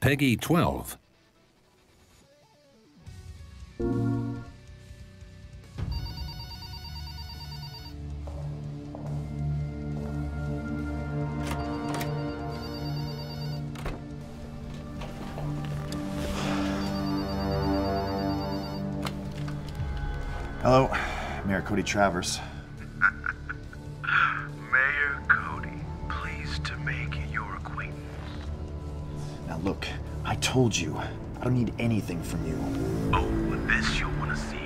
Peggy 12. Hello, Mayor Cody Travers. Mayor Cody, pleased to make your acquaintance. Now look, I told you, I don't need anything from you. Oh, but this you'll want to see.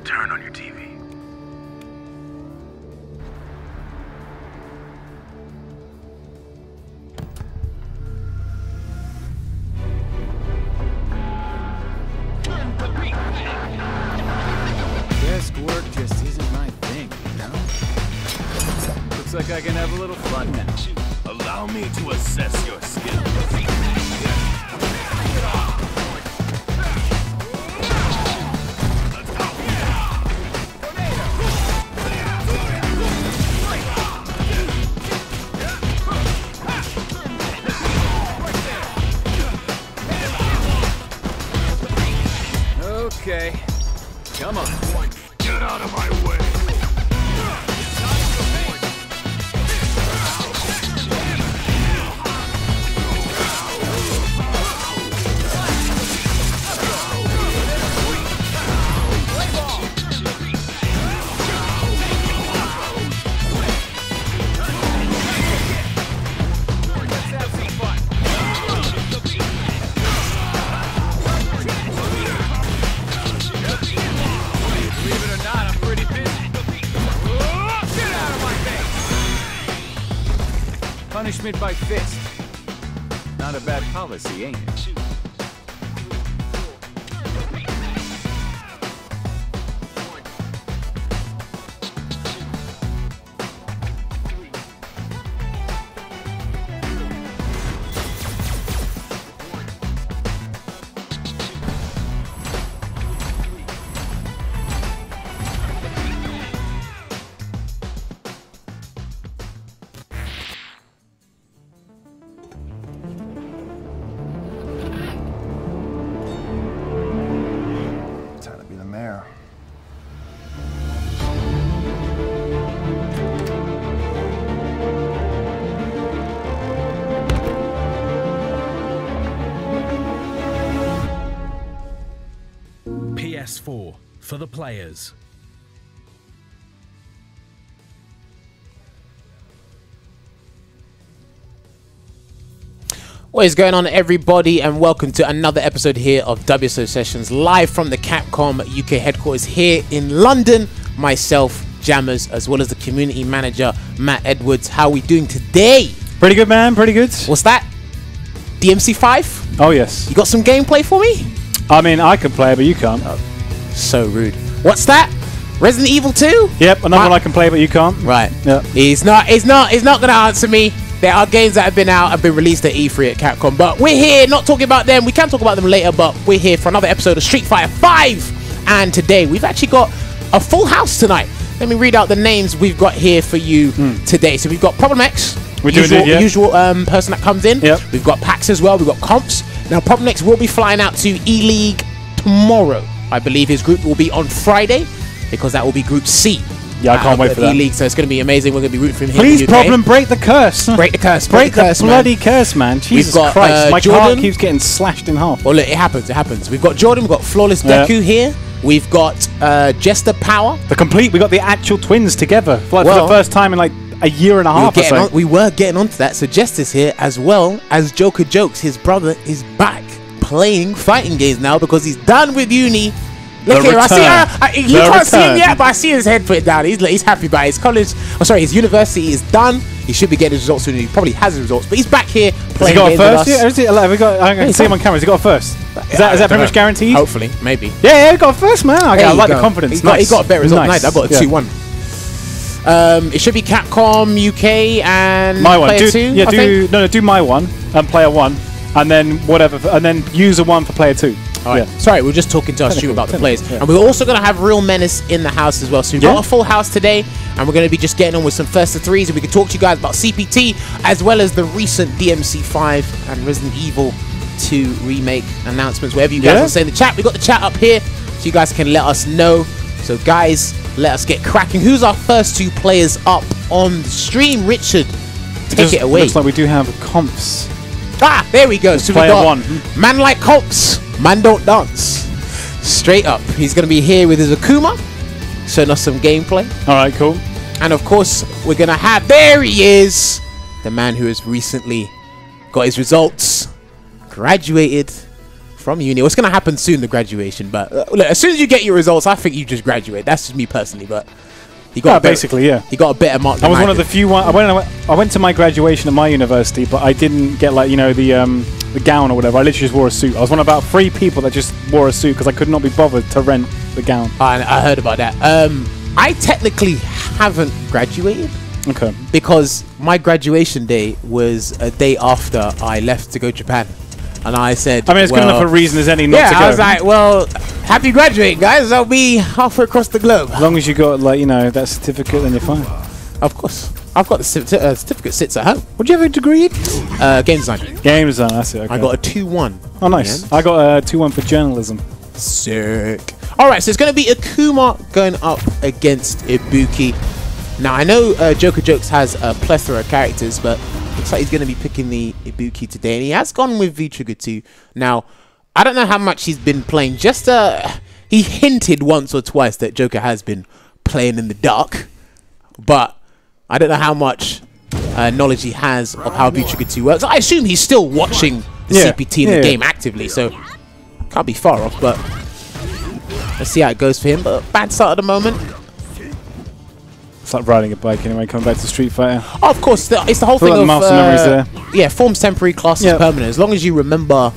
Turn on your TV. Desk work just isn't my thing, you know? Looks like I can have a little fun now. Allow me to assess your skills. Okay, come on. Get out of my way. Punishment by fist. Not a bad policy, ain't it? Time to be the mayor. PS4 for the players. What is going on, everybody, and welcome to another episode here of WSO Sessions, live from the Capcom UK headquarters here in London. Myself, Jammers, as well as the community manager, Matt Edwards. How are we doing today? Pretty good, man. Pretty good. What's that? DMC5? Oh, yes. You got some gameplay for me? I mean, I can play, but you can't. So rude. What's that? Resident Evil 2? Yep, another one I can play, but you can't. Right. Yep. He's not gonna answer me. There are games that have been released at E3 at Capcom, but we're here not talking about them. We can talk about them later, but we're here for another episode of Street Fighter 5. And today we've actually got a full house tonight. Let me read out the names we've got here for you today. So we've got Problem X, usual person that comes in. Yep. We've got Packz as well. We've got Confz. Now Problem X will be flying out to E-League tomorrow. I believe his group will be on Friday because that will be Group C. Yeah, I can't wait for that. E-League, so it's going to be amazing. We're going to be rooting for him. Please, here in the UK. Problem, break the curse. Break the curse. Break the curse, bloody curse, man. Jesus got, Christ. My Jordan. car keeps getting slashed in half. Well, look, it happens. It happens. We've got Jordan. We've got Flawless Deku here. We've got Jester Power. We got the actual twins together for the first time in like a year and a half or so. We were getting onto that. So Jester's here as well as Jokez. His brother is back playing fighting games now because he's done with uni. Look here, I see. You can't see him yet, but I see his head put down. He's happy about it. His college. Oh, sorry, his university is done. He should be getting his results soon. He probably has his results, but he's back here playing games with us. Has he got a first? I can see him on camera. Has he got a first? Is that pretty much guaranteed? Hopefully, maybe. Yeah, he got a first, man. I like the confidence. He got a better result. Nice. I got a 2-1. It should be Capcom UK and my one. Player 2. Yeah, do my one and Player 1, and then whatever, and then user 1 for Player 2. All right. Sorry, we're just talking to our stream about the players. Yeah. And we're also going to have Real Menace in the house as well. So we've got a full house today, and we're going to be just getting on with some first to threes, and we can talk to you guys about CPT, as well as the recent DMC5 and Resident Evil 2 remake announcements, wherever you guys want to say in the chat. We got the chat up here, so you guys can let us know. So guys, let us get cracking. Who's our first 2 players up on the stream? Richard, take it away. Looks like we do have Confz. Ah, there we go. So we Player got 1. man like Confz, man don't dance. Straight up. He's going to be here with his Akuma, showing us some gameplay. All right, cool. And of course, we're going to have, there he is, the man who has recently got his results, graduated from uni. What's going to happen soon, the graduation, but look, as soon as you get your results, I think you just graduate. That's just me personally, but he got basically, yeah. He got a better mark than I was one of the few one. I went to my graduation at my university, but I didn't get, like, you know, the gown or whatever. I literally just wore a suit. I was one of about 3 people that just wore a suit because I could not be bothered to rent the gown. I heard about that. I technically haven't graduated. Okay. Because my graduation day was a day after I left to go to Japan. And I said, I mean, it's good enough a reason as any not to go. I was like, well, happy graduating, guys. I'll be halfway across the globe. As long as you got, like, you know, that certificate, then you're fine. Of course. I've got the certificate sits at home. What do you have a degree in? Game design. Game design, that's it. Okay. I got a 2-1. Oh, nice. I got a 2-1 for journalism. Sick. All right, so it's going to be Akuma going up against Ibuki. Now, I know Jokez has a plethora of characters, but looks like he's going to be picking the Ibuki today. And he has gone with V-Trigger 2. Now, I don't know how much he's been playing. Jester, he hinted once or twice that Jokez has been playing in the dark. But I don't know how much knowledge he has of how V-Trigger 2 works. I assume he's still watching the CPT in the game actively, so can't be far off. But let's see how it goes for him. But bad start at the moment. It's like riding a bike anyway, coming back to Street Fighter. Oh, of course, it's the whole thing of memories there. Yeah, form's temporary, class is permanent. As long as you remember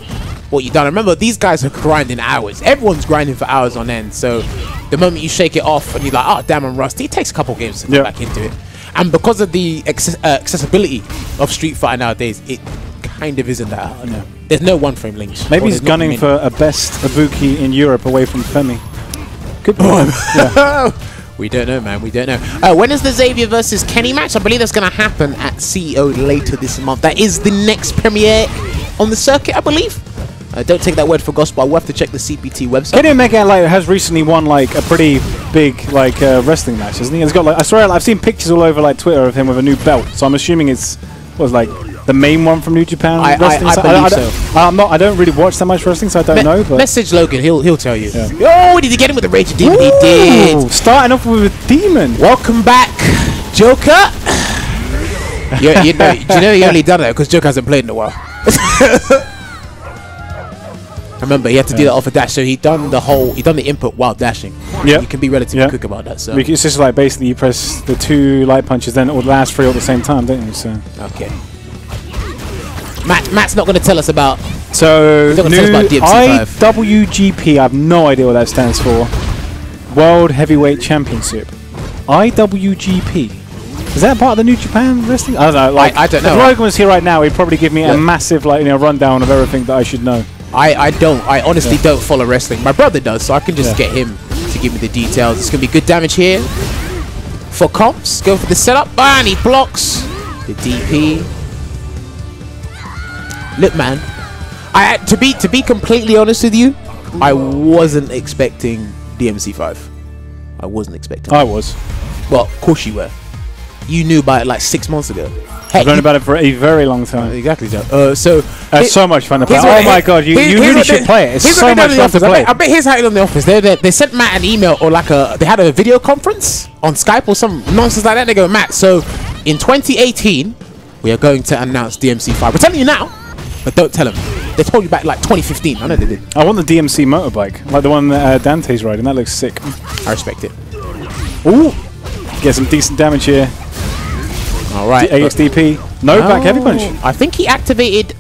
what you've done. Remember, these guys are grinding hours. Everyone's grinding for hours on end. So the moment you shake it off and you're like, oh, damn, I'm rusty, it takes a couple games to come back into it. And because of the accessibility of Street Fighter nowadays, it kind of isn't that hard. Yeah. There's no one-frame links. Maybe he's gunning for a best Ibuki in Europe away from Femi. Good point. We don't know, man. We don't know. When is the Xavier versus Kenny match? I believe that's going to happen at CEO later this month. That is the next premiere on the circuit, I believe. Don't take that word for gospel. I will have to check the CPT website. Kenny Omega has recently won like a pretty big wrestling match, hasn't he? He's got like, I swear I've seen pictures all over like Twitter of him with a new belt. So I'm assuming it's like the main one from New Japan Wrestling. I believe so. I don't really watch that much wrestling, so I don't know. But message Logan, he'll tell you. Yeah. Oh, did he get him with the Rage of Demon? He did. Starting off with a demon. Welcome back, Joker. Do you know he only done it because Joker hasn't played in a while. Remember, he had to do that off a dash, so he done the input while dashing. Yeah, you can be relatively quick about that. So it's just like basically you press the 2 light punches, then all the last 3 all at the same time, don't you? So okay. Matt's not going to tell us about. So he's not gonna tell us about DMC5. IWGP. I have no idea what that stands for. World Heavyweight Championship. IWGP. Is that part of the New Japan Wrestling? I don't know. Like, I don't know. If Logan was here right now, he'd probably give me a massive rundown of everything that I should know. I don't. I honestly don't follow wrestling. My brother does, so I can just get him to give me the details. It's going to be good damage here for Confz. Go for the setup. And he blocks the DP. Look, man. To be completely honest with you, I wasn't expecting DMC5. I wasn't expecting it. I was. Well, of course you were. You knew about it like 6 months ago. I've known about it for a very long time. Exactly. So it's so much fun to play. Oh my god, you really should play it. It's so much fun to play. I bet here's how it on the office. They sent Matt an email or like they had a video conference on Skype or some nonsense like that. They go, Matt, so in 2018 we are going to announce DMC5. We're telling you now, but don't tell them. They told you back like 2015. I know they did. I want the DMC motorbike, like the one that Dante's riding. That looks sick. I respect it. Ooh, get some decent damage here. All right, AXDP. No back heavy punch. I think he activated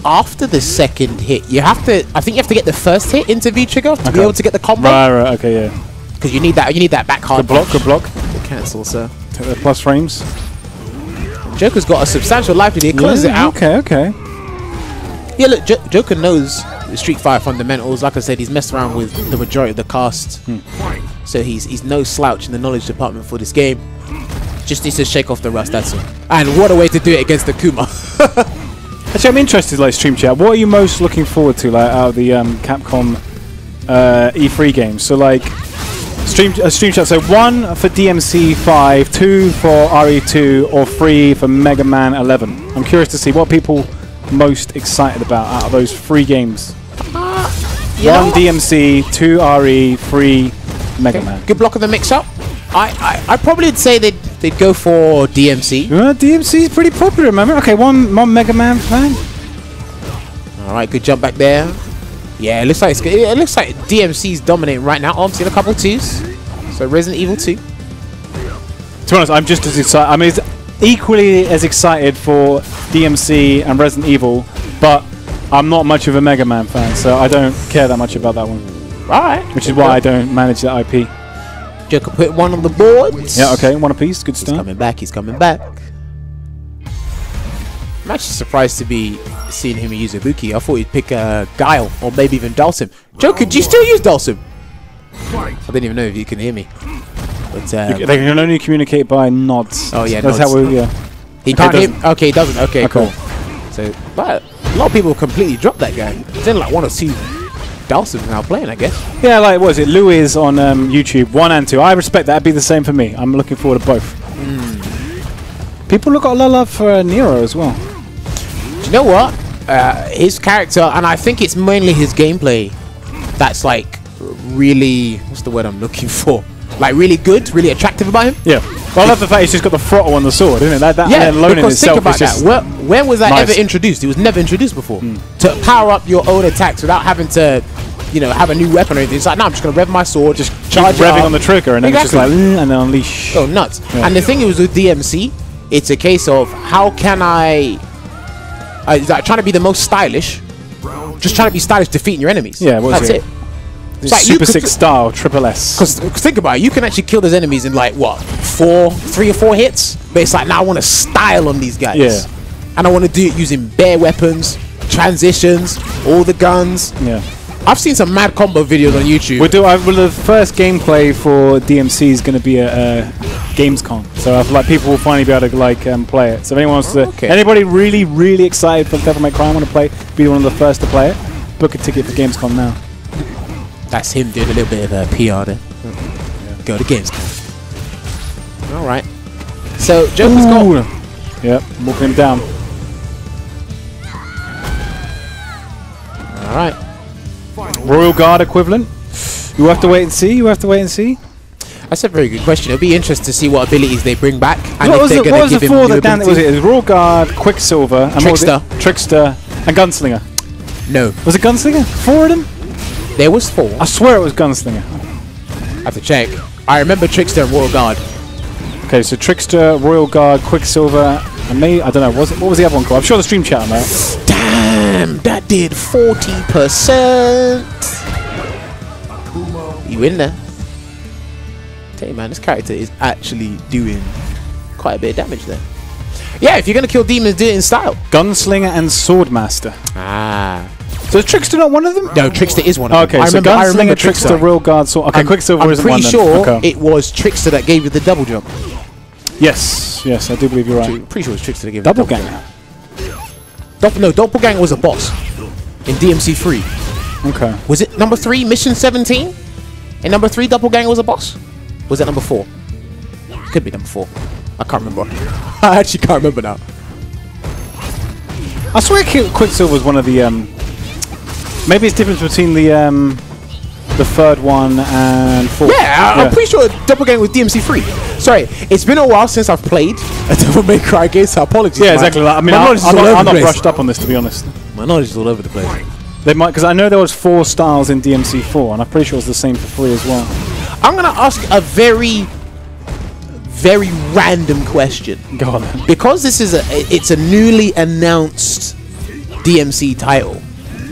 after the second hit. I think you have to get the first hit into V-Trigger to be able to get the combo. Right, okay, yeah. Because you need that back hard. Good block. Good cancel, sir. Take the plus frames. Joker's got a substantial life lead. He closes it out. Okay. Yeah, look, Joker knows the Street Fighter fundamentals. Like I said, he's messed around with the majority of the cast. So he's no slouch in the knowledge department for this game. Just needs to shake off the rust, that's all. And what a way to do it against the Kuma. Actually, I'm interested, like stream chat. What are you most looking forward to, like out of the Capcom E3 games? So like stream chat. So 1 for DMC 5, 2 for RE2, or 3 for Mega Man 11. I'm curious to see what people most excited about out of those 3 games. 1 DMC, 2 RE, 3 Mega Man. Good block of the mix-up. I probably would say they'd go for DMC. DMC is pretty popular, man. Okay, one Mega Man fan. All right, good jump back there. Yeah, it looks like DMC's dominating right now. Oh, I'm seeing a couple 2s. So Resident Evil 2. To be honest, I'm just as excited. I mean, equally as excited for DMC and Resident Evil, but I'm not much of a Mega Man fan, so I don't care that much about that one. Alright. Which is why I don't manage that IP. Joker put 1 on the board. Yeah, okay, 1 apiece. Good start. He's coming back. I'm actually surprised to be seeing him use Ibuki. I thought he'd pick Guile or maybe even Dhalsim. Joker, do you still use Dhalsim? I didn't even know if you can hear me. But they can only communicate by nods. Oh yeah, that's nods. how we. Yeah. He can't hear. Okay, he doesn't. Okay, cool. So, but a lot of people completely dropped that guy. There's only like 1 or 2 Dhalsim now playing, I guess. Yeah, like what is it? Louis on YouTube 1 and 2. I respect that. That'd be the same for me. I'm looking forward to both. People got a lot of love for Nero as well. Do you know what? His character, and I think it's mainly his gameplay that's like really, what's the word I'm looking for? Like really good, really attractive about him. Yeah. Well, I love the fact he's just got the throttle on the sword, isn't it? That yeah, alone in because itself think about is just that. When was that nice. ever introduced? It was never introduced before. To power up your own attacks without having to, you know, have a new weapon or anything. It's like, no, I'm just going to rev my sword, just charge revving on the trigger, and then it's just like, and then unleash. Go nuts. Yeah. And the thing is with DMC, it's a case of how can I like, trying to be the most stylish, just trying to be stylish defeating your enemies. Yeah, that's it. It's like Super 6 style, triple S. Because think about it, you can actually kill those enemies in like what, 3 or 4 hits. But it's like now I want to style on these guys. Yeah. And I want to do it using bare weapons, transitions, all the guns. Yeah. I've seen some mad combo videos on YouTube. Well, the first gameplay for DMC is going to be a Gamescom, so I feel like people will finally be able to like play it. So if anyone wants to, anybody really excited for Devil May Cry, want to play, be one of the first to play it, book a ticket for Gamescom now. That's him doing a little bit of PR there. Go to Gamescom. All right. So Joker's got. Yep, walking him down. All right. Royal Guard equivalent. You have to wait and see. That's a very good question. It'll be interesting to see what abilities they bring back and what if was they're going to give him new abilities. Was it Royal Guard, Quicksilver, and Trickster, and Gunslinger? No. Was it Gunslinger? 4 of them? There was 4. I swear it was Gunslinger. I have to check. I remember Trickster and Royal Guard. Okay, so Trickster, Royal Guard, Quicksilver, and maybe, I don't know, what was the other one called? I'm sure the stream chat on that. Damn, that did 40%. You in there? Tell you, man, this character is actually doing quite a bit of damage there. Yeah, if you're going to kill demons, do it in style. Gunslinger and Swordmaster. Ah. So is Trickster not one of them? No, Trickster is one of them. Okay, so Gunslinger, Trickster, Royal Guard, Sword. Okay, Quicksilver isn't one. I'm pretty sure it was Trickster that gave you the double jump. Yes, I do believe you're right. Pretty sure it was Trickster that gave you the double jump. No, Doppelganger was a boss in DMC 3. Okay. Was it number 3, Mission 17? In number 3, Doppelganger was a boss? Was it number 4? Could be number 4. I can't remember. I actually can't remember now. I swear Quicksilver was one of the maybe it's difference between the 3rd one and 4th. Yeah, I'm pretty sure Doppelganger was DMC 3. Sorry, it's been a while since I've played a Devil May Cry game, so apologies. Yeah, exactly. I mean, I'm not brushed up on this, to be honest. My knowledge is all over the place. They might, because I know there was 4 styles in DMC 4, and I'm pretty sure it's the same for 3 as well. I'm gonna ask a very random question. Go on then. Because this is it's a newly announced DMC title,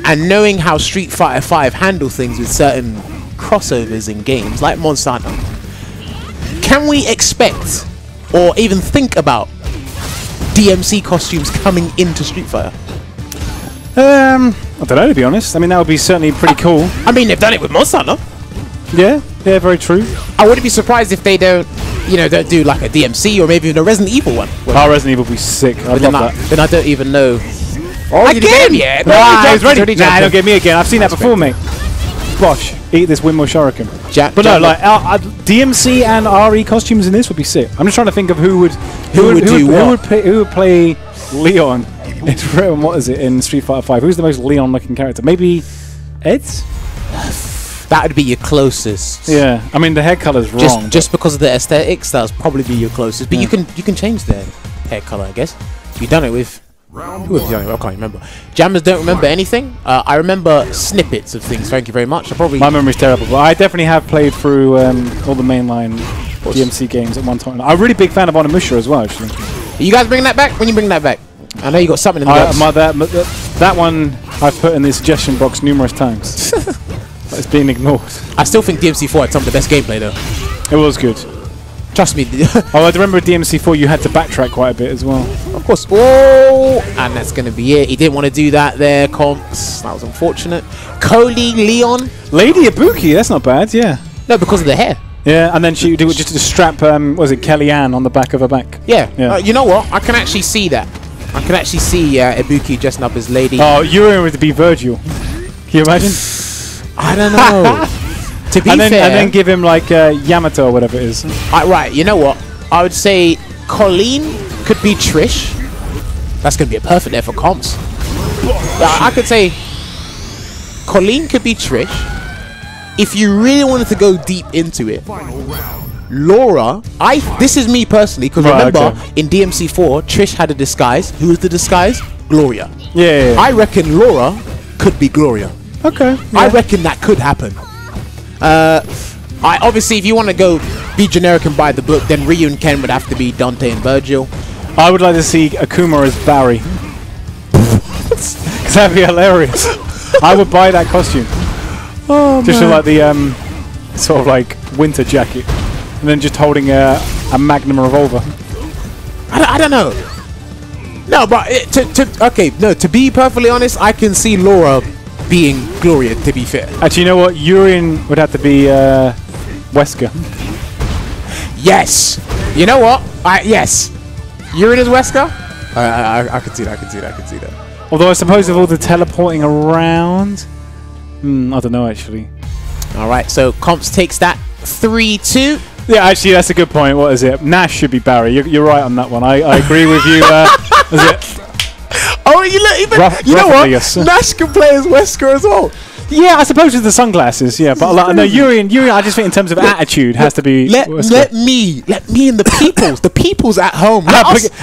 and knowing how Street Fighter V handle things with certain crossovers in games like Monster Hunter, can we expect or even think about DMC costumes coming into Street Fighter? I don't know, to be honest. I mean, that would be certainly pretty cool. I mean, they've done it with Monster Hunter. Yeah, very true. I wouldn't be surprised if they don't do like a DMC or maybe even a Resident Evil one. Resident Evil would be sick. I'd love that. Then I don't even know Oh, again? Yeah. Nah, he's ready. already Nah, jumped don't him. get me again. I've seen that before, mate. Bosh, eat this windmill shuriken. But no, like DMC and RE costumes in this would be sick. I'm just trying to think of who would play Leon. It's written, what is it in Street Fighter 5? Who's the most Leon-looking character? Maybe Ed's? That would be your closest. Yeah, I mean the hair color's wrong. Just because of the aesthetics, that would probably be your closest. But you can change the hair color, I guess. You've done it with. Who have you done it with? I can't remember. Jammers don't remember anything. I remember snippets of things. Thank you very much. My memory's terrible, but I definitely have played through all the mainline DMC games at one time. I'm a really big fan of Onimusha as well, actually. Are you guys bringing that back? When you bring that back? I know you got something in the box. That one I've put in the suggestion box numerous times. It's being ignored. I still think DMC4 had some of the best gameplay though. It was good. Trust me. I remember DMC4 you had to backtrack quite a bit as well. Of course. Oh, and that's going to be it. He didn't want to do that there, Confz. That was unfortunate. Kohli, Leon. Lady Ibuki, that's not bad, yeah. No, because of the hair. Yeah, and then she would do it just to strap, was it Kellyanne on the back of her back? Yeah. You know what? I can actually see that. I can actually see Ibuki dressing up as Lady. Oh, Urian would be Virgil. Can you imagine? I don't know. To be fair, and then give him like Yamato or whatever it is. Right, you know what? I would say Colleen could be Trish. That's going to be a perfect there for Confz. I could say Colleen could be Trish. If you really wanted to go deep into it, Laura, this is me personally, because remember, in DMC4, Trish had a disguise. Who was the disguise? Gloria. Yeah. I reckon Laura could be Gloria. Okay. Yeah. I reckon that could happen. Obviously, if you want to go be generic and buy the book, then Ryu and Ken would have to be Dante and Virgil. I would like to see Akuma as Barry. Because that'd be hilarious. I would buy that costume. Oh, just with like the sort of like winter jacket, and then just holding a Magnum revolver. I don't know. No, but to be perfectly honest, I can see Laura being Gloria, to be fair. Actually, you know what? Urian would have to be Wesker. Yes. You know what? Yes. Urian is Wesker? I could see that. I could see that. Although I suppose with all the teleporting around, I don't know actually. All right, so Confz takes that 3-2. Yeah, actually, that's a good point. What is it? Nash should be Barry. You're right on that one. I agree with you. Is it? Oh, you know what? Nash can play as Wesker as well. Yeah, I suppose with the sunglasses. Yeah, but like, no, Urian. I just think in terms of attitude has to be. Let me and the people's at home.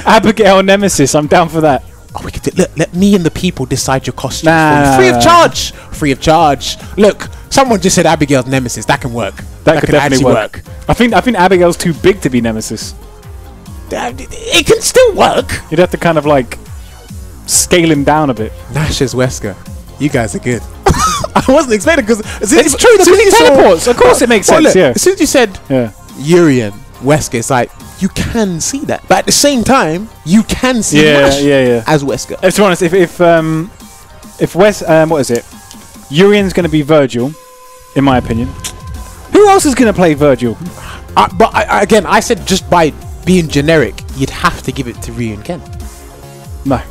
Abigail Nemesis. I'm down for that. Oh, we could let me and the people decide your costume. Nah. Free of charge. Free of charge. Look, someone just said Abigail's Nemesis. That can work. That could definitely work. I think Abigail's too big to be Nemesis. It can still work. You'd have to kind of like scale him down a bit. Nash is Wesker. You guys are good. I wasn't expecting because it's true. As soon as he teleports, of course it makes sense. Look, yeah. As soon as you said Urian, Wesker, it's like you can see that, but at the same time, you can see Nash as Wesker. To be honest, if what is it? Urian's going to be Virgil, in my opinion. Who else is going to play Virgil? But again, I said just by being generic, you'd have to give it to Ryu and Ken. No.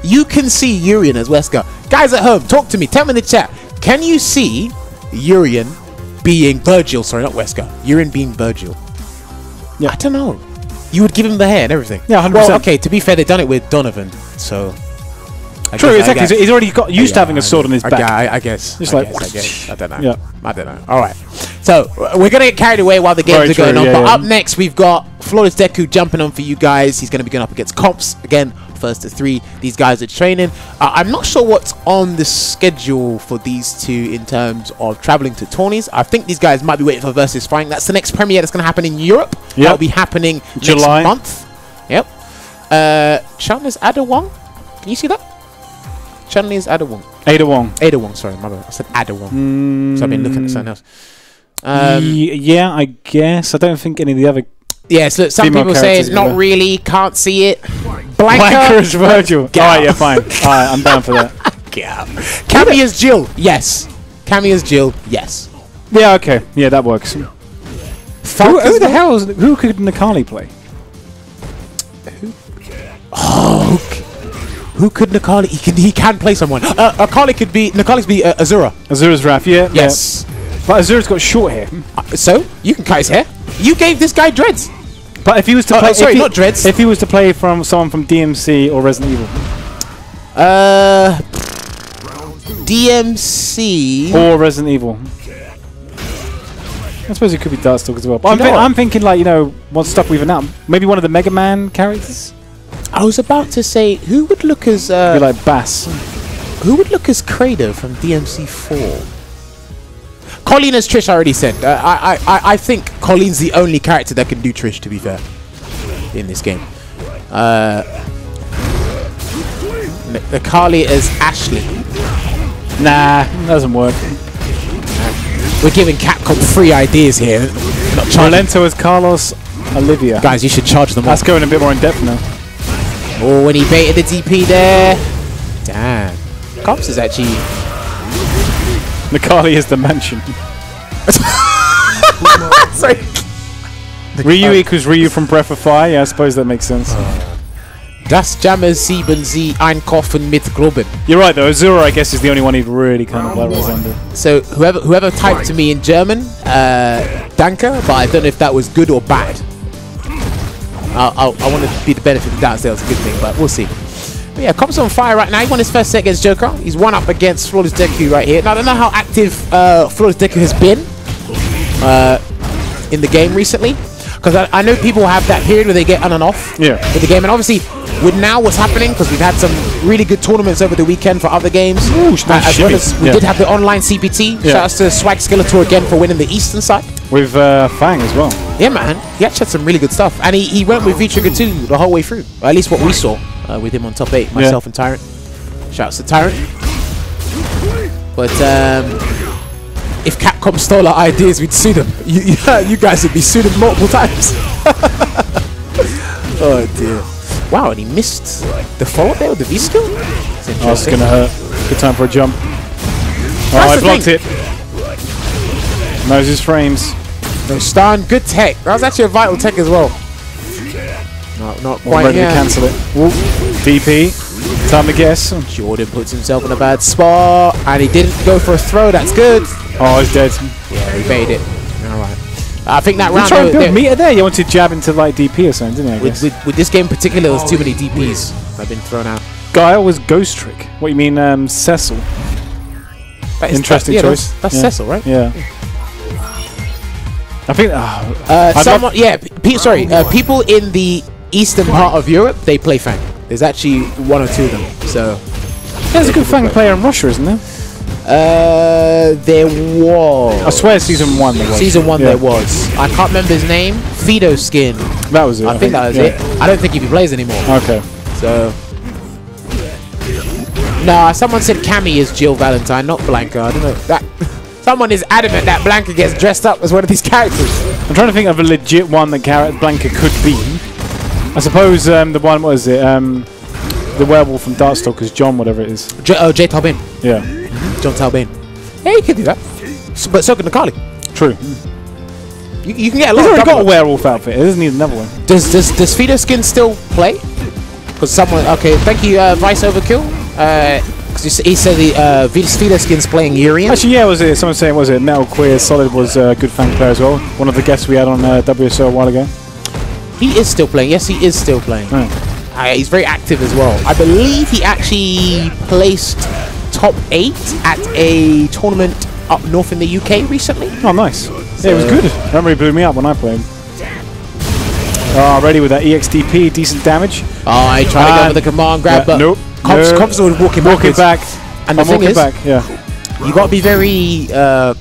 You can see Urian as Wesker. Guys at home, talk to me. Tell me in the chat. Can you see Urian being Virgil? Sorry, not Wesker. Urian being Virgil. Yeah. I don't know. You would give him the hair and everything. Yeah, 100%. Well, okay, to be fair, they've done it with Donovan, so... True, exactly. He's already got used to having a sword on his back. I guess. Just I don't know. Yeah. I don't know. All right. So, we're going to get carried away while the games are going on. But up next, we've got Flawless Deku jumping on for you guys. He's going to be going up against Confz. Again, first to 3. These guys are training. I'm not sure what's on the schedule for these two in terms of traveling to tourneys. I think these guys might be waiting for Versus Fighting. That's the next premiere that's going to happen in Europe. Yep. That'll be happening July. Next month. Yep. China's Ada Wong. Can you see that? Chun-Li's Ada Wong. Ada Wong, sorry, my bad. I said Ada Wong. So I've been looking at something else. Yeah, I guess. I don't think any of the other... Yes, look, some people say it's not really, can't see it. Blanca is Virgil. Alright, yeah, fine. Alright, I'm down for that. Cammy is Jill, yes. Cammy is Jill, yes. Yeah, okay. Yeah, that works. Who the hell is... Who could Nakali play? Oh, okay. Who could Nikali? He can play someone. Nikali's could be Azura. Azura's Wrath, yeah. Yes. Yeah. But Azura's got short hair. So you can cut his hair. You gave this guy dreads. But if he was to play, sorry, not dreads. If he was to play from someone from DMC or Resident Evil, DMC or Resident Evil. I suppose it could be Darkstalker as well. But I'm thinking like, you know, what stuff we've announced. Maybe one of the Mega Man characters. I was about to say, who would look as be like Bass. Who would look as Kratos from DMC4? Colleen as Trish, I already said. I think Colleen's the only character that can do Trish, to be fair, in this game. Nikali as Ashley. Nah, doesn't work. We're giving Capcom free ideas here. Not Trolento as Karlos, Olivia. Guys, you should charge them That's up. going a bit more in depth now. Oh, when he baited the DP there. Damn. Confz is actually... Nikali is the mansion. Sorry. Ryu equals Ryu from Breath of Fire. Yeah, I suppose that makes sense. Das Jammers 7 Sie einkaufen mit Globen. You're right though. Azura, I guess, is the only one he'd really kind of like resemble. So whoever typed to me in German, danke, but I don't know if that was good or bad. I want to be the benefit of the doubt. That was a good thing, but we'll see. But yeah, Confz on fire right now. He won his first set against Joker. He's one up against Flawless Deku right here. Now I don't know how active Flawless Deku has been in the game recently, because I know people have that period where they get on and off with the game, and obviously with now what's happening, because we've had some really good tournaments over the weekend for other games. Ooh, as well as we did have the online CPT. Yeah. Shout out to Swag Skeletor again for winning the Eastern side. With Fang as well. Yeah, man. He actually had some really good stuff. And he went with V-Trigger 2 the whole way through. Or at least what we saw with him on top 8. Myself and Tyrant. Shouts to Tyrant. But if Capcom stole our ideas, we'd sue them. You guys would be sued them multiple times. Oh, dear. Wow, and he missed the follow-up there with the V-skill? Oh, it's going to hurt. Good time for a jump. Oh, I blocked it. Knows his frames. No stun, good tech. That was actually a vital tech as well. Not quite ready to cancel it. Whoop. DP. Time to guess. Jordan puts himself in a bad spot, and he didn't go for a throw. That's good. Oh, he's dead. Yeah, he baited it. All right. I think that round. Trying to build meter there. You wanted to jab into like DP or something, didn't you? With this game in particular, there's too many DPs that have been thrown out. Guile was Ghost Trick. What you mean, Cecil? Interesting choice. That's Cecil, right? Yeah. I think. Someone, people in the eastern part of Europe, they play Fang. There's actually one or two of them. So there's a good Fang player in Russia, isn't there? There was. I swear, season 1 there was. Season 1 there was. I can't remember his name. Fido Skin. That was it. I think that was it. I don't think he plays anymore. Okay. So. Nah, someone said Cammy is Jill Valentine, not Blanca. I don't know. That someone is adamant that Blanca gets dressed up as one of these characters. I'm trying to think of a legit one that Blanca could be. I suppose the one, what is it? The werewolf from Darkstalkers, John, whatever it is. Jay Talbin. Yeah. John Talbin. Yeah, you can do that. But so can Nikali. True. You can get a lot. He's already got a werewolf outfit. He doesn't need another one. Does Fido Skin still play? Because someone. Okay, thank you, Vice Overkill. Because he said the Fido Skin's playing Urian. Actually, yeah, was it? Someone saying, was it Metal Queer Solid was a good Fang player as well. One of the guests we had on WSO a while ago. He is still playing. Yes, he is still playing. He's very active as well. I believe he actually placed top 8 at a tournament up north in the UK recently. Oh, nice. So yeah, it was good. That really blew me up when I played. Ready with that EXDP, decent damage. Oh, I tried to go for the command grab, but nope. Confz was walking back. And the thing is, yeah. You got to be very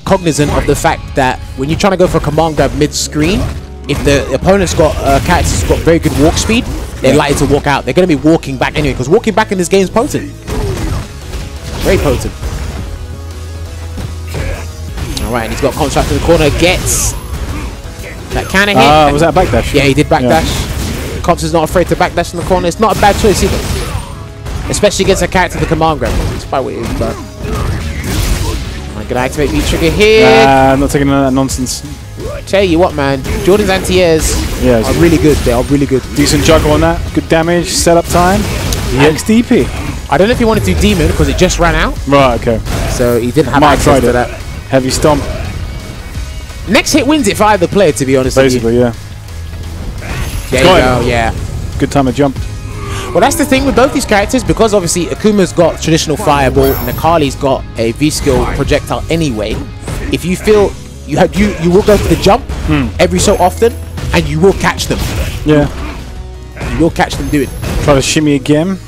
cognizant of the fact that when you're trying to go for a command grab mid-screen, if the opponent's got characters got very good walk speed, they're likely to walk out. They're going to be walking back anyway, because walking back in this game is potent. Very potent. Alright, and he's got Confz in the corner. Gets that kind of hit. Was that a backdash? Yeah, he did backdash. Yeah. Confz is not afraid to backdash in the corner. It's not a bad choice either. Especially against a character with the command grab. Despite what it is, but I'm going to activate V-Trigger here. I'm not taking none of that nonsense. Tell you what, man, Jordan's anti-airs are really good. They are really good. Decent juggle on that. Good damage. Setup time. XDP. I don't know if he wanted to do Demon because it just ran out. Right, okay. So he didn't have Might have access tried to it. that. Heavy stomp. Next hit wins it for either player, to be honest Basically, yeah. with you. There Got you go, it. yeah. Good time to jump. Well, that's the thing with both these characters, because obviously Akuma's got traditional fireball and Akali's got a V-skill projectile anyway. If you feel you will go for the jump every so often, and you will catch them. Yeah. You will catch them doing it. Try to shimmy again.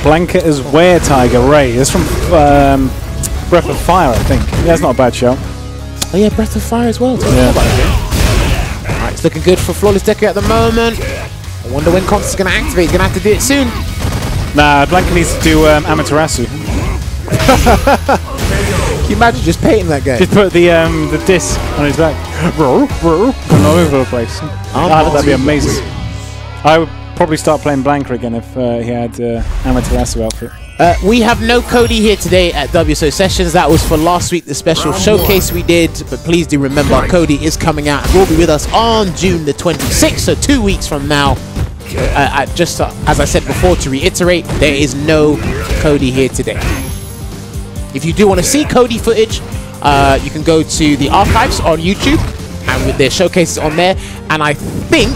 Blanket is where Tiger Ray. That's from Breath of Fire, I think. Yeah, that's not a bad show. Oh yeah, Breath of Fire as well. Yeah. Alright, it's looking good for Flawless Deku at the moment. I wonder when Confz is going to activate. He's going to have to do it soon. Nah, Blanket needs to do Amaterasu. Can you imagine just painting that guy? Just put the disc on his back. Going all over the place. That'd be amazing. I would probably start playing Blanca again if he had Amaterasu outfit. We have no Cody here today at WSO Sessions. That was for last week, the special showcase we did. But please do remember, Cody is coming out and will be with us on June the 26th, so 2 weeks from now. Just as I said before, to reiterate, there is no Cody here today. If you do want to see Cody footage, you can go to the archives on YouTube, and with their showcases on there. And I think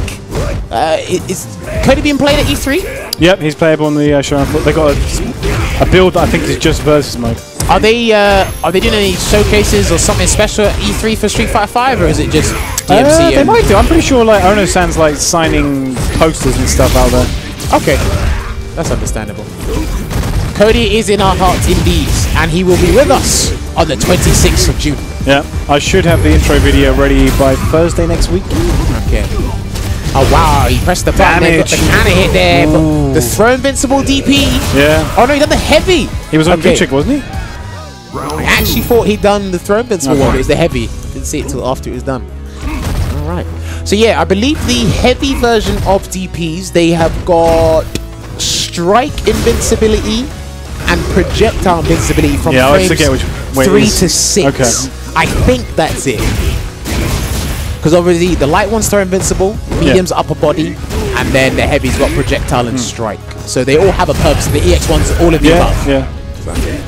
is Cody being played at E3? Yep, he's playable on the show. They got a build that I think is just versus mode. Are they doing any showcases or something special at E3 for Street Fighter 5, or is it just DMC? They might do. I'm pretty sure like Ono-san's like signing posters and stuff out there. Okay, that's understandable. Cody is in our hearts indeed, and he will be with us on the 26th of June. Yeah, I should have the intro video ready by Thursday next week. Okay. Oh wow, he pressed the button there, got the cannon hit there, but the throw invincible DP. Yeah. Oh no, he done the heavy. He was on V-Trick, wasn't he? I actually thought he'd done the throw invincible one, but it was the heavy. Didn't see it till after it was done. Alright. So yeah, I believe the heavy version of DPs, they have got strike invincibility and projectile invincibility from frames 3 to 6. Okay. I think that's it. Because obviously the light one's throw invincible, medium's upper body, and then the heavy's got projectile and strike. So they all have a purpose. The EX one's all of the above. Yeah.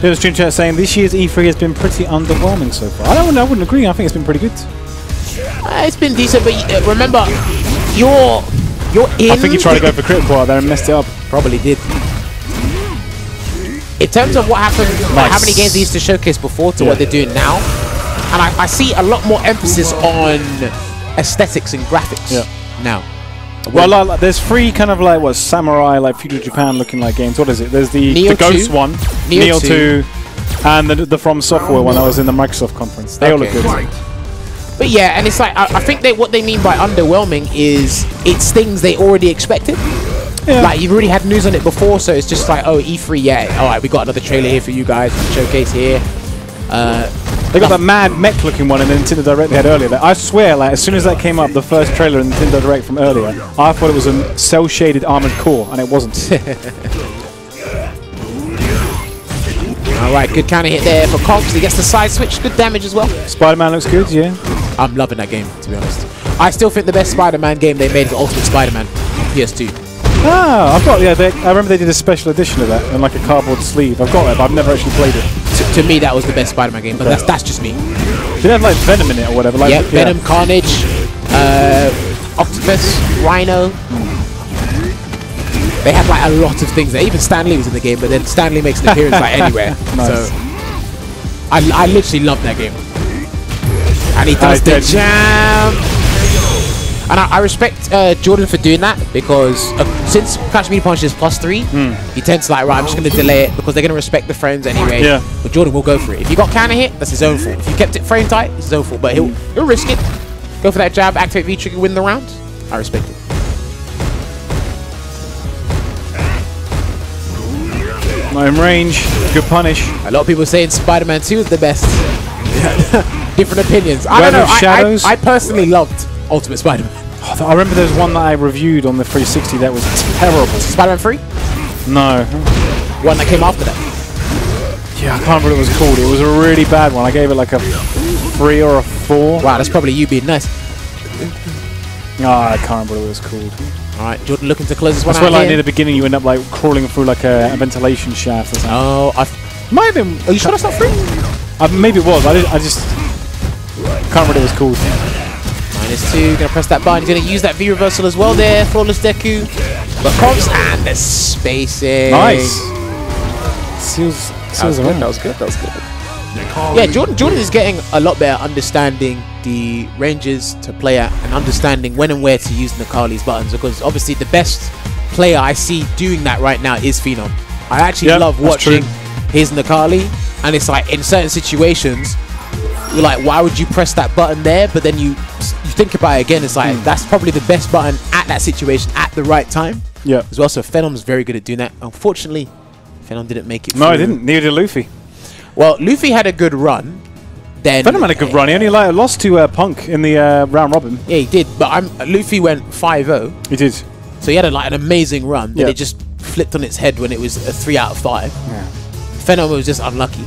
There's a stream chat saying this year's E3 has been pretty underwhelming so far. I wouldn't agree. I think it's been pretty good. It's been decent, but remember, you're in. I think he tried to go for critical out there and messed it up. Probably did. In terms of what happened, like how many games they used to showcase before to what they're doing now, and I see a lot more emphasis on aesthetics and graphics now. Well, like, there's three kind of like samurai, like feudal Japan looking like games. What is it? There's the Ghost one, Neo 2, and the From Software one that was in the Microsoft conference. They all look good. But yeah, and it's like I think what they mean by underwhelming is it's things they already expected. Yeah. Like you've already had news on it before, so it's just like, oh, E3, yeah, all right, we got another trailer here for you guys, showcase here. They got that mad mech looking one in the Nintendo Direct they had earlier. I swear, like as soon as that came up, the first trailer in the Nintendo Direct from earlier, I thought it was a cell-shaded Armored Core, and it wasn't. All right, good counter hit there for Confz. He gets the side switch, good damage as well. Spider-Man looks good, yeah. I'm loving that game, to be honest. I still think the best Spider-Man game they made is Ultimate Spider-Man on PS2. Ah, I've got, I remember they did a special edition of that and like a cardboard sleeve. I've got it, but I've never actually played it. To me, that was the best Spider-Man game, but that's just me. Did it have like Venom in it or whatever? Like, Venom, Carnage, Octopus, Rhino. They had like a lot of things there. Even Stan Lee was in the game, but then Stan Lee makes an appearance like anywhere. Nice. So I literally love that game. And he does the jam. And I respect Jordan for doing that, because since Catch Me Punch is +3, he tends to like, right, I'm just going to delay it because they're going to respect the frames anyway. Yeah. But Jordan will go for it. If you got counter hit, that's his own fault. If you kept it frame tight, it's his own fault. But he'll risk it. Go for that jab, activate V-trigger, win the round. I respect it. Not in range. Good punish. A lot of people saying Spider-Man 2 is the best. Different opinions. I don't know. I personally loved Ultimate Spider-Man. I remember there was one that I reviewed on the 360 that was terrible. Spider-Man 3? No. One that came after that? Yeah, I can't remember what it was called. It was a really bad one. I gave it like a 3 or a 4. Wow, that's probably you being nice. Ah, I can't remember what it was called. Alright, Jordan looking to close this one That's out where, like, here. near the beginning, you end up like crawling through like a ventilation shaft or something. Oh, Might have been. are you sure that's not free? Maybe it was. I just can't remember what it was called. -2, gonna press that button. He's gonna use that V reversal as well there. Flawless Deku. But Confz and the spacing. Nice. Seals around. That was good. That was good. Yeah, Jordan is getting a lot better understanding the ranges to play at and understanding when and where to use Necalli's buttons, because obviously the best player I see doing that right now is Phenom. I actually love watching his Necalli, and it's like in certain situations you're like, why would you press that button there? But then you think about it again, it's like that's probably the best button at that situation at the right time. Yeah. As well, so Phenom's very good at doing that. Unfortunately, Phenom didn't make it No, through. I didn't. Neither did Luffy. Well, Luffy had a good run. Then Phenom had a good run. He only like lost to Punk in the round robin. Yeah, he did. But Luffy went 5-0. He did. So he had an amazing run. Then Yeah. it just flipped on its head when it was a 3 out of 5. Yeah. Phenom was just unlucky.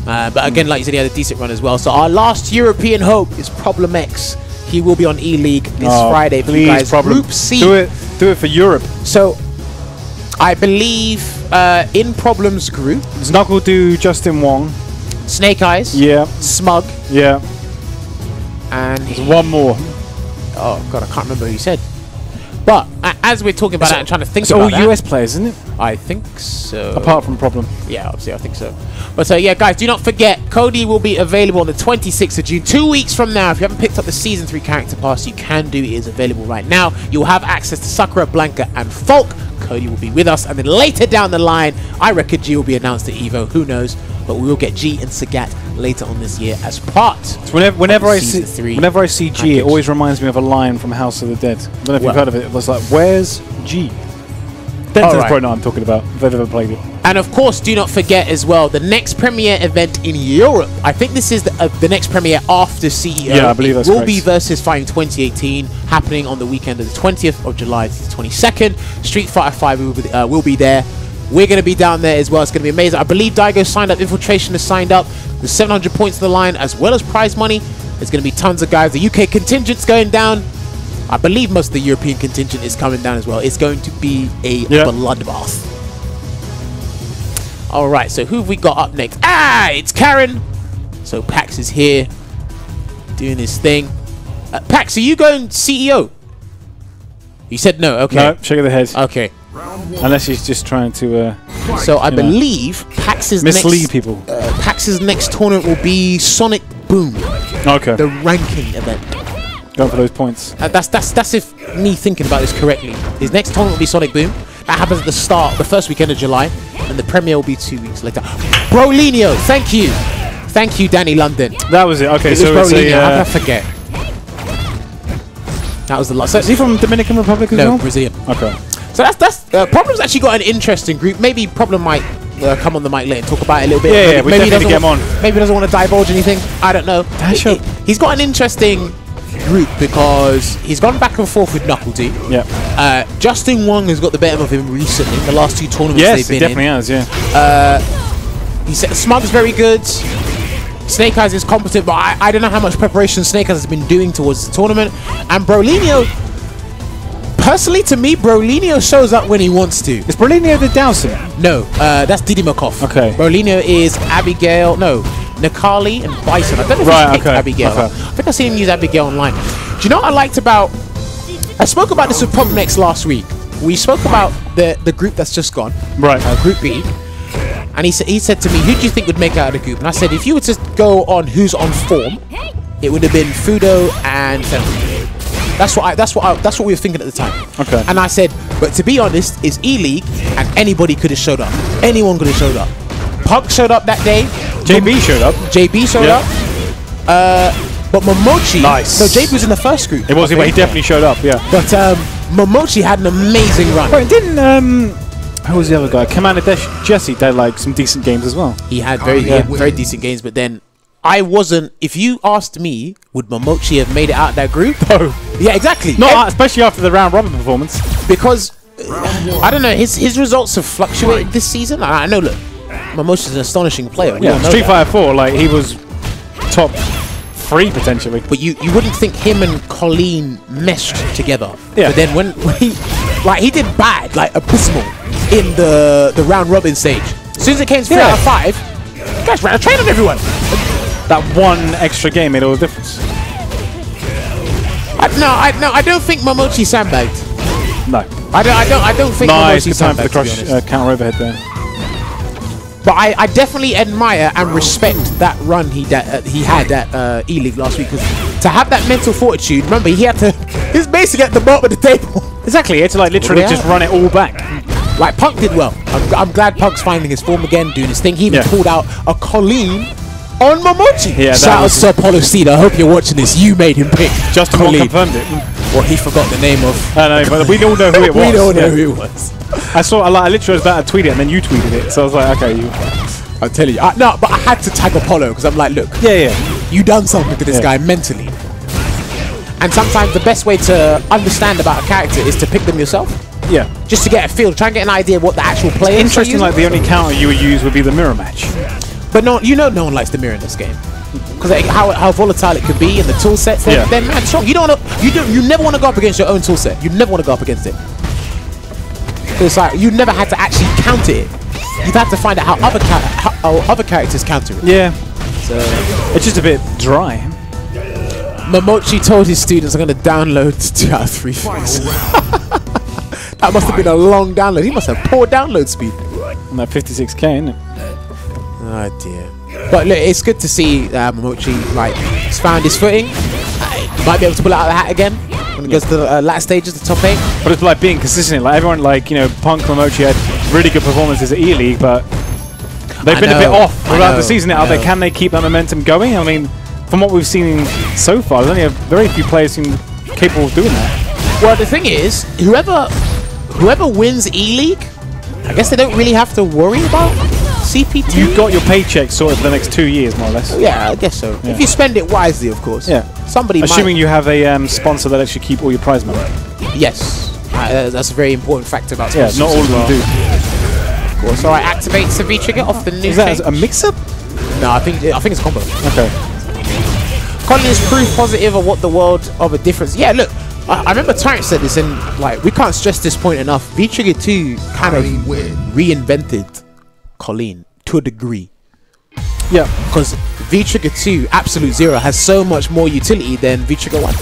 But again, like you said, he had a decent run as well. So our last European hope is Problem X. He will be on E-League this Friday for you guys. Problem. Group C. Do it for Europe. So I believe in Problem's group, Knuckle do Justin Wong. Snake Eyes, Yeah. Smug, Yeah. and There's one more. oh god, I can't remember who you said. But as we're talking about that and trying to think It's about all that, US players, isn't it? I think so. Apart from Problem. Yeah, obviously, I think so. But yeah, guys, do not forget, Cody will be available on the 26th of June, 2 weeks from now. If you haven't picked up the Season 3 Character Pass, you can do. It is available right now. You'll have access to Sakura, Blanca, and Folk. Cody will be with us, and then later down the line, I reckon G will be announced at EVO. Who knows? But we will get G and Sagat later on this year as part. So whenever I see G, package. it always reminds me of a line from House of the Dead. I don't know if you've heard of it. It was like, "Where's G?" That's probably not what I'm talking about. If I've ever played it. And of course, do not forget as well, the next premiere event in Europe. I think this is the next premiere after CEO. Yeah, I believe that's It will correct. be Versus Fighting 2018, happening on the weekend of the 20th of July to the 22nd. Street Fighter 5 will be there. We're going to be down there as well. It's going to be amazing. I believe Daigo signed up. Infiltration has signed up. There's 700 points to the line, as well as prize money. There's going to be tons of guys. The UK contingent's going down. I believe most of the European contingent is coming down as well. It's going to be a bloodbath. All right, so who have we got up next? It's Karen. So Packz is here, doing his thing. Packz, are you going CEO? You said no. Okay. No, shake of the head. Okay. Unless he's just trying to So I believe Pax's mislead people. Pax's next tournament will be Sonic Boom, Okay. the ranking event. Going for those points. That's if me thinking about this correctly. His next tournament will be Sonic Boom. That happens at the start, the first weekend of July, and the premiere will be 2 weeks later. Brolinho, thank you, Danny London. That was it. Okay, It was so it's Brolinho. How a. could I forget? That was the last. Is he from Dominican Republic as No, well? Brazilian. Okay. So that's Problem's actually got an interesting group. Maybe Problem might come on the mic later and talk about it a little bit. Yeah, we maybe definitely get him on. Maybe he doesn't want to divulge anything. I don't know. He's got an interesting group because he's gone back and forth with Knuckle D. Yeah. Justin Wong has got the better of him recently. The last 2 tournaments Yes, they've he been definitely in. has. Yeah. He said Smug's very good. Snake Eyes is competent, but I don't know how much preparation Snake Eyes has been doing towards the tournament. And Brolinho, personally to me, Brolinho shows up when he wants to. Is Brolinho the Dowson? No, that's Didi Makov. Okay. Brolinho is Abigail, no, Necalli and Bison. I don't know if he's picked Abigail. Okay. I think I've seen him use Abigail online. Do you know what I liked about... I spoke about this with Problem X last week. We spoke about the group that's just gone. Right. Group B. And he said to me, who do you think would make it out of the group? And I said, if you were to go on who's on form, it would have been Fudo and Fenrir. That's what we were thinking at the time. Okay. And I said, but to be honest, it's E-League and anybody could have showed up. Anyone could have showed up. Punk showed up that day. JB showed up. JB showed up. But Momochi. Nice. No, JB was in the first group. It was, but he definitely showed up. Yeah. But Momochi had an amazing run. Wait, didn't who was the other guy? Commander Jesse did like some decent games as well. He had very decent games, but then I wasn't. If you asked me, would Momochi have made it out of that group? No. Yeah, exactly. Not especially after the round robin performance. Because I don't know, his results have fluctuated this season. I know. Look, Momochi's an astonishing player. Yeah. Street Fighter 4, like he was top 3 potentially. But you wouldn't think him and Colleen meshed together. Yeah. But then when he did bad, like abysmal, in the round robin stage. As soon as it came to 3 out of 5, guys ran a train on everyone. That one extra game made all the difference. I don't think Momochi sandbagged. No. I don't think Nice, Momochi good time for the sandbagged, crush counter overhead there. But I definitely admire and respect that run he had at E-League last week, because to have that mental fortitude, remember he's basically at the bottom of the table. Exactly, he had to like literally just run it all back. Like Punk did well. I'm glad Punk's finding his form again, doing his thing. He even pulled out a Colleen on Momochi. Yeah, shout out to Apollo Steed. I hope you're watching this. You made him pick Justin confirmed it. Well, he forgot the name of. I know, but we all know who it was. We don't know who it was. I literally was about to tweet it, and then you tweeted it. So I was like, okay, you. I'll tell you. No, but I had to tag Apollo because I'm like, look. Yeah. You done something to this guy mentally. And sometimes the best way to understand about a character is to pick them yourself. Yeah. Just to get a feel, try and get an idea of what the actual player is. Interesting, like the only counter you would use would be the mirror match. But no one likes the mirror in this game. Because how volatile it could be in the tool set, they're mad strong. You never want to go up against your own tool set. You never want to go up against it. It's like you never had to actually counter it. You've had to find out how other characters counter it. Yeah. So it's just a bit dry. Momochi told his students, I'm going to download 2 out of 3 things. That must have been a long download. He must have poor download speed. And that 56k, isn't it? Oh dear. But look, it's good to see Momochi has found his footing. Might be able to pull it out of the hat again when it goes to the latter stages, the top 8. But it's like being consistent. Like everyone, Punk, Momochi had really good performances at E-League, but they've been a bit off throughout the season. Can they keep that momentum going? I mean, from what we've seen so far, there's only a very few players capable of doing that. Well, the thing is, whoever wins E-League, I guess they don't really have to worry about CPT. You've got your paycheck sorted for the next 2 years, more or less. Yeah, I guess so. Yeah. If you spend it wisely, of course. Yeah. Assuming you have a sponsor that lets you keep all your prize money. Yes. That's a very important factor about sponsors. Yeah, not all of them do. Of course. All right, activates the V-trigger off the new Is that a mix-up? No, I think it's a combo. Okay. Colin is proof positive of what the world of a difference. Yeah, look, I remember Tyrant said this, and we can't stress this point enough. V-Trigger 2 kind of reinvented Colleen to a degree. Yeah. Because V-Trigger 2 Absolute Zero has so much more utility than V-Trigger 1.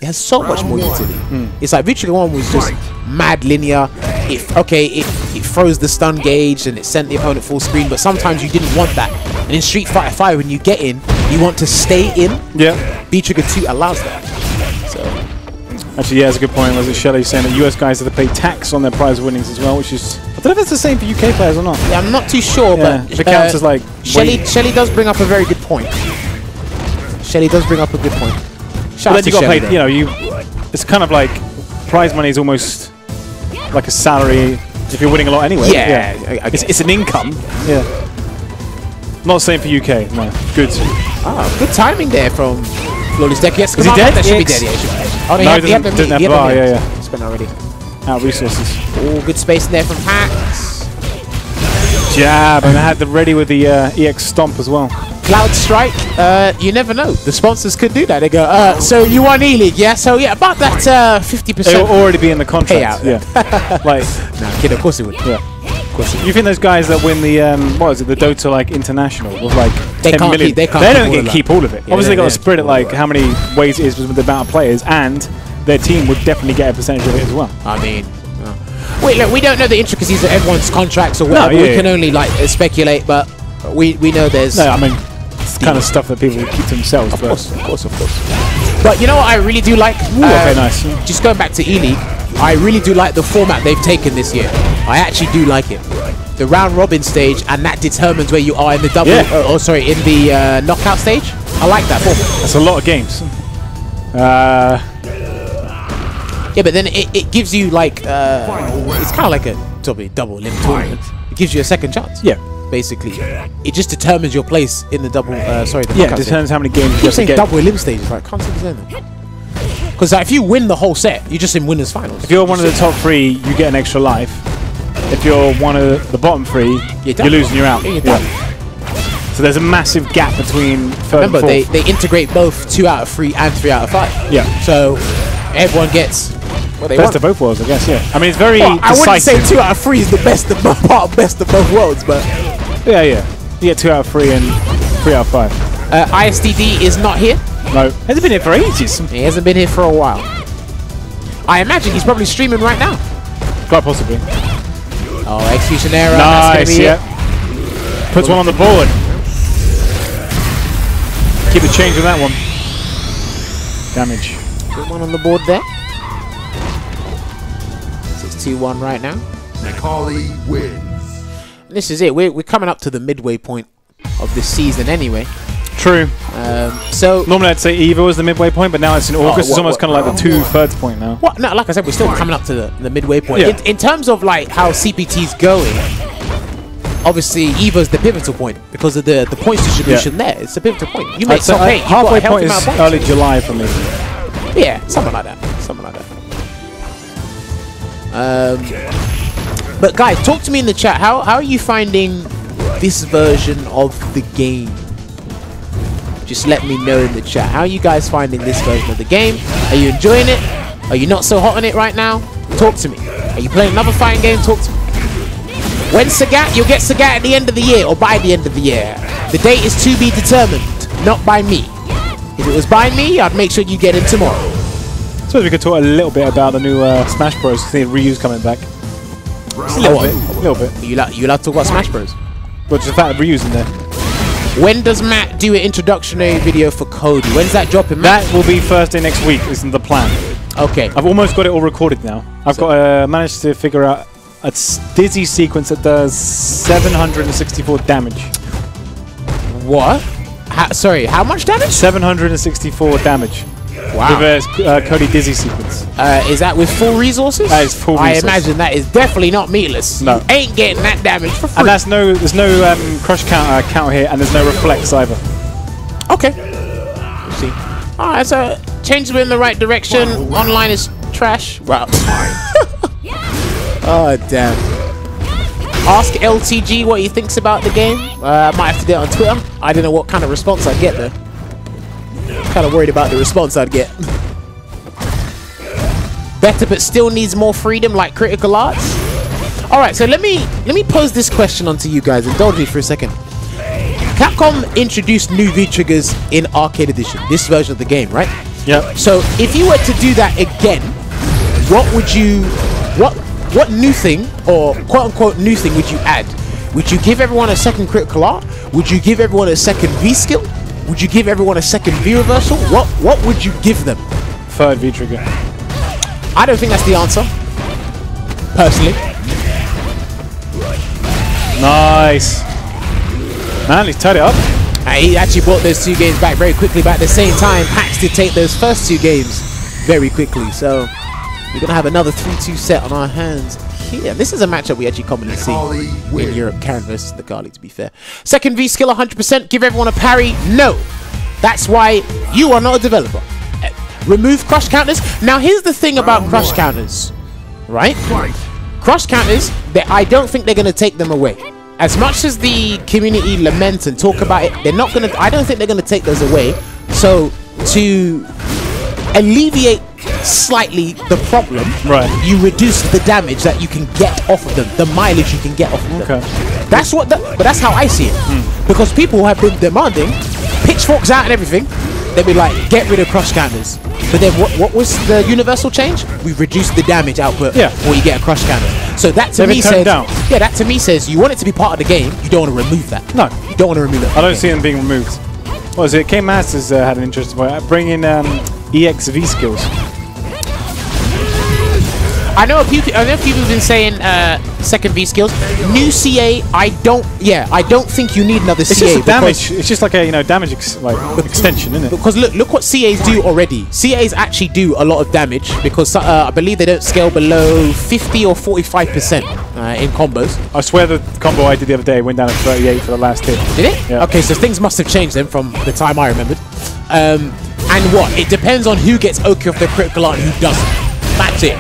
It has so much more utility. It's like V-Trigger 1 was just mad linear. It froze the stun gauge and it sent the opponent full screen, but sometimes you didn't want that. And in Street Fighter 5, when you get in, you want to stay in. Yeah. V-Trigger 2 allows that. So. Actually, yeah, that's a good point. Was it Shelley saying that US guys have to pay tax on their prize winnings as well, which is... I don't know if it's the same for UK players or not. Yeah, I'm not too sure, but... If it counts as like... Shelley does bring up a very good point. Shelley does bring up a good point. But then you got paid, it's kind of like prize money is almost like a salary if you're winning a lot anyway. Yeah. It's an income. Yeah. Not the same for UK. No. Good. Ah, good timing there from Flawless Deku. Yes, is he dead? That should be dead. Yeah, should be dead. Oh, no, he doesn't have bar. Yeah. Spent already. Out resources. Oh, good space in there from Packz. Jab, and I had the ready with the EX Stomp as well. Cloud Strike, you never know. The sponsors could do that. They go, so you won E-League, yeah? So yeah, about that 50%. It will already be in the contract. Payout. Yeah. Like, no, kid, of course it would. Yeah. Of course it would. You think those guys that win the the Dota International with like 10 million? They don't keep all of it. Yeah, obviously they got to split it like how many ways it is with the amount of players, and their team would definitely get a percentage of it as well. I mean, wait, look, we don't know the intricacies of everyone's contracts or whatever. We can only speculate, but we know there's. No, I mean. It's kind of stuff that people keep to themselves. Of course. But you know what I really do like? Okay, nice. Just going back to E-League, I really do like the format they've taken this year. I actually do like it. The round robin stage, and that determines where you are in the double. Yeah. In the knockout stage. I like that format. That's a lot of games. Yeah, but then it gives you like it's kind of like a double limb tournament. It gives you a second chance. Yeah. Basically, it just determines your place in the double. The it determines how many games you have to get. Double elim stages, like can't understand that. Because if you win the whole set, you're just in winners finals. If you're one of the top 3, you get an extra life. If you're one of the bottom 3, you're losing. You're out. Yeah, you're done. So there's a massive gap between third Remember, and fourth. they integrate both 2 out of 3 and 3 out of 5. Yeah. So everyone gets what they Best want. of both worlds, I guess, yeah. I mean, it's very Well, I wouldn't say decisive. 2 out of 3 is the best of best of both worlds, but Yeah, yeah. You get 2 out of 3 and 3 out of 5. ISDD is not here. No. Hasn't been here for ages. He hasn't been here for a while. I imagine he's probably streaming right now. Quite possibly. Oh, Executionera. Nice, that's gonna be yeah. it. Puts one on the board. Keep the change on that one. Damage. Put one on the board there. 6-2-1 right now. Macaulay wins. This is it. We're coming up to the midway point of this season anyway. True. So Normally I'd say Evo was the midway point, but now it's in August. It's what- almost kind of like the 2/3 point now. what? No, like I said, we're still coming up to the midway point. Yeah. In terms of like how CPT's going, obviously Evo's the pivotal point because of the points distribution there. It's the pivotal point. You make I'd say top 8, you've got a halfway healthy point amount is of points. early July for me. Yeah, something like that. Something like that. But guys, talk to me in the chat. How are you finding this version of the game? Just let me know in the chat. How are you guys finding this version of the game? Are you enjoying it? Are you not so hot on it right now? Talk to me. Are you playing another fighting game? Talk to me. When Sagat, you'll get Sagat at the end of the year or by the end of the year. The date is to be determined, not by me. If it was by me, I'd make sure you get it tomorrow. I suppose we could talk a little bit about the new Smash Bros. See Ryu's coming back. Just a little bit. A little bit. You allowed to talk about Smash Bros? But just the fact that Ryu's in there. When does Matt do an introductory video for Cody? When's that dropping, Matt? That will be Thursday next week, isn't the plan. Okay. I've almost got it all recorded now. I've got managed to figure out a dizzy sequence that does 764 damage. What? Sorry, how much damage? 764 damage. Wow. With a Cody dizzy sequence. Is that with full resources? That is full I resource. imagine that is definitely not meatless. No. You ain't getting that damage for free. And there's no crush counter here, and there's no reflex either. Okay. Let's see. Alright, so changes in the right direction. Online is trash. Wow. Oh, damn. Ask LTG what he thinks about the game. I might have to do it on Twitter. I don't know what kind of response I'd get though. Kind of worried about the response I'd get. Better but still needs more freedom like Critical Arts. Alright, so let me pose this question onto you guys. Indulge me for a second. Capcom introduced new V-triggers in Arcade Edition, this version of the game, right? Yep. So if you were to do that again, what would you what new thing or quote unquote new thing would you add? Would you give everyone a second critical art? Would you give everyone a second V skill? Would you give everyone a second V reversal? What would you give them? Third V trigger. I don't think that's the answer. Personally. Nice. Man, he's tied it up. He actually brought those 2 games back very quickly, but at the same time, Packz did take those first 2 games very quickly. So we're going to have another 3-2 set on our hands here. This is a matchup we actually commonly see in Europe. Karen versus the Carly, to be fair. Second V skill 100%. Give everyone a parry. No. That's why you are not a developer. Remove crush counters. Now, here's the thing about crush counters, right? Crush counters, I don't think they're going to take them away. As much as the community lament and talk about it, they're not going to, I don't think they're going to take those away. So, to alleviate slightly the problem, right, you reduce the damage that you can get off of them, the mileage you can get off of them. Okay. That's what, but that's how I see it. Because people have been demanding pitchforks out and everything. They'd be like, get rid of crush counters. But then what was the universal change? We reduced the damage output, or you get a crush counter. So that to me says, yeah, that to me says you want it to be part of the game. You don't want to remove that. No, you don't want to remove it. I don't see them being removed. What was it? K Masters had an interesting point. Bring in EXV skills. I know people have been saying second V skills. New CA, I don't think you need another It's CA. just a damage. It's just like a damage extension, isn't it? Because look what CAs do already. CAs actually do a lot of damage because I believe they don't scale below 50 or 45% in combos. I swear the combo I did the other day went down to 38 for the last hit. Did it? Yeah. Okay, so things must have changed then from the time I remembered. And what? It depends on who gets OK off the critical art and who doesn't. That's it.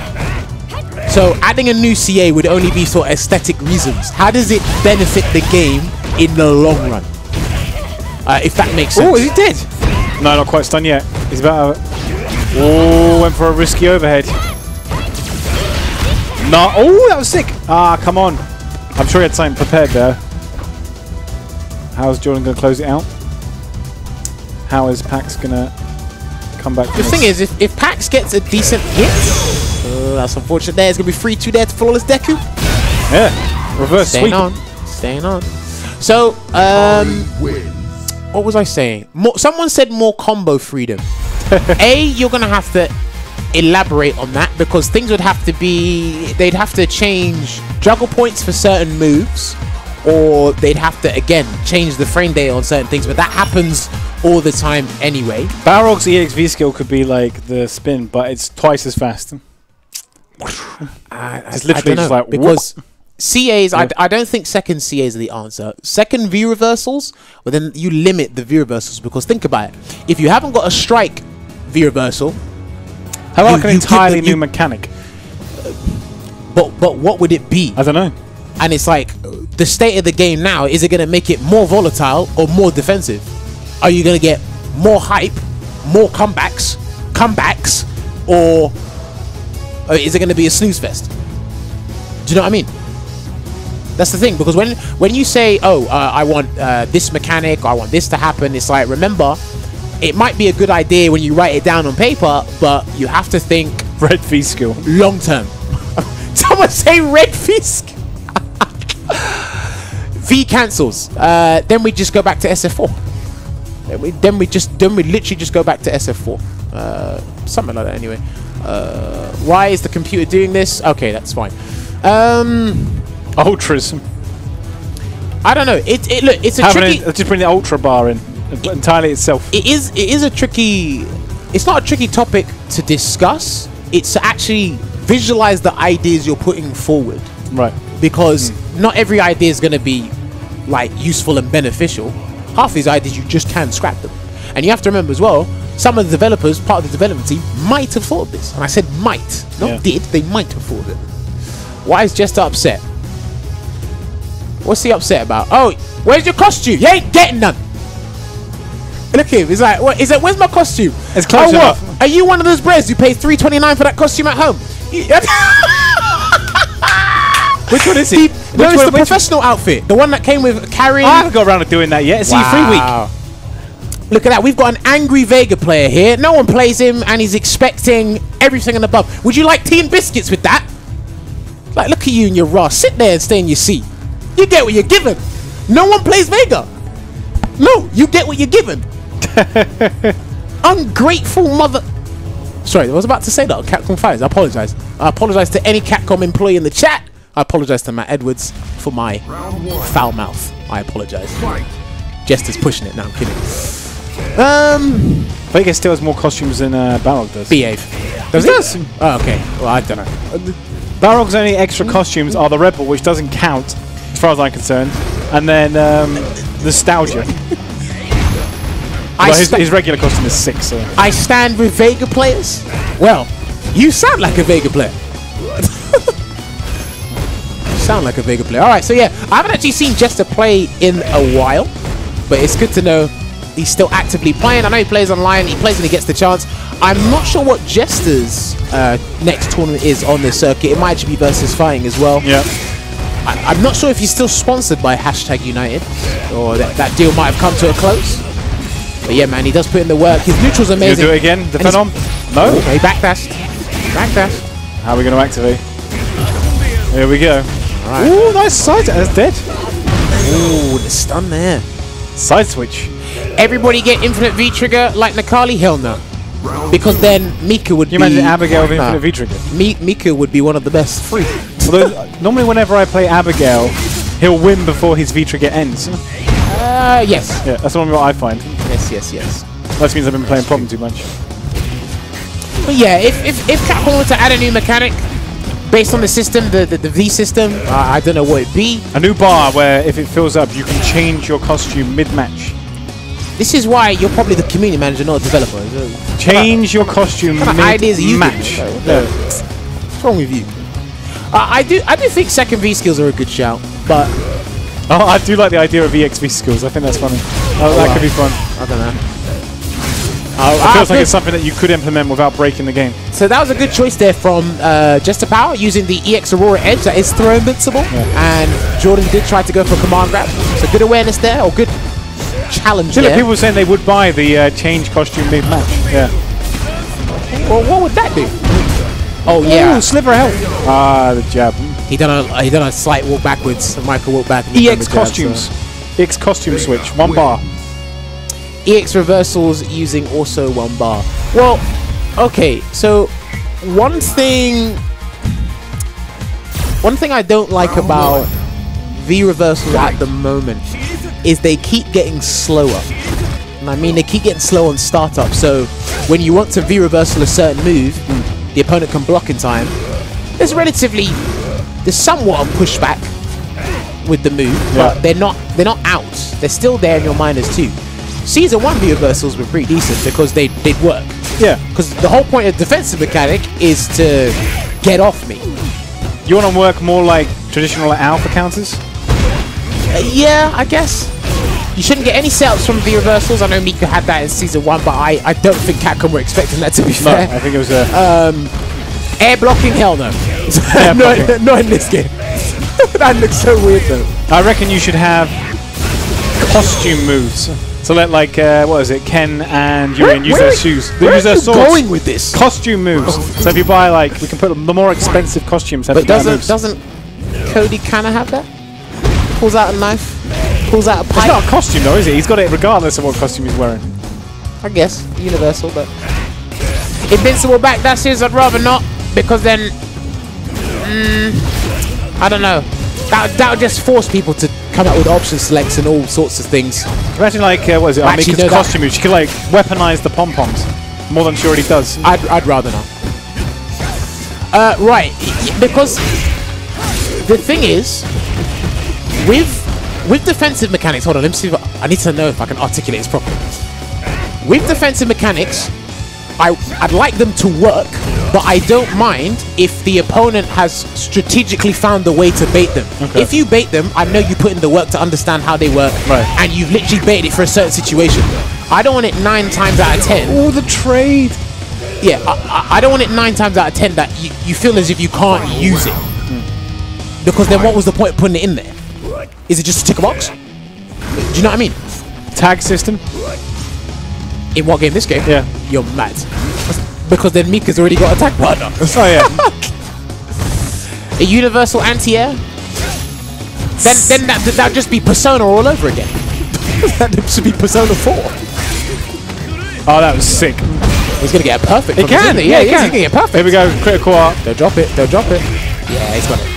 So adding a new CA would only be for aesthetic reasons. How does it benefit the game in the long run? if that makes sense. Oh, is he dead? No, not quite stunned yet. He's about to... Oh, went for a risky overhead. No. Oh, that was sick. Ah, come on. I'm sure he had something prepared there. How's Jordan going to close it out? How is Packz going to come back? The thing is, if Packz gets a decent hit, that's unfortunate. There's going to be 3-2 there to flawless Deku. Yeah. Reverse Staying sweep. on. Staying on. So, what was I saying? Someone said more combo freedom. You're going to have to elaborate on that because things would have to be... They'd have to change juggle points for certain moves, or they'd have to, again, change the frame data on certain things, but that happens all the time anyway. Balrog's EXV skill could be like the spin, but it's twice as fast. It's literally just like... Because CAs, yeah. I don't think second CAs are the answer. Second V reversals, well then you limit the V reversals because think about it. If you haven't got a strike V reversal, how about an entirely new mechanic? But what would it be? I don't know. And it's like the state of the game now. Is it going to make it more volatile or more defensive? Are you going to get more hype, more comebacks, or is it going to be a snooze fest? Do you know what I mean? That's the thing, because when you say, oh, I want this mechanic, or I want this to happen, it's like, remember, it might be a good idea when you write it down on paper, but you have to think red V skill long term. Someone say red V skill. V cancels. Then we just go back to SF4. Then we literally just go back to SF4. Something like that anyway. Why is the computer doing this? Okay, that's fine. Ultras. I don't know. Look, it's a tricky. Just bring the ultra bar in entirely itself. It is a tricky. It's not a tricky topic to discuss. It's to actually visualize the ideas you're putting forward. Right. Because not every idea is going to be like useful and beneficial. Half these ideas you just can't scrap them. And you have to remember as well, some of the developers, part of the development team, might have thought of this. And I said might, not did. They might have thought of it. Why is Jester upset? What's he upset about? Oh, where's your costume? You ain't getting none. Look at him. He's like, what? Is it? Where's my costume? It's close enough. What? Are you one of those bros who pays $3.29 for that costume at home? Which one is he? No, it's the professional outfit. The one that came with carrying... I haven't got around to doing that yet. It's E3 week. Look at that. We've got an angry Vega player here. No one plays him, and he's expecting everything and above. Would you like tea and biscuits with that? Like, look at you and your raw. Sit there and stay in your seat. You get what you're given. No one plays Vega. No, you get what you're given. Ungrateful mother... Sorry, I was about to say that on Capcom Fires. I apologize. I apologize to any Capcom employee in the chat. I apologize to Matt Edwards for my foul mouth. I apologize. Jester's pushing it now. I'm kidding. Vega still has more costumes than Balrog does. Behave. Does it? Oh, okay. Well, I don't know. Balrog's only extra costumes are the Rebel, which doesn't count, as far as I'm concerned, and then Nostalgia. Well, his regular costume is 6. So. I stand with Vega players. Well, you sound like a Vega player. Sound like a Vega player. Alright, so yeah, I haven't actually seen Jester play in a while, but it's good to know he's still actively playing. I know he plays online, he plays when he gets the chance. I'm not sure what Jester's next tournament is on this circuit. It might actually be versus fighting as well. Yeah. I'm not sure if he's still sponsored by #United, or that deal might have come to a close. But yeah, man, he does put in the work. His neutral's amazing. You do it again? The Phenom? No? Okay, backdash. Backdash. How are we going to activate? Here we go. Right. Ooh, nice side. That's dead. Ooh, the stun there. Side switch. Everybody get infinite V trigger like Nakali? Hell no. Because then Mika would be... You imagine Abigail with infinite V trigger? Mika would be one of the best free. Although, normally whenever I play Abigail, he'll win before his V trigger ends. Yes. Yeah, that's normally what I find. Yes. That means I've been playing Problem too much. But yeah, if Capcom were to add a new mechanic based on the system, the V system, I don't know what it'd be. A new bar where if it fills up, you can change your costume mid-match. This is why you're probably the community manager, not a developer. Change your costume mid-match. What's wrong with you? I do think second V skills are a good shout, but Oh, I do like the idea of EXV skills. I think that's funny. Oh, that could be fun. I don't know. It feels like it's something that you could implement without breaking the game. So that was a good choice there from Jester Power, using the EX Aurora Edge that is throw invincible. And Jordan did try to go for command grab. So good awareness there, or good challenge there. People were saying they would buy the change costume mid-match. Yeah. Well, what would that do? Oh yeah, Ooh, sliver of health. Ah, the jab. he done a slight walk backwards. Michael walk back. And EX costumes. EX costume switch. 1 bar. EX reversals using also 1 bar. Well, okay. So one thing I don't like about V reversals at the moment is they keep getting slower. And I mean, they keep getting slow on startup. So when you want to V reversal a certain move, the opponent can block in time. There's somewhat of pushback with the move, but they're not out. They're still there in your minors too. Season 1 V reversals were pretty decent because they'd work. Yeah. Because the whole point of defensive mechanic is to get off me. You want to work more like traditional alpha counters? Yeah, I guess. You shouldn't get any setups from V reversals. I know Mika had that in Season 1, but I don't think Capcom were expecting that, to be fair. No, I think it was a... air blocking? Hell no. Not in this game. That looks so weird though. I reckon you should have costume moves. So let what is it, Ken and Yurian use their shoes. They use their swords. Going with this? Costume moves. So if you buy we can put the more expensive costumes. But doesn't Cody kind of have that? Pulls out a knife, pulls out a pipe. It's not a costume though, is it? He's got it regardless of what costume he's wearing. I guess universal, but invincible backdashes I'd rather not, because then I don't know. That would just force people to come out with option selects and all sorts of things. Imagine what is it? Mika's costume move. She could weaponize the pom poms more than she already does. I'd rather not. Right, because the thing is, with defensive mechanics. Hold on, let me see. I need to know if I can articulate this properly. With defensive mechanics, I'd like them to work, but I don't mind if the opponent has strategically found a way to bait them. Okay. If you bait them, I know you put in the work to understand how they work, and you've literally baited it for a certain situation. I don't want it 9 times out of 10. Oh, the trade! Yeah, I don't want it 9 times out of 10 that you feel as if you can't use it. Because then what was the point of putting it in there? Is it just to tick a box? Do you know what I mean? Tag system? In what game? This game? Yeah. You're mad. Because then Mika's already got a tag partner. Oh yeah. A universal anti-air? Then that'd just be Persona all over again. That should be Persona 4. Oh, that was sick. He's gonna get a perfect. He can. Yeah, he can. He's gonna get a perfect. Here we go. Critical art. They'll drop it. They'll drop it. Yeah, he's got it.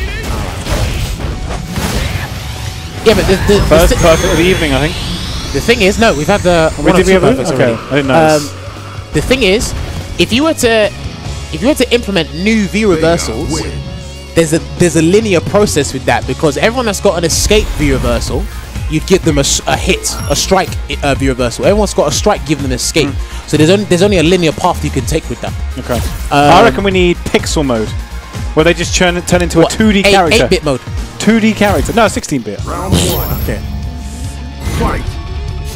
Yeah, but the first perfect of the evening, I think. The thing is, no, we've had the did we have it? Okay, I didn't know. The thing is, if you were to implement new V reversals, there's a linear process with that, because everyone that's got an escape V reversal, you'd give them a strike V reversal. Everyone's got a strike, give them an escape. So there's only a linear path you can take with that. Okay. I reckon we need pixel mode, where they just turn into a 2D character. 8-bit mode. 2D character. No, 16-bit. Round 1. Okay. Fight.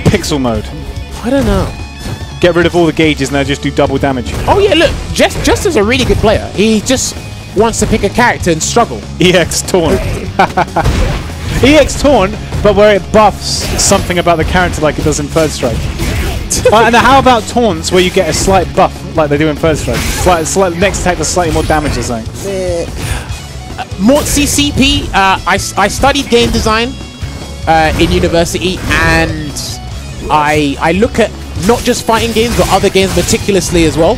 Pixel mode. I don't know. Get rid of all the gauges and they'll just do double damage. Oh yeah, look, Jester's a really good player. He just wants to pick a character and struggle. EX Taunt. EX Taunt, but where it buffs something about the character like it does in Third Strike. And how about taunts where you get a slight buff like they do in Third Strike? Slight next attack does slightly more damage or something. More CCP. I studied game design in university, and I look at not just fighting games but other games meticulously as well.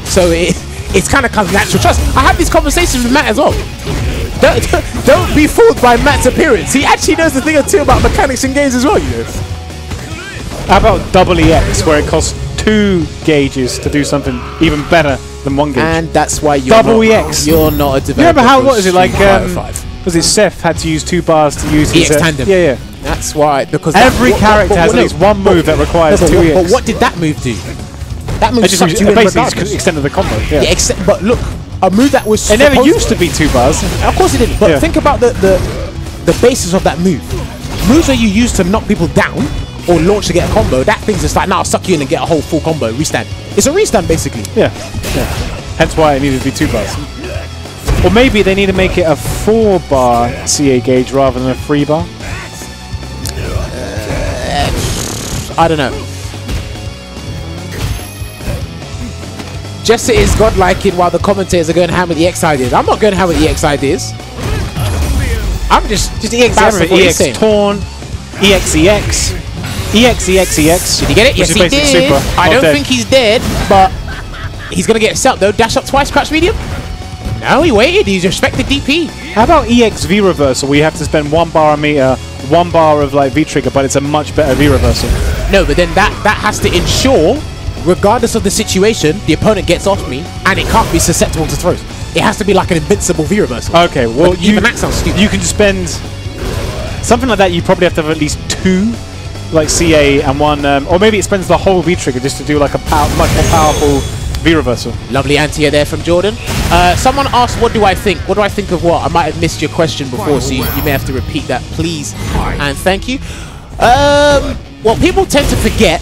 So it's kind of comes natural trust. I have these conversations with Matt as well. Don't be fooled by Matt's appearance. He actually knows a thing or two about mechanics in games as well, you know. How about double EX, where it costs 2 gauges to do something even better than 1 gauge? And that's why you're double EX. You're not a developer. You remember how, what is it like, was it Seth had to use 2 bars to use EX tandem? Yeah. That's why, because every character has at least 1 move that requires 2 EX. But what did that move do? That move just basically extended the combo. Yeah, but look, a move that was it never used to be 2 bars. Of course it didn't. But think about the basis of that move. moves that you use to knock people down or launch to get a combo, that thing's just like, nah, I'll suck you in and get a whole full combo, restand. It's a restand, basically. Yeah. Hence why it needed to be 2 bars. Or maybe they need to make it a 4-bar CA gauge rather than a 3-bar. I don't know. Jester is godlike while the commentators are going ham with EX ideas. I'm not going ham with EX ideas. I'm just EX everything. EX Taunt, EX. EX. Did he get it? Yes, he did. Super. I don't think he's dead, but he's going to get set up though. Dash up twice, crouch medium. No, he waited. He's respected DP. How about EX V reversal where you have to spend 1 bar of meter, 1 bar of like V trigger, but it's a much better V reversal? No, but then that has to ensure, regardless of the situation, the opponent gets off me and it can't be susceptible to throws. It has to be like an invincible V reversal. Okay, well, even that sounds stupid. You can just spend something like that. You probably have to have at least 2, like CA and 1, or maybe it spends the whole V trigger just to do like a much more powerful V reversal. Lovely anti-air there from Jordan. Someone asked, what do I think? What do I think of what? I might have missed your question before, so you may have to repeat that, please. And thank you. Well, people tend to forget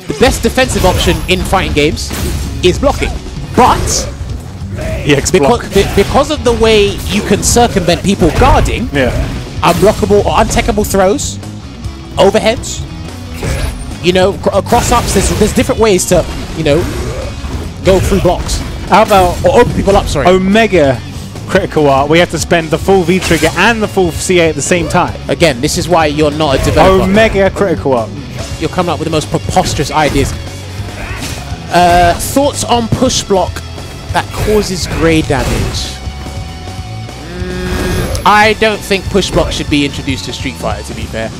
the best defensive option in fighting games is blocking. But because of the way you can circumvent people guarding, unblockable or untakeable throws, overheads, you know, cross-ups, there's different ways to, you know, go through blocks. How about or open people up, sorry. Omega critical art, we have to spend the full V trigger and the full CA at the same time. Again, this is why you're not a developer. Omega critical art. You're coming up with the most preposterous ideas. Thoughts on push block that causes grey damage? I don't think push block should be introduced to Street Fighter, to be fair.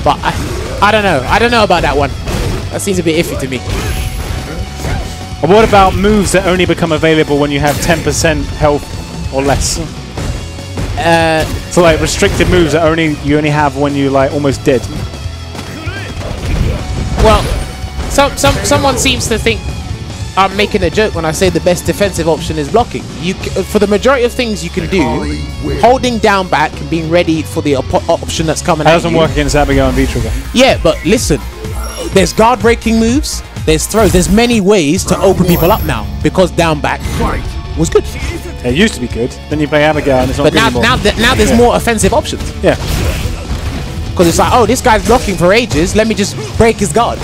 But I don't know. I don't know about that one. That seems a bit iffy to me. And what about moves that only become available when you have 10% health or less? So like restricted moves that you only have when you like almost dead. Well, someone seems to think I'm making a joke when I say the best defensive option is blocking. For the majority of things you can do, holding down back and being ready for the option that's coming at you. That doesn't work against Abigail and V-Trigger. Yeah, but listen, there's guard breaking moves, there's throws, there's many ways to open people up now because down back was good. It used to be good. Then you play Abigail and it's not good anymore. But now there's more offensive options. Yeah. Because it's like, oh, this guy's blocking for ages, let me just break his guard.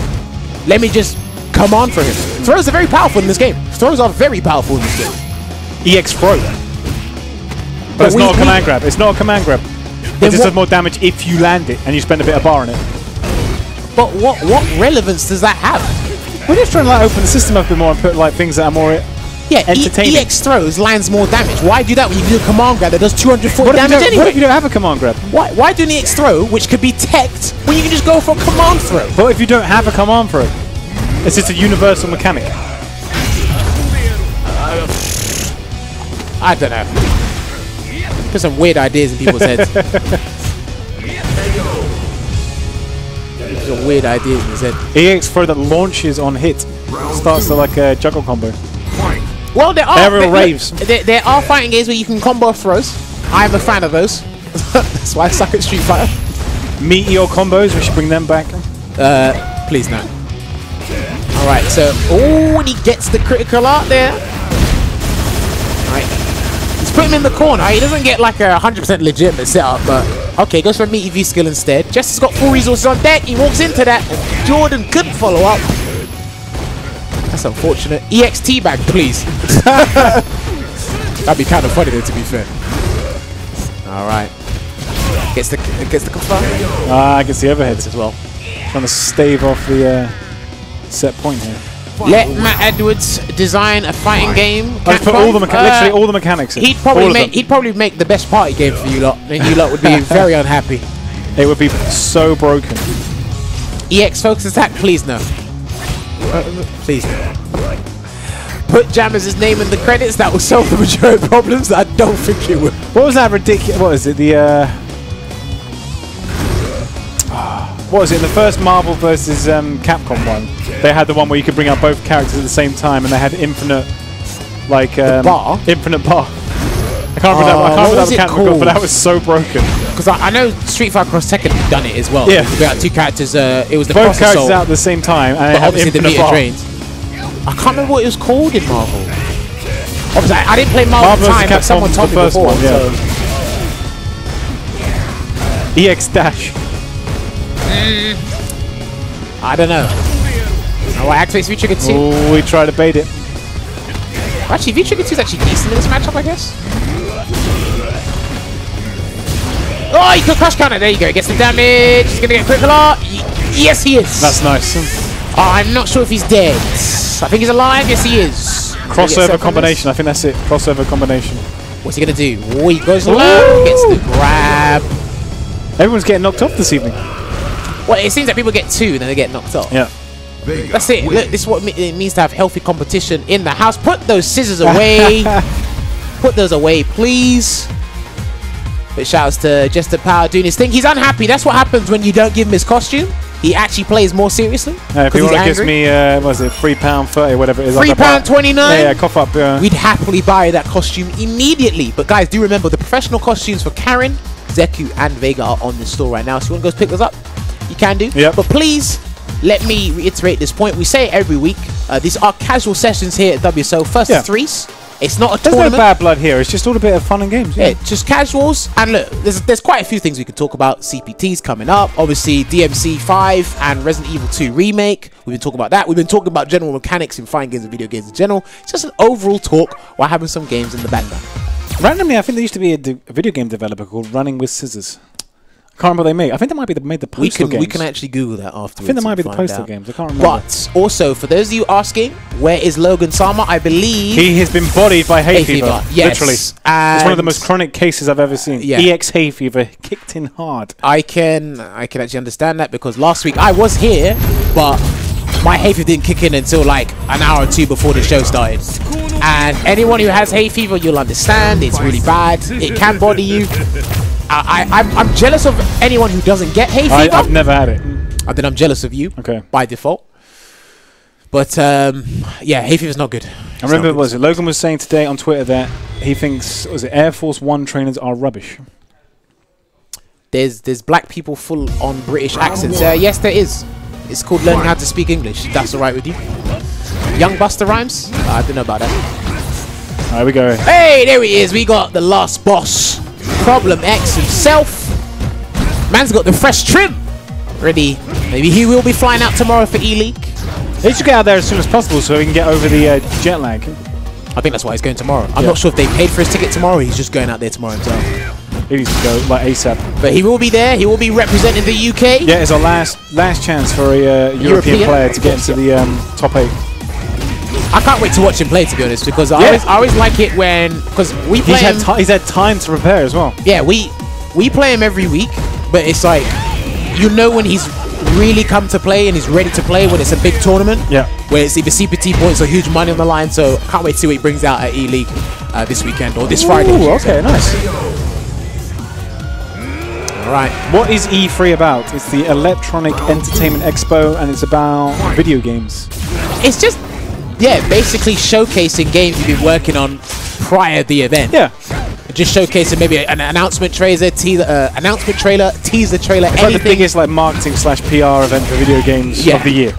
Let me just come on for him. Throws are very powerful in this game. Throws are very powerful in this game. EX throw. But it's not a command grab. It's not a command grab. It just does more damage if you land it and you spend a bit of bar on it. But what relevance does that have? We're just trying to like open the system up a bit more and put like things that are more entertaining. EX throws lands more damage. Why do that when you do a command grab that does 240 damage anyway? What if you don't have a command grab? Why do an EX throw, which could be teched, when you can just go for a command throw? But if you don't have a command throw, it's just a universal mechanic. I don't know. Put some weird ideas in people's heads. Some weird ideas in his head. EX throw that launches on hit starts to like a juggle combo. Well, there are aerial raves. There are fighting games where you can combo throws. I'm a fan of those. That's why I suck at Street Fighter. Meteor combos, we should bring them back. Please no. Alright, so he gets the critical art there. Alright. He's put him in the corner. He doesn't get like a 100% legitimate setup, but okay, goes for a meaty V skill instead. Jester's got full resources on deck. He walks into that. Jordan couldn't follow up. That's unfortunate. EX teabag, please. That'd be kind of funny though, to be fair. Alright. Gets the confirm. Gets the overheads as well. Trying to stave off the set point here. Let Matt Edwards design a fighting game. Let's put all the literally all the mechanics in. He'd probably make the best party game for you lot, and you lot would be very unhappy. It would be so broken. EX focus attack, please no. Please no. Put Jammers' name in the credits. That will solve the majority of problems. I don't think it would. What was that ridiculous? What is it? The what was it? The first Marvel versus Capcom one. They had the one where you could bring out both characters at the same time, and they had infinite, like bar. Infinite bar. I can't remember what that was it character, but that called? was so broken. Because I know Street Fighter Cross Tekken have done it as well. Yeah. We got 2 characters. It was the Both Cross characters Assault, out at the same time, and but obviously the meter bar. drains. I can't remember what it was called in Marvel. Obviously, I didn't play Marvel at the time, but someone told me before. One, yeah. EX Dash. I don't know. Oh, I activate V-Trigger 2. Oh, we try to bait it. Actually, V-Trigger 2 is actually decent in this matchup, I guess. Oh, he could crush counter. There you go. Gets the damage. He's going to get critical art. Yes, he is. That's nice. I'm not sure if he's dead. I think he's alive. Yes, he is. Crossover combination. I think that's it. Crossover combination. What's he going to do? Oh, he goes low. Gets the grab. Everyone's getting knocked off this evening. Well, it seems that people get 2 and then they get knocked off. Yeah. That's it. Look, this is what it means to have healthy competition in the house. Put those scissors away. Put those away, please. But shouts to Jester Power doing his thing. He's unhappy. That's what happens when you don't give him his costume. He actually plays more seriously. If he gives me, what was it, £3.30, whatever it is. £3.29. Yeah, cough up. We'd happily buy that costume immediately. But guys, do remember the professional costumes for Karen, Deku, and Vega are on the store right now. So you want to go pick those up? You can do. Yep. But please, let me reiterate this point. We say it every week. These are casual sessions here at WSO. First threes. It's not a tournament. There's no bad blood here. It's just all a bit of fun and games. Yeah, just casuals. And look, there's quite a few things we could talk about. CPTs coming up. Obviously, DMC 5 and Resident Evil 2 Remake. We've been talking about that. We've been talking about general mechanics in fighting games and video games in general. It's just an overall talk while having some games in the background. Randomly, I think there used to be a video game developer called Running with Scissors. I can't remember what they made. I think they might be made the Postal games. We can actually Google that afterwards. I think they might be the Postal games. I can't remember. But also, for those of you asking, where is Logan Sama? I believe he has been bodied by hay fever. Yes. Literally. It's one of the most chronic cases I've ever seen. Yeah. EX hay fever kicked in hard. I can actually understand that because last week I was here, but my hay fever didn't kick in until like an hour or 2 before the show started. And anyone who has hay fever, you'll understand. It's really bad. It can body you. I'm jealous of anyone who doesn't get hay fever. I've never had it. And then I'm jealous of you. Okay. By default. But yeah, hay fever's not good. I remember Logan was saying today on Twitter that he thinks Air Force One trainers are rubbish. There's black people full on British accents. Yes, there is. It's called learning how to speak English. If that's all right with you. Young Buster Rhymes? I don't know about that. All right, we go. Hey, there he is. We got the last boss. Problem X himself. Man's got the fresh trim. Ready. Maybe he will be flying out tomorrow for E-League. He should get out there as soon as possible so he can get over the jet lag. I think that's why he's going tomorrow. I'm not sure if they paid for his ticket tomorrow or he's just going out there tomorrow himself. He needs to go like ASAP. But he will be there. He will be representing the UK. Yeah, it's our last chance for a European player to get into the top 8. I can't wait to watch him play, to be honest, because I always like it when we play him. He's had time to prepare as well. Yeah, we play him every week, but it's like you know when he's really come to play and he's ready to play when it's a big tournament. Yeah. Where it's either CPT points or huge money on the line. So I can't wait to see what he brings out at E-League this weekend or this Friday. Ooh, okay, nice. All right. What is E3 about? It's the Electronic Entertainment Expo, and it's about video games. It's just basically showcasing games you've been working on prior to the event. Yeah. Just showcasing maybe an announcement trailer, teaser trailer, It's anything. like the biggest marketing / PR event for video games of the year.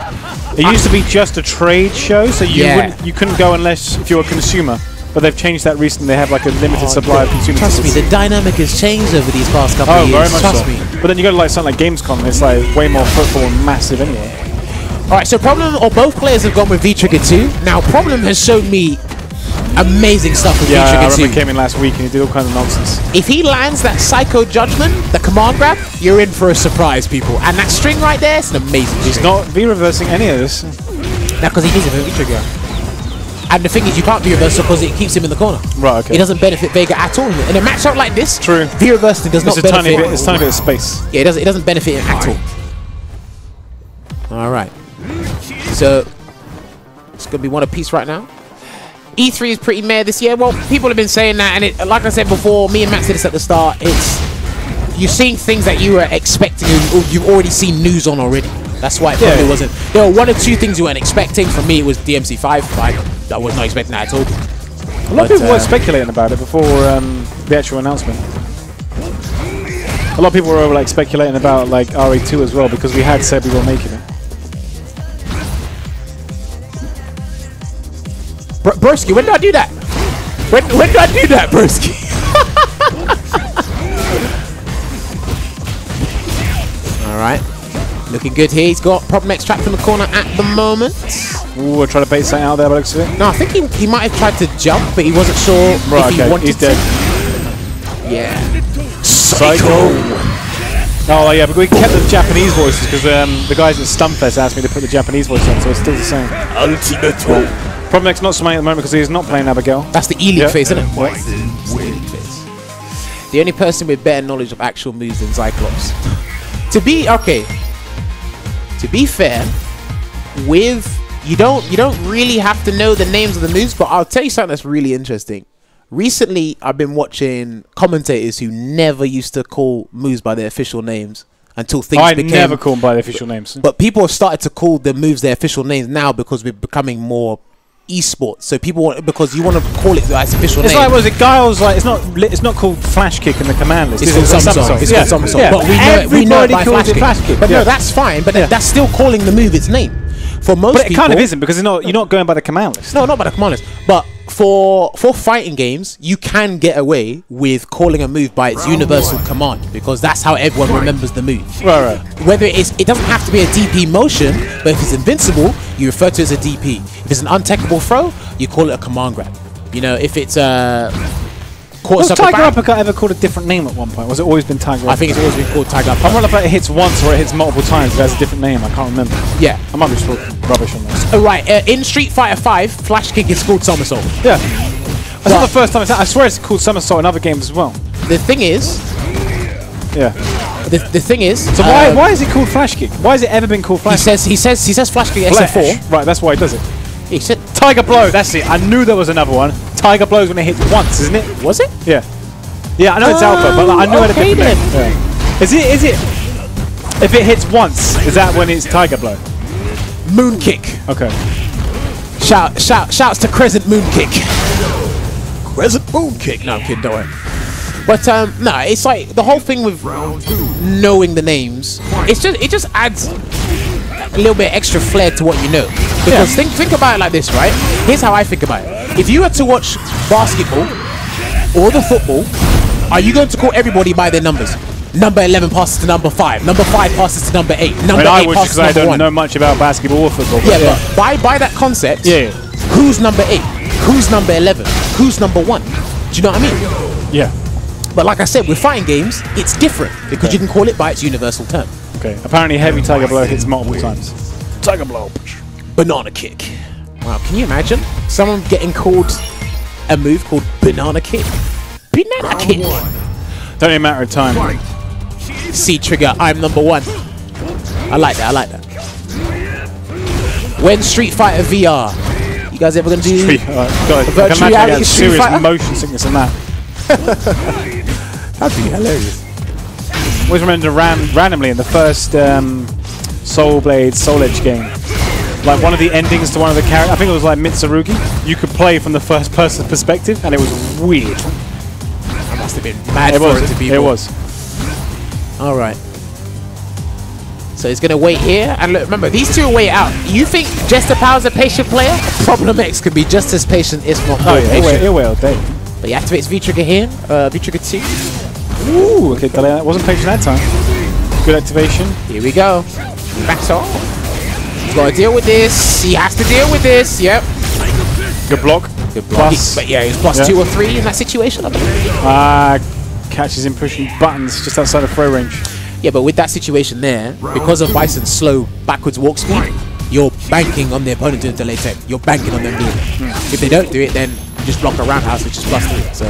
It used to be just a trade show, so you couldn't go unless if you're a consumer. But they've changed that recently. They have like a limited supply of consumer Trust me, the dynamic has changed over these past couple of years. Very much Trust so. me. But then you go to something like Gamescom, and it's like way more football and massive anyway. Alright, so both players have gone with V-Trigger 2. Now, Problem has shown me amazing stuff with V-Trigger 2. I remember he came in last week and he did all kinds of nonsense. If he lands that Psycho Judgment, the command grab, you're in for a surprise, people. And that string right there, it's an amazing He's string. not V-reversing any of this. Now, because he needs a V-Trigger. And the thing is, you can't V-reverse because it keeps him in the corner. Right, okay. It doesn't benefit Vega at all. In a matchup like this, True. V-reversing does not benefit. It's a tiny bit of space. Yeah, it doesn't benefit him at all. Alright. So, it's going to be one apiece right now. E3 is pretty meh this year. Well, people have been saying that, and like I said before, me and Matt said this at the start, you're seeing things that you were expecting, or you've already seen news on already. That's why it probably wasn't. There were 1 or 2 things you weren't expecting. For me, it was DMC 5. I was not expecting that at all. A lot of people were speculating about it before the actual announcement. A lot of people were like speculating about like RE2 as well because we had said we were making it. Broski, when do I do that? When do I do that, Broski? All right. Looking good here. He's got Problem X trapped in the corner at the moment. Ooh, we're trying to bait something out there by the looks of it. No, I think he might have tried to jump, but he wasn't sure if he wanted he's to. dead. Yeah. Psycho. Oh yeah, but we kept the Japanese voices because the guys at Stumfest asked me to put the Japanese voice on, so it's still the same. Problem X not smiling at the moment because he's not playing Abigail. That's the E-League face, isn't it? What? E-League face. The only person with better knowledge of actual moves than Cyclops. To be fair, you don't really have to know the names of the moves, but I'll tell you something that's really interesting. Recently, I've been watching commentators who never used to call moves by their official names until things became... I never call them by their official names. But people have started to call the moves their official names now because we're becoming more esports. So people want, because you want to call it as official name. It's like, was it Giles? Like, it's not called Flash Kick in the command list. It's called somersault. It's called somersault. Yeah. But we know it by Flash Kick. But no, that's fine. But that's still calling the move its name. For most people, but it kind of isn't because you're not going by the command list. No, not by the command list. But for fighting games, you can get away with calling a move by its universal command because that's how everyone remembers the move. Right. Whether it doesn't have to be a DP motion, but if it's invincible, you refer to it as a DP. If it's an untechable throw, you call it a command grab. You know, if it's a was Tiger Uppercut ever called a different name at one point? Was it always been Tiger Uppercut? I think it's always been called Tiger Uppercut. I wonder if it hits once or it hits multiple times. It has a different name. I can't remember. Yeah. I might be just talking rubbish on this. Oh, right. In Street Fighter 5, Flash Kick is called somersault. Yeah. That's not the first time it's happened. I swear it's called somersault in other games as well. The thing is... Yeah. The thing is... So why is it called Flash Kick? Why has it ever been called Flash Kick? He says Flash Kick SF4. Right, that's why he does it. He said... Tiger Blow, that's it. I knew there was another one. Tiger Blow is when it hits once, isn't it? Was it? Yeah. Yeah, I know it's Alpha, but like, I knew it had a different name. Yeah. Is it... If it hits once, is that when it's Tiger Blow? Moon Kick. Okay. Shouts to Crescent Moon Kick. Crescent Moon Kick. No, I'm kidding, don't worry. But no, it's like the whole thing with knowing the names. It just adds a little bit extra flair to what you know. Because think about it like this, right? Here's how I think about it. If you were to watch basketball or the football, are you going to call everybody by their numbers? Number 11 passes to number 5. Number 5 passes to number 8. Number 8 passes to number 1. I don't know much about basketball or football. Yeah, but by that concept, who's number 8? Who's number 11? Who's number 1? Do you know what I mean? Yeah. But like I said, with fighting games, it's different because you can call it by its universal term. Okay. Apparently, heavy Tiger Blow hits multiple times. Tiger Blow. Banana Kick. Wow, can you imagine someone getting called a move called Banana Kick? Banana Kick. Don't even matter of time. C trigger, I'm number 1. I like that, When Street Fighter VR? You guys ever gonna do virtual reality Street Fighter? Motion sickness and that. That'd be hilarious. Always remember randomly in the first Soul Edge game, like one of the endings to one of the characters, I think it was like Mitsurugi, you could play from the first person perspective and it was weird. I must have been mad for it to be. It was. Alright. So he's going to wait here. And look, remember, these two are way out. You think Jester Power's a patient player? Problem X could be just as patient, if not more patient. He'll wait all day. But he activates V-Trigger here. V-Trigger 2. Ooh, okay, that wasn't patient that time. Good activation. Here we go. Backs off. He's got to deal with this. He has to deal with this. Yep. Good block. Good block. But yeah, he's plus 2 or 3 in that situation, I believe. Catches him pushing buttons just outside of throw range. Yeah, but with that situation there, because of Bison's slow backwards walk speed, you're banking on the opponent doing delay tech. You're banking on them doing it. If they don't do it, then you just block a roundhouse, which is plus 3. So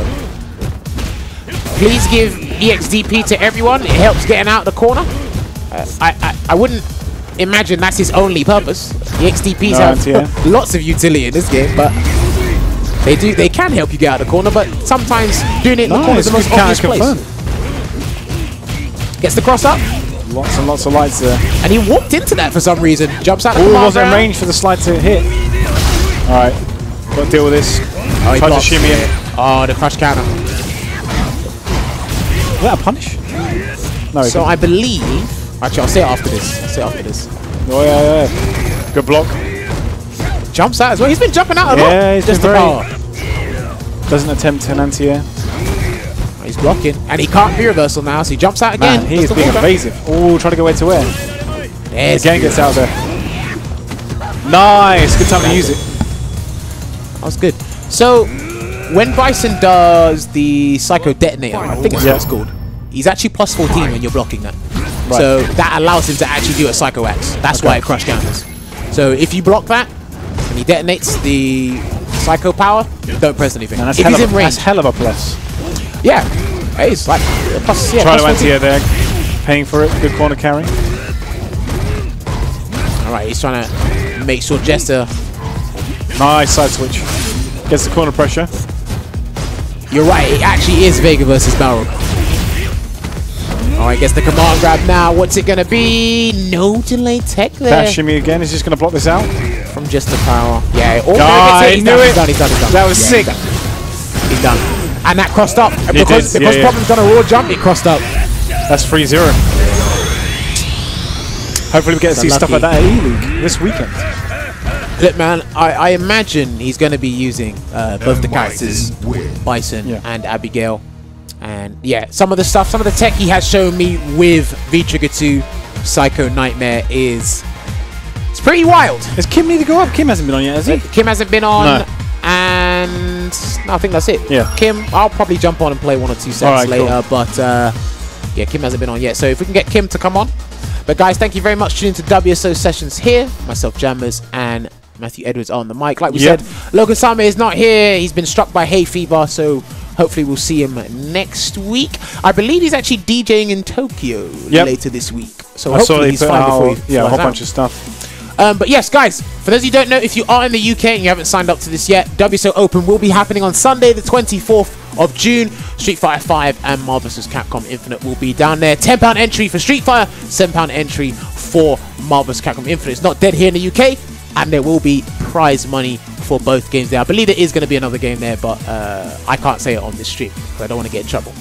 please give EXDP to everyone. It helps getting out of the corner. I wouldn't imagine that's his only purpose. EXDPs have lots of utility in this game, but they can help you get out of the corner, but sometimes doing it in the corner is the most obvious place. Gets the cross up. Lots and lots of lights there. And he walked into that for some reason. Jumps out of the wasn't in range for the slide to hit. Alright. Got to deal with this. Oh, he Tries to blocks. shimmy in. Oh, the crush counter. Is that a punish? No. So I believe. Actually, I'll say it after this. Oh yeah. Good block. Jumps out as well. He's been jumping out a lot. Yeah, he's just been the very- power. Doesn't attempt an anti-air. He's blocking, and he can't be reversal now, so he jumps out again. Man, he is Does the being wall jump. evasive. Oh, trying to go way to air. There's Again gets out there. Nice. Good time to use it. That was good. So, when Bison does the Psycho Detonator, I think it's what it's called, he's actually plus 14 when you're blocking that. Right. So, that allows him to actually do a Psycho X. That's why it crush counters. So, if you block that, and he detonates the Psycho power, don't press anything. And that's If he's in range. That's hell of a plus. Yeah. Hey, it's like plus, yeah, Try plus to 14. anti-air there. Paying for it. Good corner carry. Alright, he's trying to make sure Jester. Nice side switch. Gets the corner pressure. You're right, it actually is Vega versus Balrog. Alright, gets the command grab now. What's it gonna be? No delay tech there. That shimmy again. Is just going to block this out. From Jester power. Yeah, I he's knew done, it. he's done. That was sick. He's done. And that crossed up. And because did, yeah. Problem's done a raw jump, it crossed up. That's 3-0. Hopefully we get to see stuff like that at E-League this weekend. Look, man, I imagine he's going to be using both the characters, Bison and Abigail. And yeah, some of the tech he has shown me with V-Trigger 2 Psycho Nightmare is... It's pretty wild. Does Kim need to go up? Kim hasn't been on yet, has he? Kim hasn't been on, No. and no, I think that's it. Yeah. Kim, I'll probably jump on and play 1 or 2 sets later, but yeah, Kim hasn't been on yet. So if we can get Kim to come on. But guys, thank you very much for tuning to WSO Sessions here. Myself, Jammers, and Matthew Edwards on the mic. Like we said, Logan Sama is not here. He's been struck by hay fever, so hopefully we'll see him next week. I believe he's actually DJing in Tokyo later this week. So hopefully he's fine before he flies a whole out. bunch of stuff. But yes, guys, for those of you who don't know, if you are in the UK and you haven't signed up to this yet, WSO Open will be happening on Sunday, the 24th of June. Street Fighter 5 and Marvel vs. Capcom Infinite will be down there. £10 entry for Street Fighter, £7 entry for Marvel vs. Capcom Infinite. It's not dead here in the UK, and there will be prize money for both games there. I believe there is going to be another game there, but I can't say it on this stream because I don't want to get in trouble.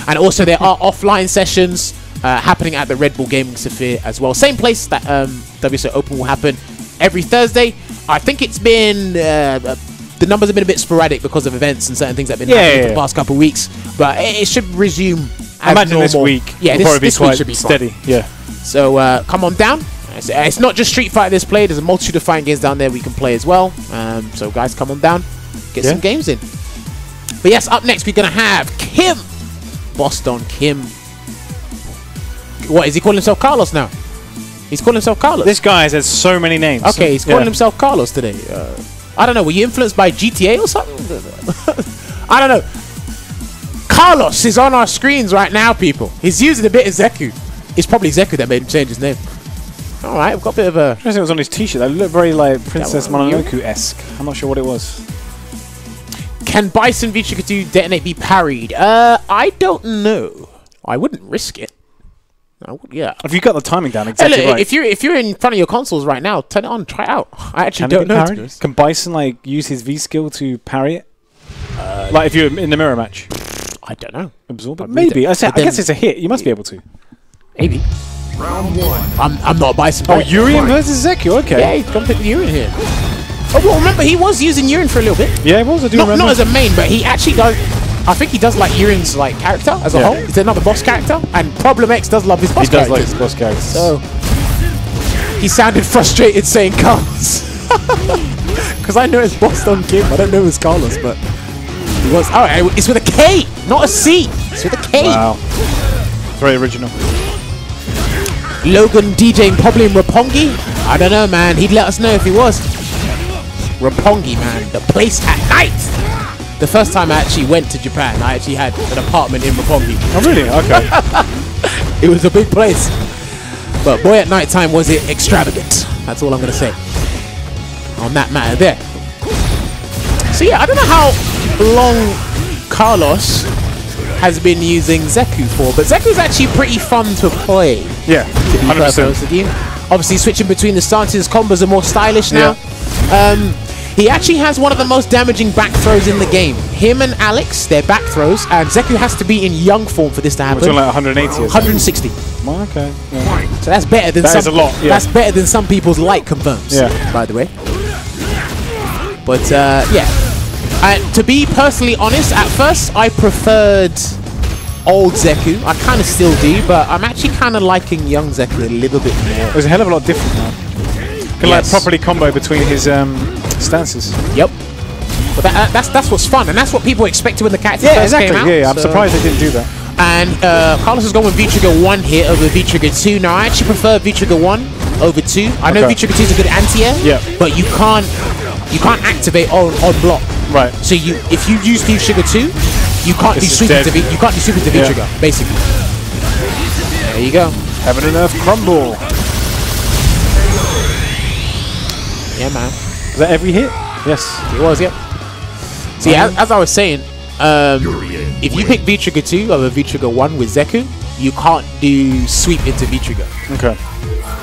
And also there are offline sessions happening at the Red Bull Gaming Sphere as well. Same place that WSO Open will happen every Thursday. I think it's been the numbers have been a bit sporadic because of events and certain things that have been happening for the past couple of weeks, but it should resume as I imagine normal. this week Yeah, will probably be this week quite should be steady. fine. Yeah. So come on down. It's not just Street Fighter that's played. There's a multitude of fighting games down there we can play as well. So guys, come on down, get some games in. But yes, up next we're gonna have Kim, Boston Kim. What is he calling himself? Carlos now. He's calling himself Carlos. This guy has had so many names. Okay, he's calling himself Carlos today. I don't know. Were you influenced by GTA or something? I don't know. Carlos is on our screens right now, people. He's using a bit of Zeku. It's probably Zeku that made him change his name. All right, we've got a bit of a... I think it was on his t-shirt. That looked very like Princess Mononoke-esque. I'm not sure what it was. Can Bison V-Trigger 2 detonate be parried? I don't know. I wouldn't risk it. Yeah. Have you got the timing down exactly Hey, look, right? if you're in front of your consoles right now, turn it on, try it out. I actually don't know. To be honest. Can Bison like use his V skill to parry it? Like if you're in the mirror match? I don't know. Absorb it? Maybe. I guess it's a hit. You must be able to. Maybe. Round 1. I'm not a Bison Oh, player. Urien versus Zeku. Okay. Yeah, he's gonna pick the Urien here. Oh, well, remember he was using Urien for a little bit. Yeah, it was. I do Not remember. not as a main, but he actually does. I think he does like Urien's like character as a whole. He's another boss character, and Problem X does love his boss He does like characters. his boss characters. So he sounded frustrated saying Carlos. Because I know it's Boston Kim. I don't know it's Carlos, but he was. Oh, it's with a K, not a C. It's with a K. Wow. Very original. Logan DJing probably in Roppongi. I don't know, man. He'd let us know if he was. Roppongi, man. The place at night. The first time I actually went to Japan, I actually had an apartment in Roppongi. Oh, really? Okay. It was a big place. But boy, at night time was it extravagant. That's all I'm going to say on that matter there. So yeah, I don't know how long Karlos has been using Zeku for, but Zeku's actually pretty fun to play. Yeah, To be 100%. with you. Obviously switching between the stances, combos are more stylish now. He actually has one of the most damaging back throws in the game. Him and Alex, their back throws, and Deku has to be in young form for this to happen. We're talking like 180 or 160. Oh, okay. Yeah. So that's better than That is a lot, yeah. That's better than some people's light confirms. Yeah. By the way. But yeah. To be personally honest, at first I preferred old Deku. I kind of still do, but I'm actually kind of liking young Deku a little bit more. It was a hell of a lot different now. Can like properly combo between his stances. Yep. But that's what's fun, and that's what people expected when the character first came out. Yeah, I'm surprised they didn't do that. And Karlos has gone with V-Trigger 1 here over V-Trigger 2. Now I actually prefer V-Trigger 1 over 2. I know V-Trigger 2 is a good anti-air, but you can't activate on block. Right. So if you use V-Trigger 2, you can't do sweep into V-Trigger, basically. There you go. Heaven and Earth crumble. Yeah, man. Was that every hit? Yes. It was, yeah. See, as I was saying, if you pick V-Trigger 2 over V-Trigger 1 with Deku, you can't do sweep into V-Trigger. Okay.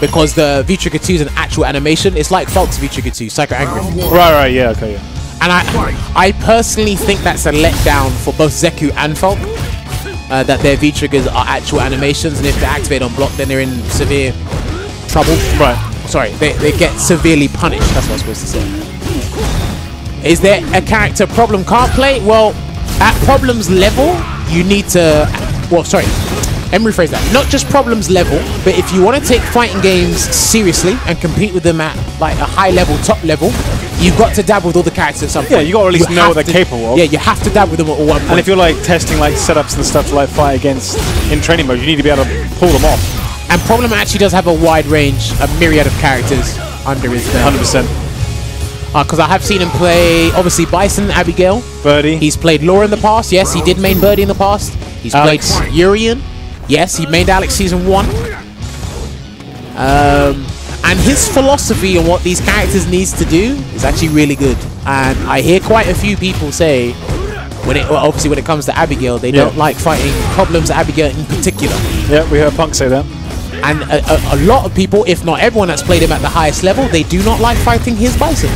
Because the V-Trigger 2 is an actual animation. It's like Falk's V-Trigger 2, Psycho Angry. Right, yeah, okay, yeah. And I personally think that's a letdown for both Deku and Falk, that their V-Triggers are actual animations, and if they're activated on block, then they're in severe trouble. Right. Sorry, they get severely punished. That's what I was supposed to say. Is there a character Problem can't play? Well, at Problem's level, you need to... Well, sorry. Let me rephrase that. Not just Problem's level, but if you want to take fighting games seriously and compete with them at like a high level, top level, you've got to dabble with all the characters at some point. Yeah, you got to at least know what they're capable of. Yeah, you have to dabble with them at one point. And if you're like testing like setups and stuff to like fight against in training mode, you need to be able to pull them off. And Problem actually does have a wide range, a myriad of characters under his belt. 100%. Because I have seen him play, obviously, Bison, Abigail. Birdie. He's played Laura in the past. Yes, he did main Birdie in the past. He's played Urian. Yes, he mained Alex Season 1. And his philosophy on what these characters needs to do is actually really good. And I hear quite a few people say, obviously when it comes to Abigail, they don't like fighting Problems Abigail in particular. Yeah, we heard Punk say that. And a lot of people, if not everyone that's played him at the highest level, they do not like fighting his Bison.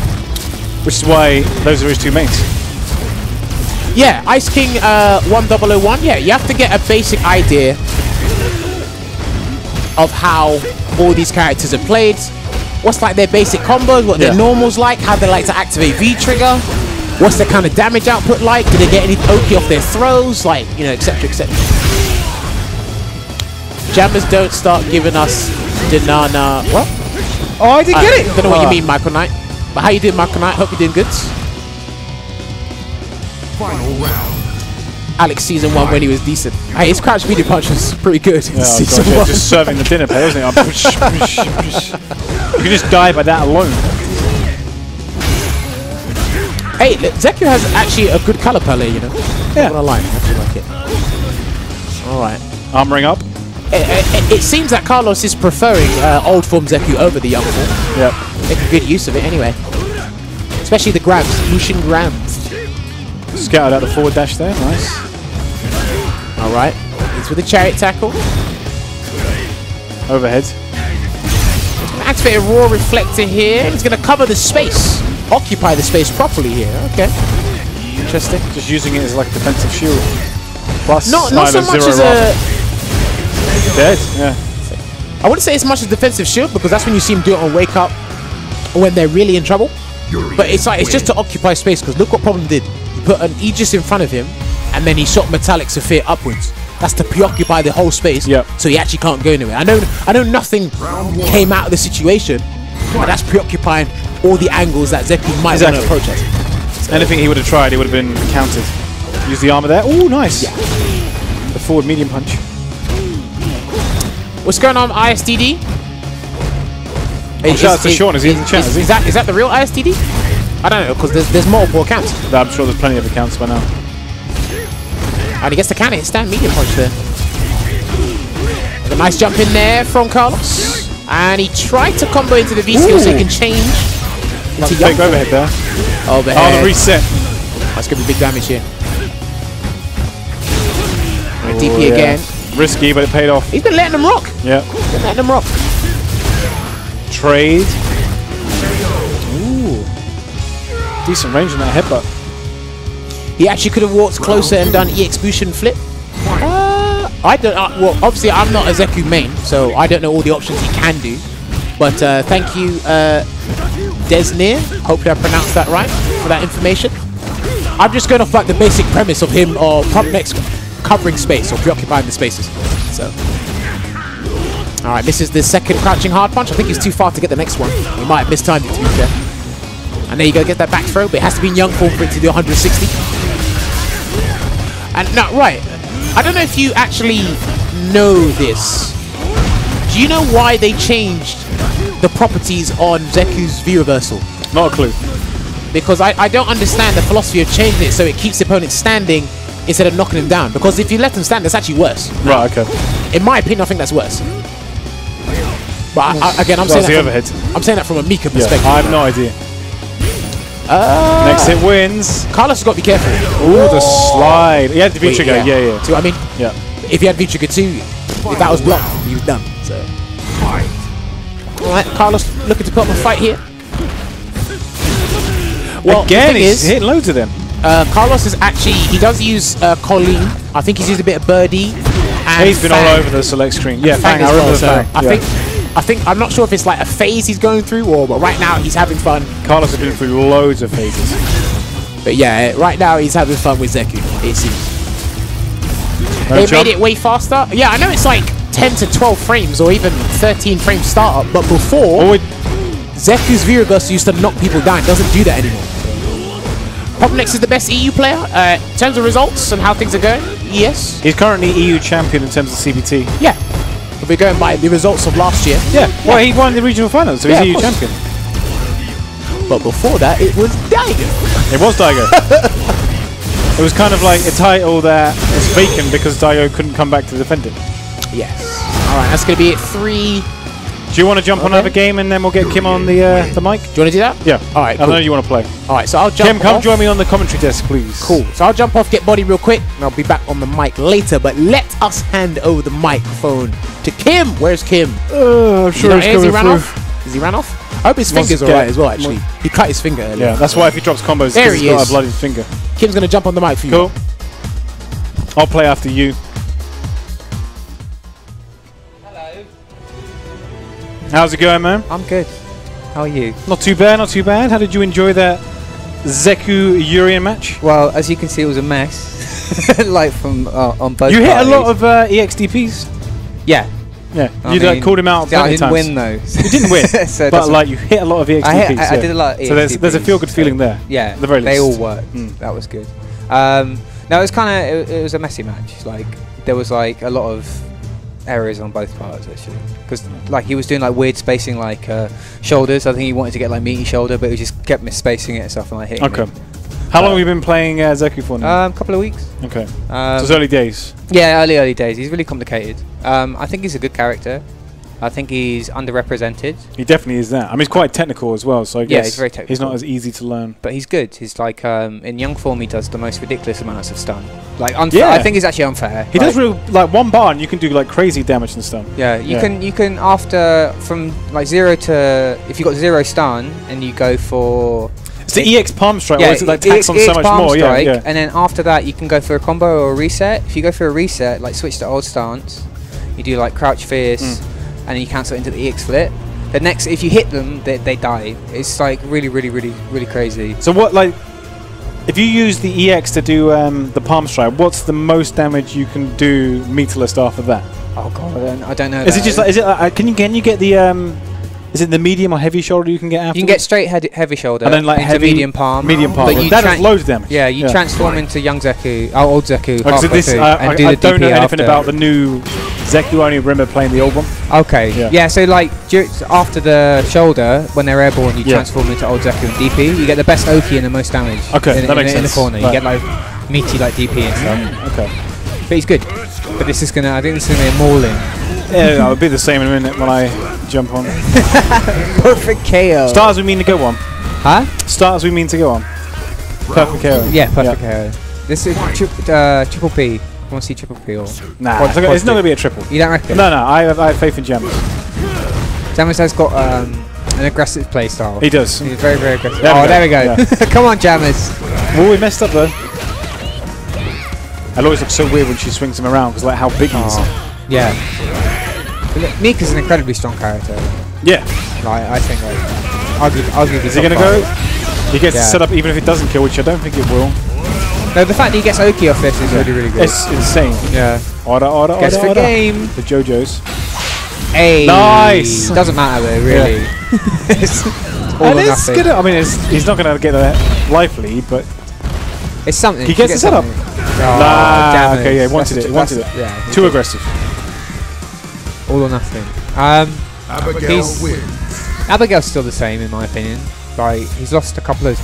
Which is why those are his two mains. Yeah, Ice King 1001. Yeah, you have to get a basic idea of how all these characters are played, what's like their basic combos, what their normals like, how they like to activate V-Trigger, what's their kind of damage output like, do they get any Oki off their throws, like, you know, etc, etc. Jammers don't start giving us Denana. What? Oh, I didn't get it! I don't know what you mean, Michael Knight. But how you doing, Michael Knight? Hope you're doing good. Final round. Alex Season 1 when he was decent. Hey, his crouch media punch was pretty good in Season 1. Just serving the dinner plate, wasn't it? You can just die by that alone. Hey, Deku has actually a good color palette, you know? Yeah. Not gonna lie, I actually like it. Alright. Armoring up. It seems that Karlos is preferring old form Deku over the young form. Yep. Making good use of it anyway. Especially the grabs, Mushin grabs. Scouted out the forward dash there, nice. Alright, he's with the chariot tackle. Overhead. He's going to activate a raw reflector here. He's going to cover the space. Occupy the space properly here. Okay. Interesting. Just using it as like a defensive shield. Plus not so much as a... Dead, yeah. I wouldn't say it's much as defensive shield because that's when you see him do it on Wake Up when they're really in trouble. But it's like, it's just to occupy space because look what Problem did. He put an Aegis in front of him and then he shot Metallic Saphir upwards. That's to preoccupy the whole space, so he actually can't go anywhere. I know nothing came out of the situation, but that's preoccupying all the angles that Deku might want to approach us. Anything he would have tried, he would have been countered. Use the armor there. Oh, nice. Yeah. The forward medium punch. What's going on, ISDD? Shout out to Sean. Is he in the chat? Is that the real ISDD? I don't know, because there's multiple accounts. I'm sure there's plenty of accounts by now. And he gets the counter hit stand medium punch there. A nice jump in there from Karlos. And he tried to combo into the V skill so he can change into big overhead there. Overhead. Oh, the reset. That's going to be big damage here. DP again. Risky, but it paid off. He's been letting them rock. Yeah. Been letting them rock. Trade. Ooh. decent range in that headbutt. He actually could have walked closer and done EX Bushin flip. I don't. Well, obviously, I'm not a Zeku main, so I don't know all the options he can do. But thank you, Desnir. Hopefully, I pronounced that right for that information. I'm just going off like the basic premise of him or Pumpnex covering space or preoccupying the spaces. So, all right, this is the second crouching hard punch. I think he's too far to get the next one. He might have mistimed it to be fair. And there you go, get that back throw, but it has to be in young form for it to do 160. And now, right, I don't know if you actually know this. Do you know why they changed the properties on Zeku's V-reversal? Not a clue. Because I don't understand the philosophy of changing it so it keeps the opponent standing instead of knocking him down. Because if you let them stand, that's actually worse. Right, okay. In my opinion, I think that's worse. But again, I'm saying that from a Mika perspective. I have no idea. Next hit wins. Karlos has got to be careful. Ooh, the slide. He had the V-trigger. Yeah. See what I mean? Yeah. If he had V-trigger too, if that was blocked, he was done. So. Alright, Karlos looking to put up a fight here. Well, again, he's hitting loads of them. Karlos is actually, he does use Colleen. I think he's used a bit of Birdie. And he's been Fang. all over the select screen. Yeah, Fang Fang, I remember Fang. I think, I'm not sure if it's like a phase he's going through but right now he's having fun. Karlos has been through loads of phases. But yeah, right now he's having fun with Zeku, it seems. They made it way faster. Yeah, I know it's like 10 to 12 frames or even 13 frames startup, but before, Zeku's V-reverse used to knock people down. It doesn't do that anymore. Pumpnex is the best EU player in terms of results and how things are going. Yes. He's currently EU champion in terms of CBT. Yeah. If we're going by the results of last year. Yeah. Well, he won the regional finals, so he's EU champion. But before that, it was Daigo. It was Daigo. It was kind of like a title that was vacant because Daigo couldn't come back to defend it. Yes. All right, that's going to be it. 3. Do you want to jump on another game and then we'll get Kim on the mic? Do you want to do that? Yeah. All right, cool. I know you want to play. All right, so I'll jump Kim, come join me on the commentary desk, please. Cool. So I'll jump off, get body real quick, and I'll be back on the mic later. But let us hand over the microphone to Kim. Where's Kim? I'm sure he's coming through. Is he ran off? I hope his finger's alright as well, actually. He cut his finger earlier. Yeah, that's why if he drops combos, there he's got a bloody finger. Kim's going to jump on the mic for you. Cool. I'll play after you. How's it going, man? I'm good. How are you? Not too bad, not too bad. How did you enjoy that Zeku-Urien match? Well, as you can see, it was a mess. Like from on both You hit parties. a lot of EXDPs? Yeah. Yeah. I You mean, called him out plenty I didn't win, though. You didn't win, so but like you hit a lot of EXDPs. I did a lot of EXDPs. So there's a feel-good feeling there. Yeah. At the very they least. all worked. That was good. No, it was kind of it was a messy match. Like there was like a lot of errors on both parts actually, because like he was doing like weird spacing, like shoulders. I think he wanted to get like meaty shoulder, but he just kept misspacing it and stuff, and like hitting. Okay. How long have you been playing Zeku for now? A couple of weeks. Okay. So it's early days. Yeah, early days. He's really complicated. I think he's a good character. I think he's underrepresented. He definitely is that. I mean, he's quite technical as well, so I guess he's very technical. He's not as easy to learn. But he's good. He's like, in young form, he does the most ridiculous amounts of stun. Like, unfair. I think he's actually unfair. He does real, like one bar and you can do like crazy damage and stun. Yeah, you can after, from like 0 to, if you got 0 stun and you go for... It's the EX palm strike, or is it like tax on so much more? Strike, and then after that, you can go for a combo or a reset. If you go for a reset, like switch to old stance, you do like crouch fierce, and then you cancel it into the EX flip. The next, if you hit them, they die. It's like really crazy. So what, like, if you use the EX to do the palm strike, what's the most damage you can do meterless after that? Oh god, I don't know. Is it just like, can you get the is it the medium or heavy shoulder you can get after? You can get straight heavy shoulder, and then like heavy medium palm. Medium palm. But that does loads of damage. Yeah, you transform into young Zeku, old Zeku. So this, I don't know anything about the new Zeku. I only remember playing the old one. Okay. Yeah. So like after the shoulder, when they're airborne, you transform into old Zeku and DP. You get the best Oki and the most damage. Okay, that makes sense. In the corner, you get like meaty like DP and stuff. Okay. But he's good. But this is gonna. I think this is gonna be a mauling. Yeah, it'll be the same in a minute when I jump on. Perfect KO. Start as we mean to go on. Huh? Start as we mean to go on. Perfect KO. Yeah, perfect KO. This is triple P. You want to see triple P or? Nah, it's not going to be a triple. You don't reckon? No, I have faith in Jammers. Jammers has got an aggressive play style. He does. He's very, very aggressive. There we go. Yeah. Come on, jammers. Oh, we messed up though. It always looks so weird when she swings him around because like how big he is. Yeah. But look, Mika's an incredibly strong character. Yeah. Like, I think like, I'll give you. Is he gonna go? He gets set up even if it doesn't kill, which I don't think it will. No, the fact that he gets Oki off this is really, really good. It's insane. Yeah. Order. Gets for game. The JoJo's. Hey. Nice. Doesn't matter though, really. Yeah. It's all or nothing. Gonna, I mean, he's not gonna get a life lead, but it's something. He gets the setup. Oh, okay, yeah, he wanted it. Yeah, too aggressive. All or nothing. Abigail's still the same in my opinion. Like he's lost a couple of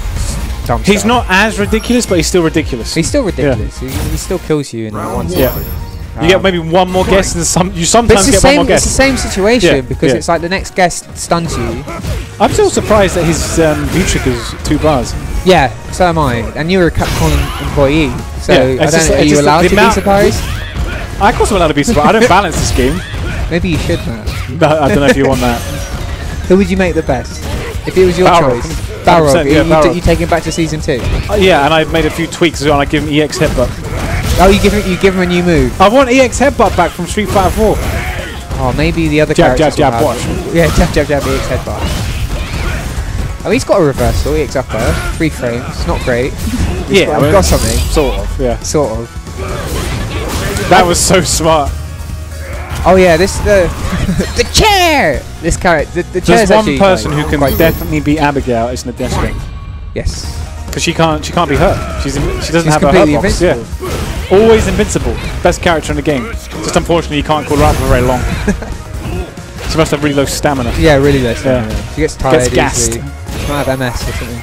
jumps. He's not as ridiculous, but he's still ridiculous. He's still ridiculous. Yeah. He still kills you in that one second. You get maybe one more guess, and you sometimes get one more guess. It's the same situation because it's like the next guest stuns you. I'm still surprised that his V-trigger's 2 bars. Yeah, so am I. And you're a Capcom employee, so are you allowed to be surprised? Of course I'm allowed to be surprised. I don't balance this game. Maybe you should, man. No, I don't know if you want that. Who would you make the best? If it was your choice. Balrog. You take him back to season 2? Yeah, and I've made a few tweaks as well, and I give him EX Headbutt. Oh, you give him a new move. I want EX Headbutt back from Street Fighter 4. Oh, maybe the other characters jab, watch. Yeah, jab, EX Headbutt. Oh, he's got a reversal, EX upper, 3 frames, not great. We've got something. Sort of, yeah. Sort of. That was so smart. Oh yeah, the chair! This character, the chair. There's one person who can definitely beat Abigail, it's Nadeshka. Yes. Because she can't be hurt. She doesn't have a hurt box. Yeah. Always invincible. Best character in the game. Just unfortunately you can't call her out for very long. She must have really low stamina. Yeah, really low stamina. Yeah. She gets tired. Gets gassed. She might have MS or something.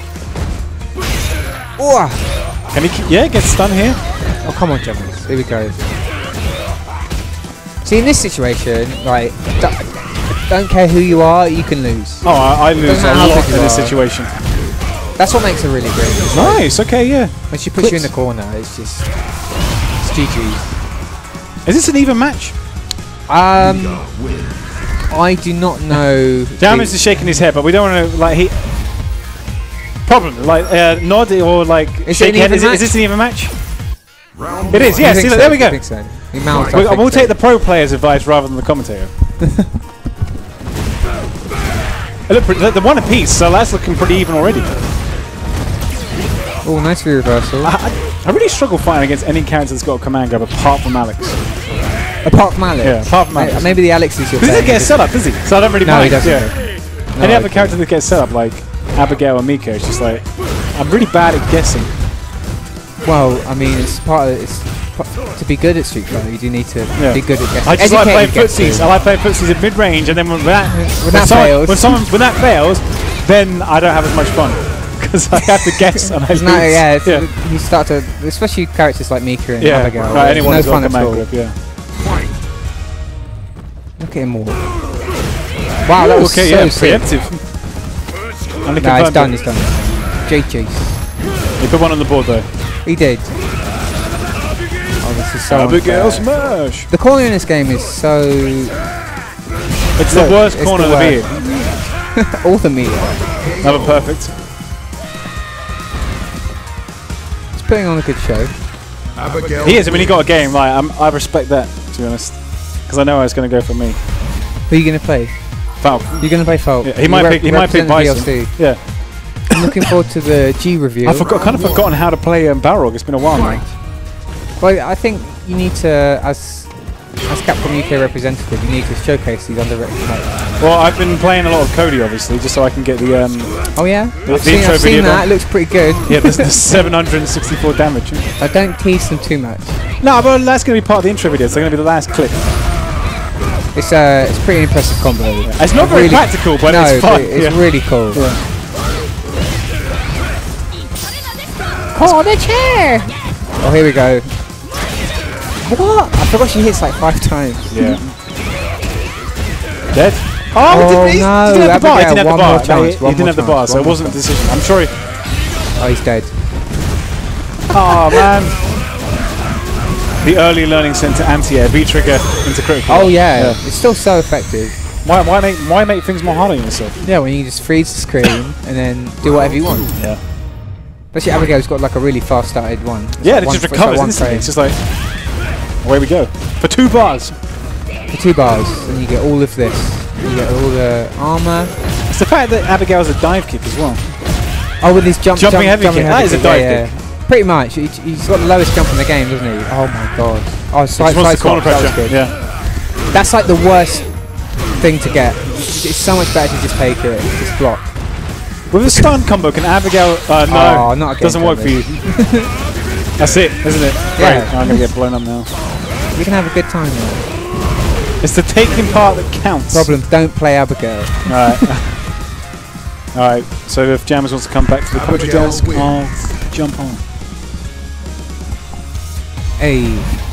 Oh! Can he get stunned here? Oh come on, Jokez. Here we go. See, in this situation, like, don't care who you are, you can lose. Oh, I lose a lot in this situation. That's what makes it really great. Nice, okay, yeah. When she puts you in the corner, it's just... It's GG. Is this an even match? I do not know... Jammers is shaking his head, but we don't want to, like, Problem, like, nod or, like, shake head. Is this an even match? It is, yeah, see, there we go. I think so. We'll take the pro player's advice rather than the commentator. They're one apiece, so that's looking pretty even already. Oh, nice reversal. I really struggle fighting against any character that's got a command grab apart from Alex. Apart from Alex? Yeah, apart from Alex. Maybe the Alex is your He doesn't get set up, does he? So I don't really mind. He doesn't. Yeah. Any other character that gets set up, like Abigail or Mika, it's just like, I'm really bad at guessing. Well, I mean, it's part of to be good at Street Fighter, you do need to be good at guessing. I just like playing footsies. I like playing footsies at mid-range, and then when that fails, then I don't have as much fun because I have to guess and I lose. You start to, especially characters like Mika and Abigail. Right, anyone no who's fun got at all. grip, Look at him walk. Wow, that was so preemptive. Nah, he's done. JJ's. He put one on the board though. He did. Oh, this is so Abigail smash! The corner in this game is so... It's the worst corner to be in. All the meat. Another perfect. He's putting on a good show. Abigail he is. I mean, he got a game. Right, I respect that, to be honest. Because I know it's going to go for me. Who are you going to play? Falk. You're going to play Falk. Yeah, he might pick Bison. VLC. Yeah. I'm looking forward to the G review. I've kind of forgotten how to play Balrog. It's been a while now. Well, I think you need to, as Capcom UK representative, you need to showcase these underrated characters. Well, I've been playing a lot of Cody, obviously, just so I can get the oh yeah, the I've intro seen video. That. It looks pretty good. Yeah, there's 764 damage. I don't tease them too much. No, but that's going to be part of the intro video. It's going to be the last clip. It's pretty impressive combo. Yeah. It's not very practical, but it's fun. It's really cool. Yeah. Oh, the chair! Oh, here we go. What? I forgot she hits like 5 times. Yeah. Dead? Oh, he didn't have the bar. He didn't have the bar. He didn't have the bar, so it wasn't a decision. I'm sure he... Oh, he's dead. Oh, man. The early learning center anti-air, V-trigger into critical. Oh, yeah. It's still so effective. Why make things more hard on yourself? Yeah, when you just freeze the screen and then do whatever you want. Yeah. Especially Abigail's got like a really fast started one. Yeah, it just recovers instantly. It's just like, away we go. For 2 bars. For 2 bars, and you get all of this. You get all the armor. It's the fact that Abigail's a dive kick as well. Oh, with his jumping heavy kick. That is a dive kick. Pretty much. He's got the lowest jump in the game, doesn't he? Oh my god. Oh, side corner pressure. Good. Yeah. That's like the worst thing to get. It's so much better to just take it, just block. With a stun combo, can Abigail... no, not doesn't work for you. That's it, isn't it? Yeah. Right, I'm going to get blown up now. You can have a good time though. It's the taking part that counts. Problem, don't play Abigail. Alright. Alright, so if Jammers wants to come back to the commentary desk, I'll jump on. Hey,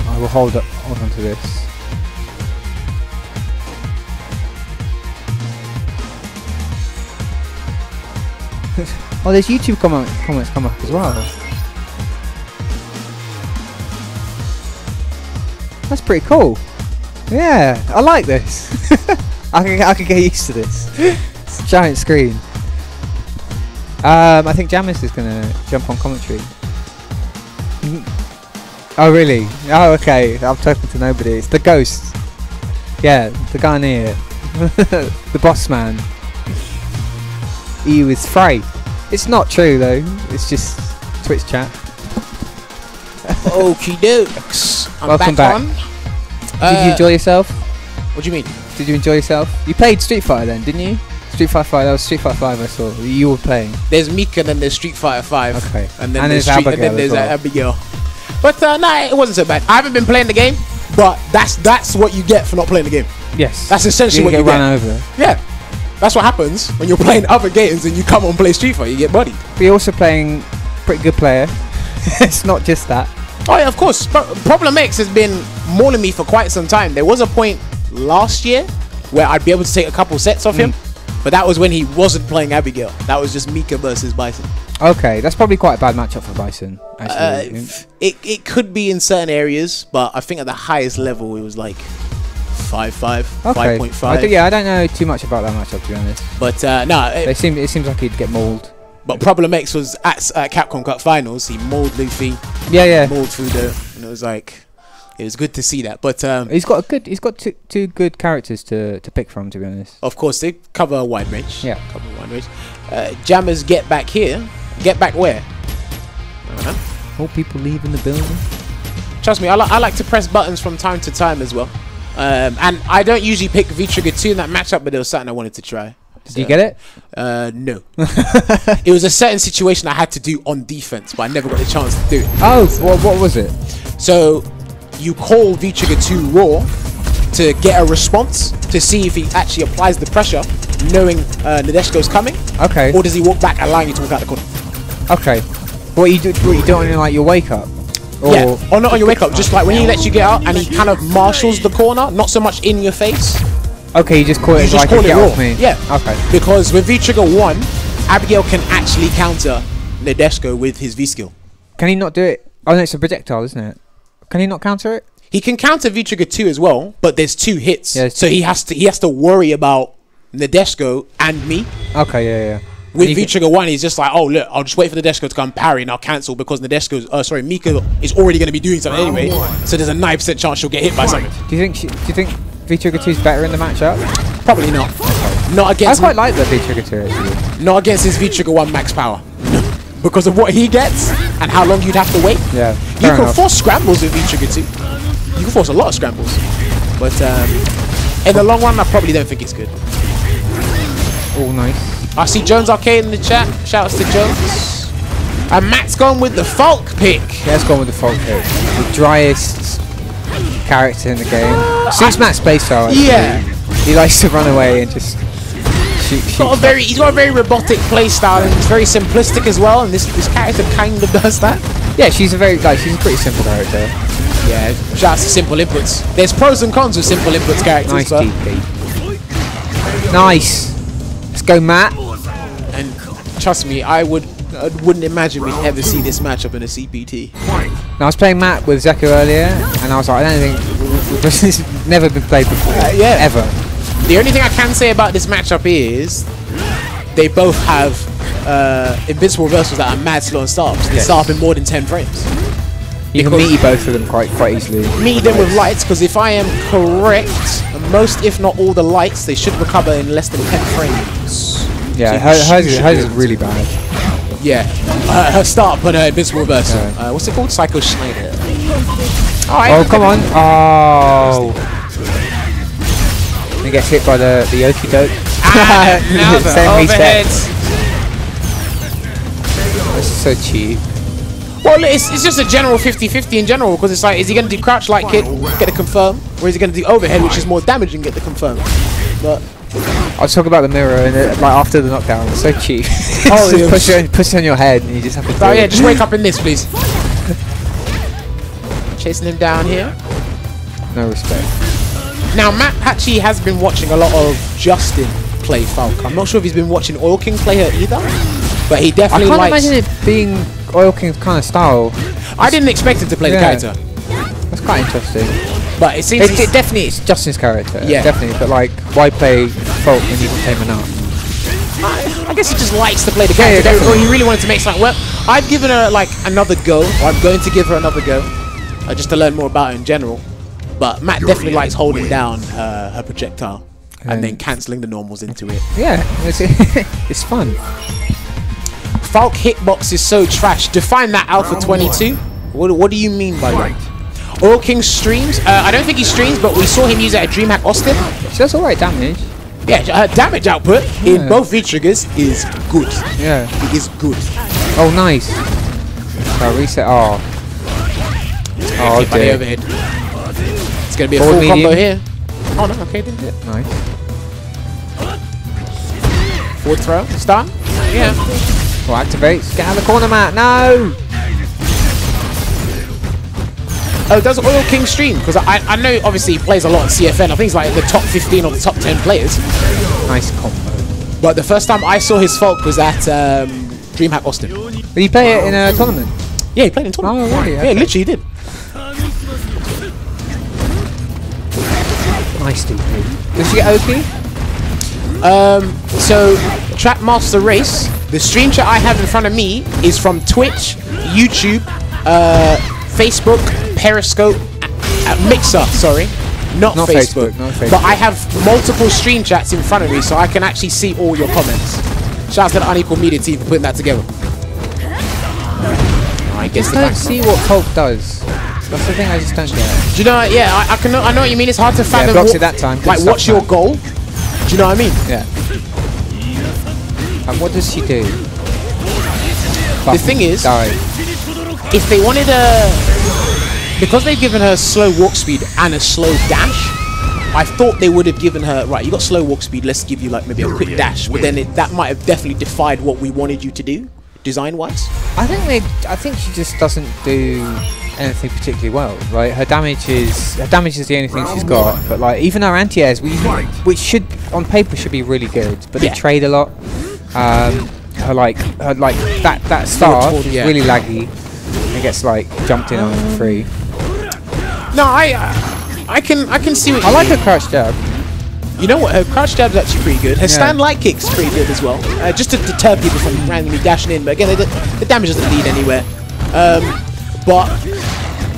I will hold on to this. Oh, there's YouTube comments come up as well. That's pretty cool. Yeah, I like this. I can get used to this. It's a giant screen. I think Jamis is gonna jump on commentary. Oh really? Oh okay. I'm talking to nobody. It's the ghost. Yeah, the guy near. The boss man. He was free. It's not true though. It's just Twitch chat. Okie dokes. Welcome back. On. Did you enjoy yourself? What do you mean? Did you enjoy yourself? You played Street Fighter then, didn't you? Street Fighter 5. That was Street Fighter 5 I saw. You were playing. There's Mika, and then there's Street Fighter 5. Okay. And then there's Abigail. But nah, it wasn't so bad. I haven't been playing the game, but that's what you get for not playing the game. Yes. That's essentially what you get. Run over. Yeah. That's what happens when you're playing other games and you come on and play Street Fighter. You get bodied. But you're also playing pretty good player. It's not just that. Oh yeah, of course. Problem X has been mauling me for quite some time. There was a point last year where I'd be able to take a couple sets off him, but that was when he wasn't playing Abigail. That was just Mika versus Bison. Okay, that's probably quite a bad matchup for Bison. Actually, it could be in certain areas, but I think at the highest level it was like 5.5, 5.5. Yeah, I don't know too much about that matchup to be honest. But no, it seems like he'd get mauled. But Problem X was at Capcom Cup Finals. He mauled Luffy. Yeah. Mauled through and it was like, it was good to see that. But he's got two good characters to pick from, to be honest. Of course, they cover a wide range. Yeah, cover a wide range. Jammers get back here. Get back where? More people leaving the building. Trust me, I like to press buttons from time to time as well. And I don't usually pick V-Trigger 2 in that matchup, but there was something I wanted to try. Did you get it? No. It was a certain situation I had to do on defense, but I never got the chance to do it. Oh, what was it? So you call V-Trigger 2 raw to get a response to see if he actually applies the pressure, knowing Nadeshko's coming. Okay. Or does he walk back, allowing you to walk out the corner? Okay. What you do on like your wake up? Or yeah. Or not on your wake up, just like when he lets you get out and he kind of marshals the corner, not so much in your face. Okay, you just call it like get off me. Yeah. Okay. Because with V-Trigger 1, Abigail can actually counter Nadeshko with his V-skill. Can he not do it? Oh no, it's a projectile, isn't it? Can he not counter it? He can counter V-Trigger 2 as well, but there's 2 hits. Yeah, so he has to worry about Nadeshko and me. Okay, yeah. With V-Trigger 1, he's just like, oh look, I'll just wait for Nadeshko to come parry and I'll cancel because Mika is already going to be doing something anyway. So there's a 9% chance she'll get hit by something. Do you think V-Trigger 2 is better in the matchup? Probably not. Not against. I quite like the V-Trigger 2 actually. Not against his V-Trigger 1 max power. Because of what he gets and how long you'd have to wait. Yeah. You can force scrambles with V-Trigger 2. You can force a lot of scrambles. But in the long run, I probably don't think it's good. Oh, nice. I see Jones Arcade in the chat. Shouts to Jones. And Matt's gone with the Falk pick. Yeah, it's gone with the Falk pick. The driest character in the game. Suits Matt's playstyle. Yeah. He likes to run away and just shoot. He's got a very robotic playstyle and it's very simplistic as well. And this character kind of does that. Yeah, she's a pretty simple character. Yeah, shouts to simple inputs. There's pros and cons with simple inputs characters. Nice DP. Nice. Let's go, Matt. And trust me, I wouldn't imagine we'd ever see this matchup in a CPT. Now, I was playing Matt with Zeku earlier, and I was like, I don't think this has never been played before. Yeah. Ever. The only thing I can say about this matchup is they both have invincible reversals that are mad slow and starts. They start up in more than 10 frames. You can meet both of them quite easily. Meet them with lights, because if I am correct, most if not all the lights, they should recover in less than 10 frames. Yeah, so hers is really bad. Yeah, her start up on her invincible reversal. What's it called? Psycho Schneider. Oh, come on. Oh. He gets hit by the okie doke. Now the overheads. That's so cheap. Well, it's just a general 50-50 in general, because it's like, is he going to do crouch light kick, get the confirm, or is he going to do overhead, which is more damage and get the confirm? But I was talking about the mirror, and like after the knockdown, it's so cheap. Oh, just push it on your head, and you just have to. Oh yeah, just wake up in this, please. Chasing him down here. No respect. Now, Matt Patchy has been watching a lot of Justin play Falk. I'm not sure if he's been watching Oil King play her either, but he definitely likes... I can't imagine it being Oil King's kind of style. I didn't expect him to play the character. That's quite interesting. But it seems... It definitely is Justin's character. Yeah. Definitely. But like, why play Falk when you can play Manat? I guess he just likes to play the character. Or he really wanted to make something work. I've given her like another go, or I'm going to give her another go, just to learn more about her in general. But Matt definitely likes holding down her projectile and then cancelling the normals into it. Yeah, it's fun. Falk hitbox is so trash. Define that, Alpha 22. What do you mean by that? Oil King streams? I don't think he streams, but we saw him use it at DreamHack Austin. She does alright damage. Yeah, her damage output in both V-triggers is good. Yeah. It is good. Oh, nice. Reset. Oh. Oh, dear. Overhead. It's going to be a full combo here. Oh, no, okay, didn't hit. Nice. Forward throw. Stun. Yeah. Oh, activates. Get out of the corner, Matt. No! Oh, does Oil King stream? Because I know, obviously, he plays a lot at CFN. I think he's like the top 15 or the top 10 players. Nice combo. But the first time I saw his Falk was at DreamHack Austin. Did he play it in a tournament? Yeah, he played in a tournament. Oh, really? Yeah, literally he did. Nice DP. Does she get OP? So, Trackmaster Race, the stream chat I have in front of me is from Twitch, YouTube, Facebook, Periscope, Mixer, sorry. Not Facebook. But I have multiple stream chats in front of me, so I can actually see all your comments. Shouts to the Unequal Media team for putting that together. I guess I don't see what Hulk does. That's the thing I just don't get. Do you know? Yeah, I know what you mean. It's hard to fathom. Blocks it that time. Like, what's your goal? Do you know what I mean? Yeah. And what does she do? The thing is, if they wanted because they've given her slow walk speed and a slow dash, I thought they would have given her, right, you got slow walk speed, let's give you like maybe a quick dash, but then that might have definitely defied what we wanted you to do, design-wise. I think she just doesn't do anything particularly well, right? Her damage is the only thing she's got, but like even her anti-airs, which should on paper should be really good, but they trade a lot. Her that start is really laggy. It gets like jumped in on for free. No, I can see what you I like mean. her crouch jab. You know what? Her crouch jab's actually pretty good. Her stand light kick's pretty good as well. Just to deter people from randomly dashing in. But again, the damage doesn't lead anywhere. But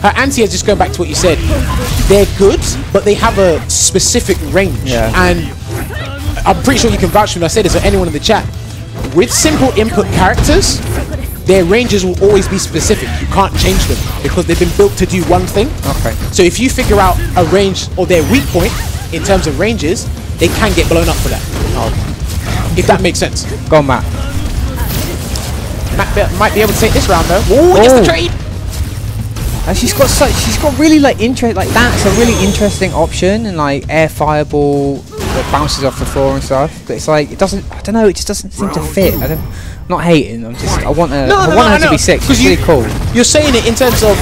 her anti-airs, just going back to what you said, they're good, but they have a specific range. Yeah. And I'm pretty sure you can vouch for me when I say this, or anyone in the chat. With simple input characters, their ranges will always be specific. You can't change them because they've been built to do one thing. Okay. So if you figure out a range or their weak point in terms of ranges, they can get blown up for that. If that makes sense. Go on, Matt. Matt might be able to take this round though. Oh, just the trade. And she's got really like that's a really interesting option, and like air fireball that bounces off the floor and stuff. But it's like it just doesn't seem to fit. I'm not hating. I want her to be sick. It's really cool. You're saying it in terms of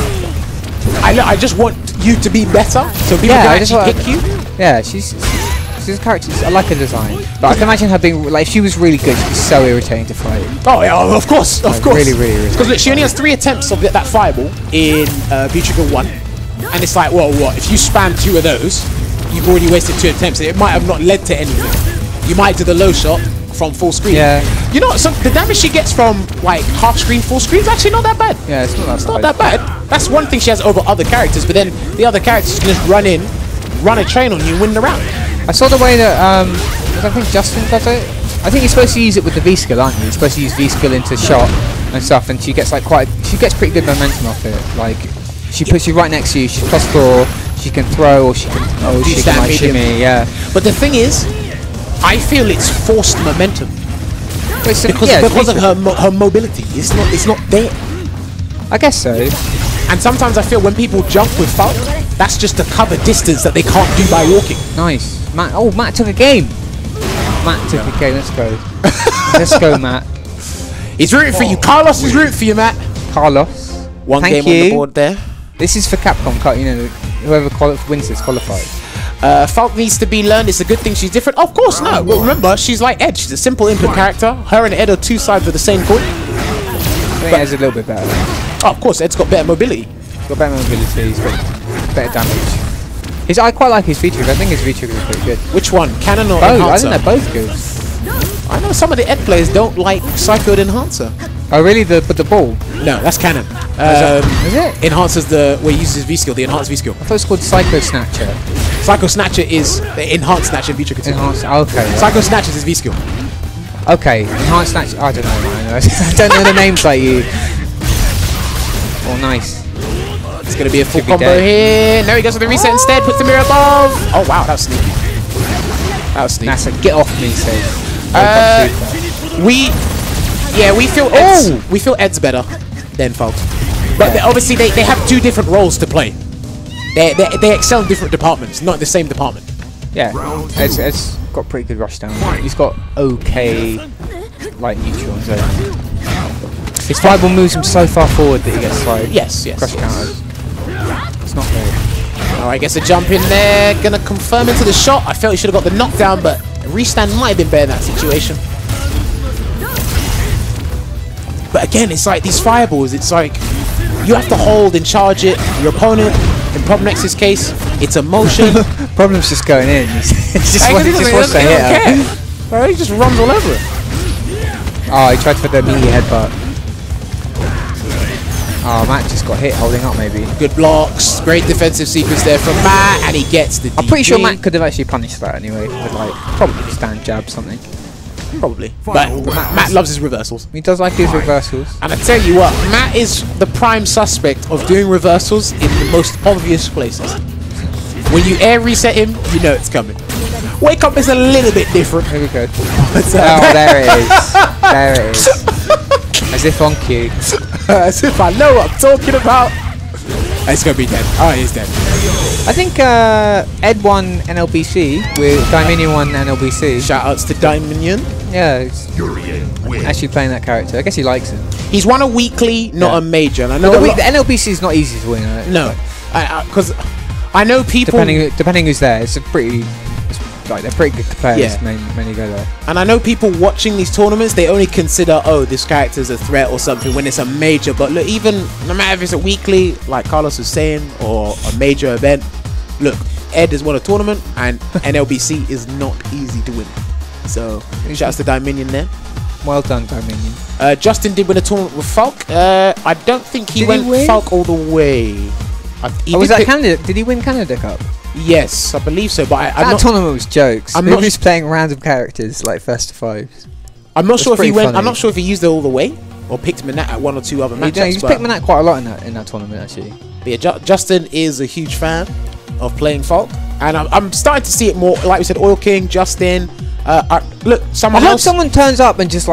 I just want you to be better, so people can actually pick you. Yeah, she's a character. I like her design, but I can imagine her being like if she was really good, she'd be so irritating to fight. Oh yeah, of course. Really irritating. Because she only has 3 attempts of that fireball in V-Trigger 1, and it's like, well, what if you spam 2 of those? you've already wasted 2 attempts. It might have not led to anything. You might do the low shot from full screen. Yeah. You know, so the damage she gets from like half screen, full screen is actually not that bad. Yeah, it's not that It's not that bad. That's one thing she has over other characters, but then the other characters can just run in, run a train on you and win the round. I saw the way that I think Justin does it. I think you're supposed to use it with the V skill, aren't you? You're supposed to use V skill into shot and stuff, and she gets like she gets pretty good momentum off it. Like she puts you right next to you. She's +4. She can throw, or she can she can like shimmy. Yeah. But the thing is, I feel it's forced momentum because of her mobility. It's not there. I guess so. And sometimes I feel when people jump with Falk, that's just to cover distance that they can't do by walking. Nice. Matt. Oh, Matt took a game. Matt took a game. Let's go. Let's go, Matt. He's rooting for you. Carlos is rooting for you, Matt. Carlos. One Thank game you. on the board there. This is for Capcom. You know, whoever wins this qualifies. Falk needs to be learned. It's a good thing she's different. Of course, no. Well, remember, she's like Ed. She's a simple input character. Her and Ed are 2 sides of the same coin. I think Ed's a little bit better. Oh, of course, Ed's got better mobility. He's got better mobility. He's got better damage. I quite like his V-trigger. I think his V-trigger is pretty good. Which one? Cannon or Both. Enhancer? I think they're both good. I know some of the Ed players don't like Psychoed Enhancer. Oh, really? The ball? No, that's Cannon. Is it? Enhancer's the where he uses V skill, the enhanced V skill. I thought it was called Psycho Snatcher. Psycho Snatcher is the enhanced snatcher V trigger. Enhanced. Okay. Right. Psycho Snatcher is V skill. Okay. Enhanced Snatcher. I don't know, man. I don't know the names like you. Oh, nice. It's gonna be a full Should be combo dead. here. No, he goes for the reset instead. Puts the mirror above. Oh wow, that was sneaky. That was sneaky. NASA, get off me, says. We feel Ed's better than Falk. But obviously they have 2 different roles to play. They excel in different departments, not the same department. Yeah, Ed's got pretty good rush down. He's got okay, like neutral and zone. His fireball moves him so far forward that he gets like Yes. crush counters. It's not very. Alright, gets a jump in there. Gonna confirm into the shot. I felt he should have got the knockdown, but a restand might have been better in that situation. But again, it's like these fireballs, it's like you have to hold and charge it. Your opponent, in Problemx's case, it's a motion. Problem's just going in. He just wants to hit her. He just runs all over it. Oh, he tried for the meaty headbutt. Oh, Matt just got hit holding up maybe. Good blocks, great defensive sequence there from Matt, and he gets the I'm pretty sure DP. Matt could have actually punished that anyway, with like probably stand jab something. Probably. But Matt loves his reversals. He does like his reversals. And I tell you what, Matt is the prime suspect of doing reversals in the most obvious places. When you air reset him, you know it's coming. Wake up is a little bit different. Here we go. But, Oh, there it is. There it is. As if on cue. as if I know what I'm talking about. It's going to be dead. Oh, he's dead. I think Ed won NLBC with Dominion won NLBC. Shout outs to Dominion. Yeah, he's actually playing that character. I guess he likes it. He's won a weekly, not a major. And I know The NLBC is not easy to win. Right? No. Because I know people... Depending who's there, it's a pretty... Like they're pretty good players. Yeah. Many go there. And I know people watching these tournaments, they only consider, oh, this character's a threat or something when it's a major. But look, even no matter if it's a weekly, like Karlos was saying, or a major event, look, Ed has won a tournament, and NLBC is not easy to win. So, shouts to Dominion there. Well done, Dominion. Justin did win a tournament with Falk. I don't think he went Falk all the way. Was that Canada? Did he win Canada Cup? Yes, I believe so. But that tournament was jokes. I'm He not was playing random characters like first to fives. I'm not sure if he went. funny. I'm not sure if he used it all the way or picked Manat at 1 or 2 other matchups. He's picked Manat quite a lot in that tournament actually. But yeah, Justin is a huge fan of playing Falk, and I'm starting to see it more. Like we said, Oil King, Justin. Look, I hope someone turns up and just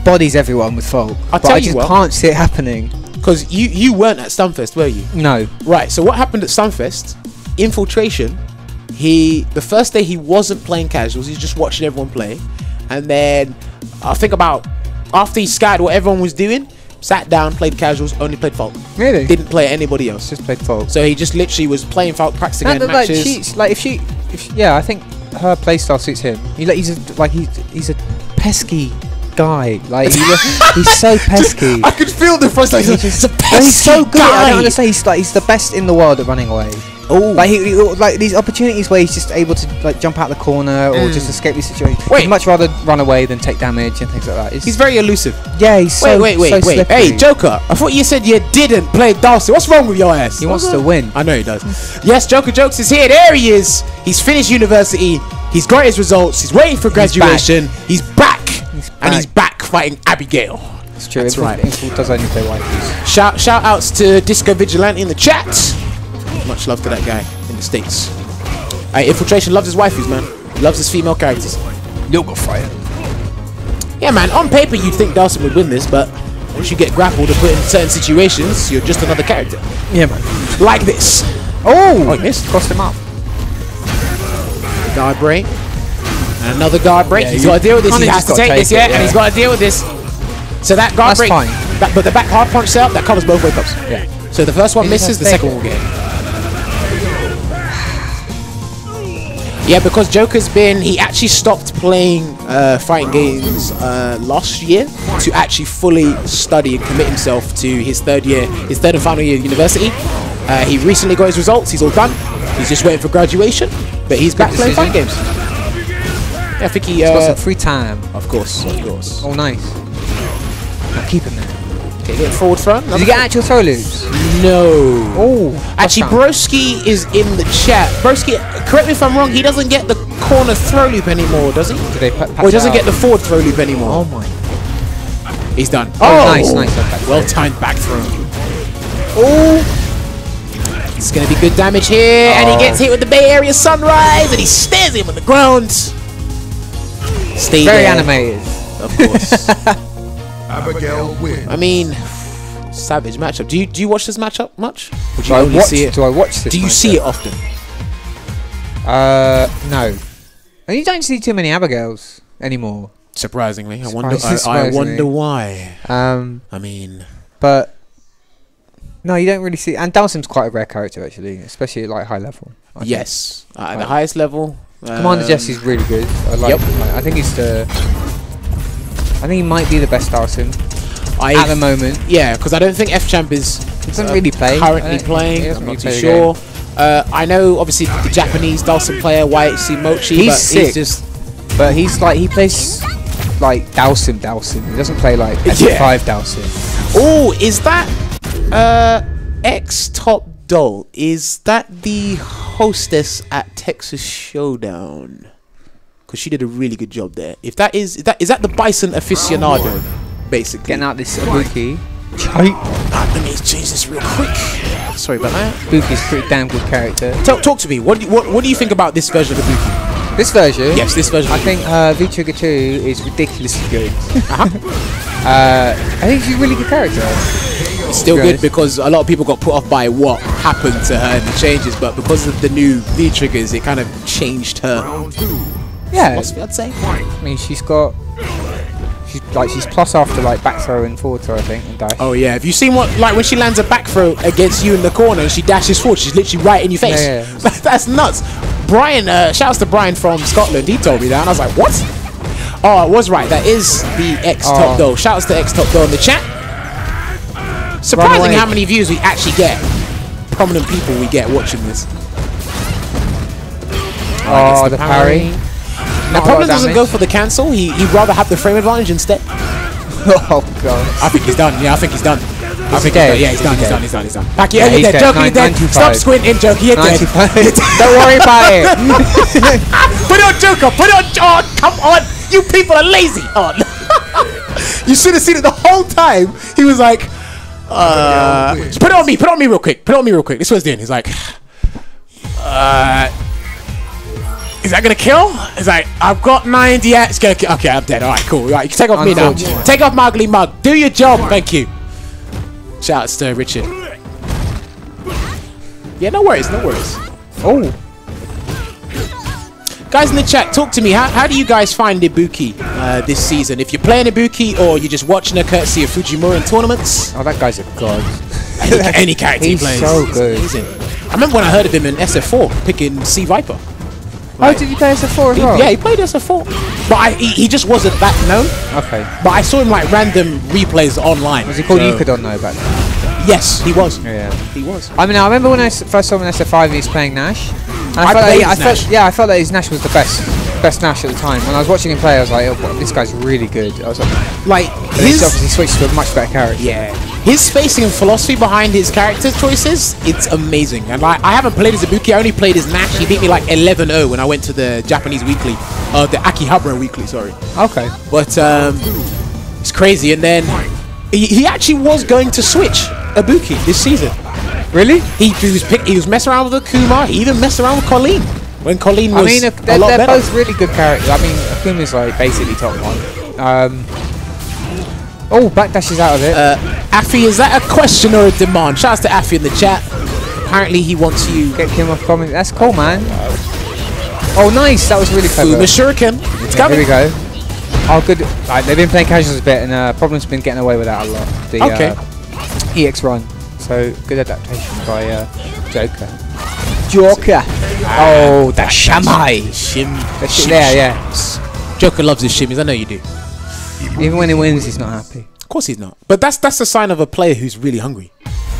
bodies everyone with Falk. I'll but tell I you just what. can't see it happening. Because you weren't at Stunfest, were you? No. Right. So what happened at Stunfest? Infiltration. The first day he wasn't playing casuals. He's just watching everyone play, and then I think about after he scattered what everyone was doing, sat down, played casuals, only played Falk. Really? Didn't play anybody else. Just played Falk. So he just literally was playing Falk, practicing No, matches. Yeah, I think her playstyle suits him. He's a pesky guy. Like he's so pesky. I could feel the frustration. He's a pesky He's so good. I guy. don't understand. He's the best in the world at running away. Oh, Like like these opportunities where he's just able to like jump out the corner or just escape these situations. Wait. He'd much rather run away than take damage and things like that. he's very elusive. Yeah, he's so Wait. so slippery. Hey, Joker, I thought you said you didn't play Darcy. What's wrong with your ass? He wants to win. I know he does. Yes, Joker Jokes is here. There he is. He's finished university. He's got his results. He's waiting for graduation. He's back. And he's back fighting Abigail. It's true. That's right. Info does only play waifus. Shout outs to Disco Vigilante in the chat. Much love to that guy in the States. Infiltration loves his waifus, man. He loves his female characters. Yoga fire. Yeah, man. On paper, you'd think Dawson would win this, but once you get grappled or put in certain situations, you're just another character. Yeah, man. Like this. Oh, he missed. Crossed him up. Guard break. And another guard break. Yeah, He's got to deal with this. He kinda has just to gotta take this, take it, and yeah. he's got to deal with this. So that guard That's break, fine. but the back hard punch setup, that covers both wake ups. Yeah. So the first one He just misses, the has to second take one will get it. Yeah, because Joker's he actually stopped playing fighting games last year to actually fully study and commit himself to his third and final year of university. He recently got his results, he's all done. He's just waiting for graduation, but he's back playing fighting games. Yeah, I think He's got some free time. Of course. Oh, nice. Now keep him there. Okay, get forward front. Did you get actual throw loops? No. Oh. Actually, Broski is in the chat. Broski, correct me if I'm wrong, he doesn't get the corner throw loop anymore, does he? Or he doesn't get the forward throw loop anymore. Oh my. He's done. Oh, nice. Okay. Well timed back throw. Oh. It's going to be good damage here. And he gets hit with the Bay Area Sunrise. And he stares him on the ground. Stay Very there. animated. Of course. Abigail wins. I mean, savage matchup. Do you watch this matchup much? Or do Do you I only watch, see it? do I watch this? Do you see it often? No. And you don't see too many Abigails anymore. Surprisingly, I Surprisingly. wonder why. I mean, but no, you don't really see. And Dalsim's quite a rare character actually, especially at like high level. I yes, at the highest level. think. Commander Jesse's really good. I like. Yep. I think he's the. I think he might be the best Dalsim at the moment. Yeah, because I don't think F Champ is Doesn't really play. currently He playing. doesn't I'm really not too play the sure. I know, obviously, the Japanese Dalsim player YHC Mochi. He's but sick. He's just But he's like he plays like Dalsim. He doesn't play like SF5 Dalsim. oh, is that X Top Doll? Is that the hostess at Texas Showdown? Because she did a really good job there. If that is that the Bison aficionado, basically. Getting out this Ibuki. Let me change this real quick. Sorry about that. Ibuki's a pretty damn good character. Talk to me. What do you think about this version of Ibuki? This version? Yes, this version. I think V-Trigger 2 is ridiculously good. I think she's a really good character. It's still good because a lot of people got put off by what happened to her and the changes, but because of the new V-Triggers, it kind of changed her. Yeah. Philosophy, I'd say. I mean, she's plus after like back throw and forward throw, I think, and dash. Oh yeah, have you seen when she lands a back throw against you in the corner and she dashes forward, she's literally right in your face. Yeah. That's nuts. Brian, shouts to Brian from Scotland, he told me that and I was like, what? Oh, I was right, that is the X Top Doll. Shouts to X Top Doll in the chat. Surprising how many views we actually get. Prominent people we get watching this. Oh, the parry. Now, Problem doesn't go for the cancel. He'd rather have the frame advantage instead. Oh god. I think he's done. Yeah, I think he's done. I think dead. he's done. He's He's done. Packz, yeah, he's you're dead. dead. Jokey, you're dead. 95. Stop squinting, Jokey, you're dead. 95. Don't worry about it. Put it on Joker. Put it on. Oh, come on. You people are lazy. Oh, no. You should have seen it the whole time. He was like, put it on me. Put it on me real quick. Put it on me real quick. This was doing. He's like, is that gonna kill? It's like, I've got 90. Yeah, it's gonna kill. Okay, I'm dead. Alright, cool. Right, you can take off me now. Take off my ugly mug. Do your job. Thank you. Shouts to Richard. Yeah, no worries, no worries. Oh. Guys in the chat, talk to me. How do you guys find Ibuki this season? If you're playing Ibuki or you're just watching a courtesy of Fujimura in tournaments? Oh, that guy's a god. Any character he plays. He's so good. Amazing. I remember when I heard of him in SF4 picking Sea Viper. Oh, did you play SF4 as well? Yeah, he played SF4. But he just wasn't that known. Okay. But I saw him like random replays online. Was he called so- Yukadon though back then? Yes, he was. Yeah. He was. I mean, I remember when I first saw him in SF5, he was playing Nash. And I felt like his Nash was the best Nash at the time. When I was watching him play, I was like, oh, this guy's really good. I was like he's obviously switched to a much better character. Yeah. His spacing and philosophy behind his character choices, it's amazing. And I haven't played as Ibuki, I only played as Nash. He beat me like 11-0 when I went to the Japanese weekly. The Akihabara weekly, sorry. Okay. But it's crazy. And then he actually was going to switch Ibuki this season. Really? He was messing around with Akuma. He even messed around with Colleen when Colleen was they're better. both really good characters. I mean, Akuma's like basically top one. Backdash is out of it. Affy, is that a question or a demand? Shouts to Affy in the chat. Apparently he wants you. Get him off comment. That's cool, man. Oh, nice. That was really clever. Fuma Shuriken. It's coming. Here we go. Oh, good. Right, they've been playing casuals a bit, and Problem's been getting away with that a lot. The EX run. So good adaptation by Joker. Oh, the Shamai. Shim. Yeah. Joker loves his shimmies. I know you do. Even when he wins, he's not happy. Of course he's not. But that's a sign of a player who's really hungry.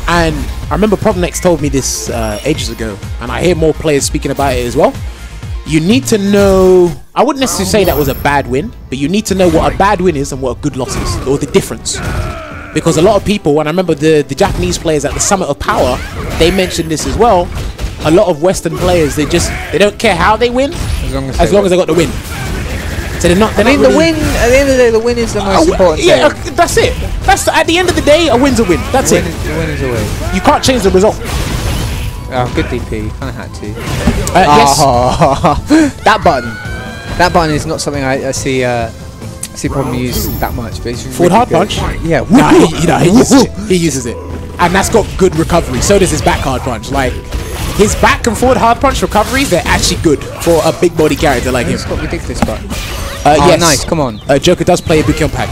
And I remember Probnex told me this ages ago, and I hear more players speaking about it as well. You need to know, I wouldn't necessarily say that was a bad win, but you need to know what a bad win is and what a good loss is, or the difference. Because a lot of people, and I remember the Japanese players at the Summit of Power, they mentioned this as well. A lot of Western players, they don't care how they win, as long as they got the win. So they're not. The win. At the end of the day, the win is the most important thing. Yeah, that's it. At the end of the day, a win's a win. That's it. The win is a win. You can't change the result. Oh, good DP. Kind of had to. Yes. That button is not something I see Problem use that much, but it's Forward really hard good. punch. Yeah. He uses it, and that's got good recovery. So does his back hard punch. Like his back and forward hard punch recoveries, they're actually good for a big body character like him. It's got ridiculous button. Yes. Nice. Come on. Joker does play Ibuki on pad.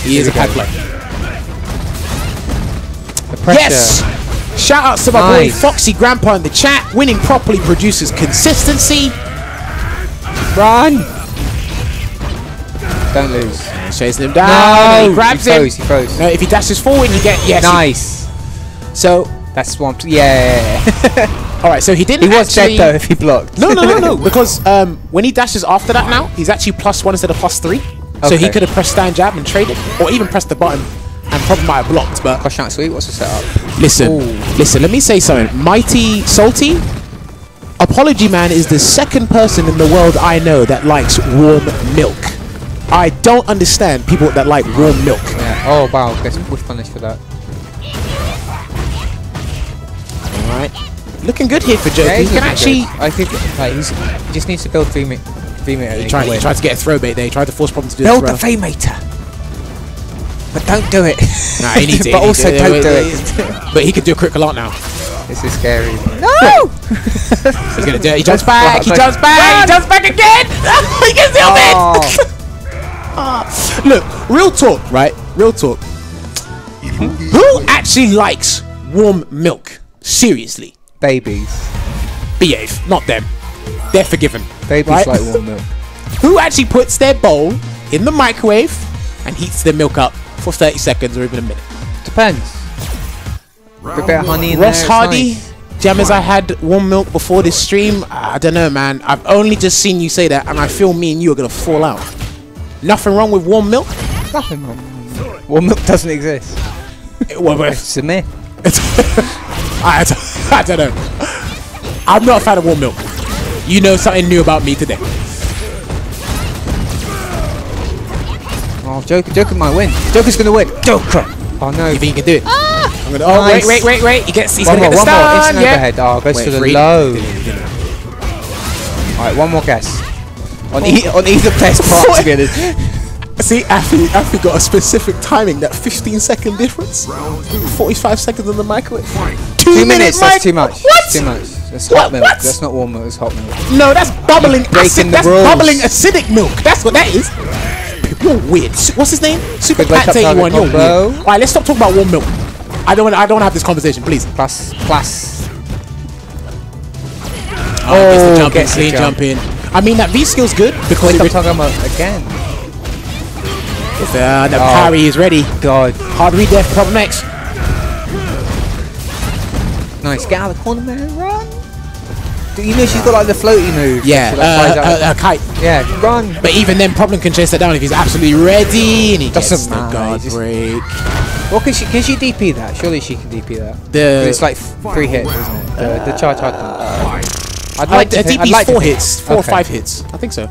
He is a pad player. The pressure. Yes. Shout outs to my boy Foxy Grandpa in the chat. Winning properly produces consistency. Run. Don't lose. Chasing him down. No, he grabs him. He froze. No, if he dashes forward, you get Nice. So that's swamped. Yeah. all right. So he didn't. He was actually dead though if he blocked. No. Because when he dashes after that now, he's actually +1 instead of +3. So he could have pressed stand jab and traded, or even pressed the button and probably might have blocked. But Gosh, not sweet. What's the setup? Listen. Let me say something. Mighty Salty. Apology Man is the second person in the world I know that likes warm milk. I don't understand people that like warm milk. Yeah. Oh wow, gets whiff punished for that. Alright. Looking good here for Joker. Yeah, he can actually... I think like, he just needs to build V-meter. He tried to get a throw bait there. He tried to force Problem to do build the the V-meter. But don't do it. Nah, he needs it. But also don't do it. But he could do a critical art now. This is scary. No! He's gonna do it. He jumps back. He jumps back. He jumps back again. He gets the it. Look, real talk, right? Real talk. Who actually likes warm milk? Seriously. Babies. Behave. Not them. They're forgiven. Babies right? like warm milk. Who actually puts their bowl in the microwave and heats their milk up for 30 seconds or even a minute? Depends. A bit of honey in Ross there, Hardy, nice. Jammers, I had warm milk before this stream. I don't know, man. I've only just seen you say that, and I feel me and you are gonna fall out. Nothing wrong with warm milk? Nothing wrong with warm milk. Warm milk doesn't exist. It's a myth. I don't know. I'm not a fan of warm milk. You know something new about me today. Oh, Joker might win. Joker's gonna win. Joker. Oh no. You think you can do it? I'm gonna, nice. Wait. He's one gonna more, get the stun. Instant overhead. Oh, goes for the low. Alright, one more guess. On either player's part, to be honest. See, Affy got a specific timing, that 15-second difference. 45 seconds in the microwave. 2 minutes, that's too much. What? That's too much. That's hot milk. That's not warm milk, that's hot milk. No, that's bubbling acid. That's rules. bubbling acidic milk. That's what that is. You're weird. What's his name? Super Pat 81. You're weird. Alright, let's stop talking about warm milk. I don't want to have this conversation, please. Plus. Gets the jump in. I mean, that V skill's good because I'm talking about again. The parry is ready. God. Hard read there for Problem X. Nice. Get out of the corner, man. Run. You know she's got like the floaty move. Yeah, a kite. Yeah, run. But even then, Problem can chase that down if he's absolutely ready and he gets the guard break. Well, can she DP that? Surely she can DP that. It's like 3 hits, isn't it? The charge hard punch. I'd like to DP's 4 hits, 4 or 5 hits. I think so.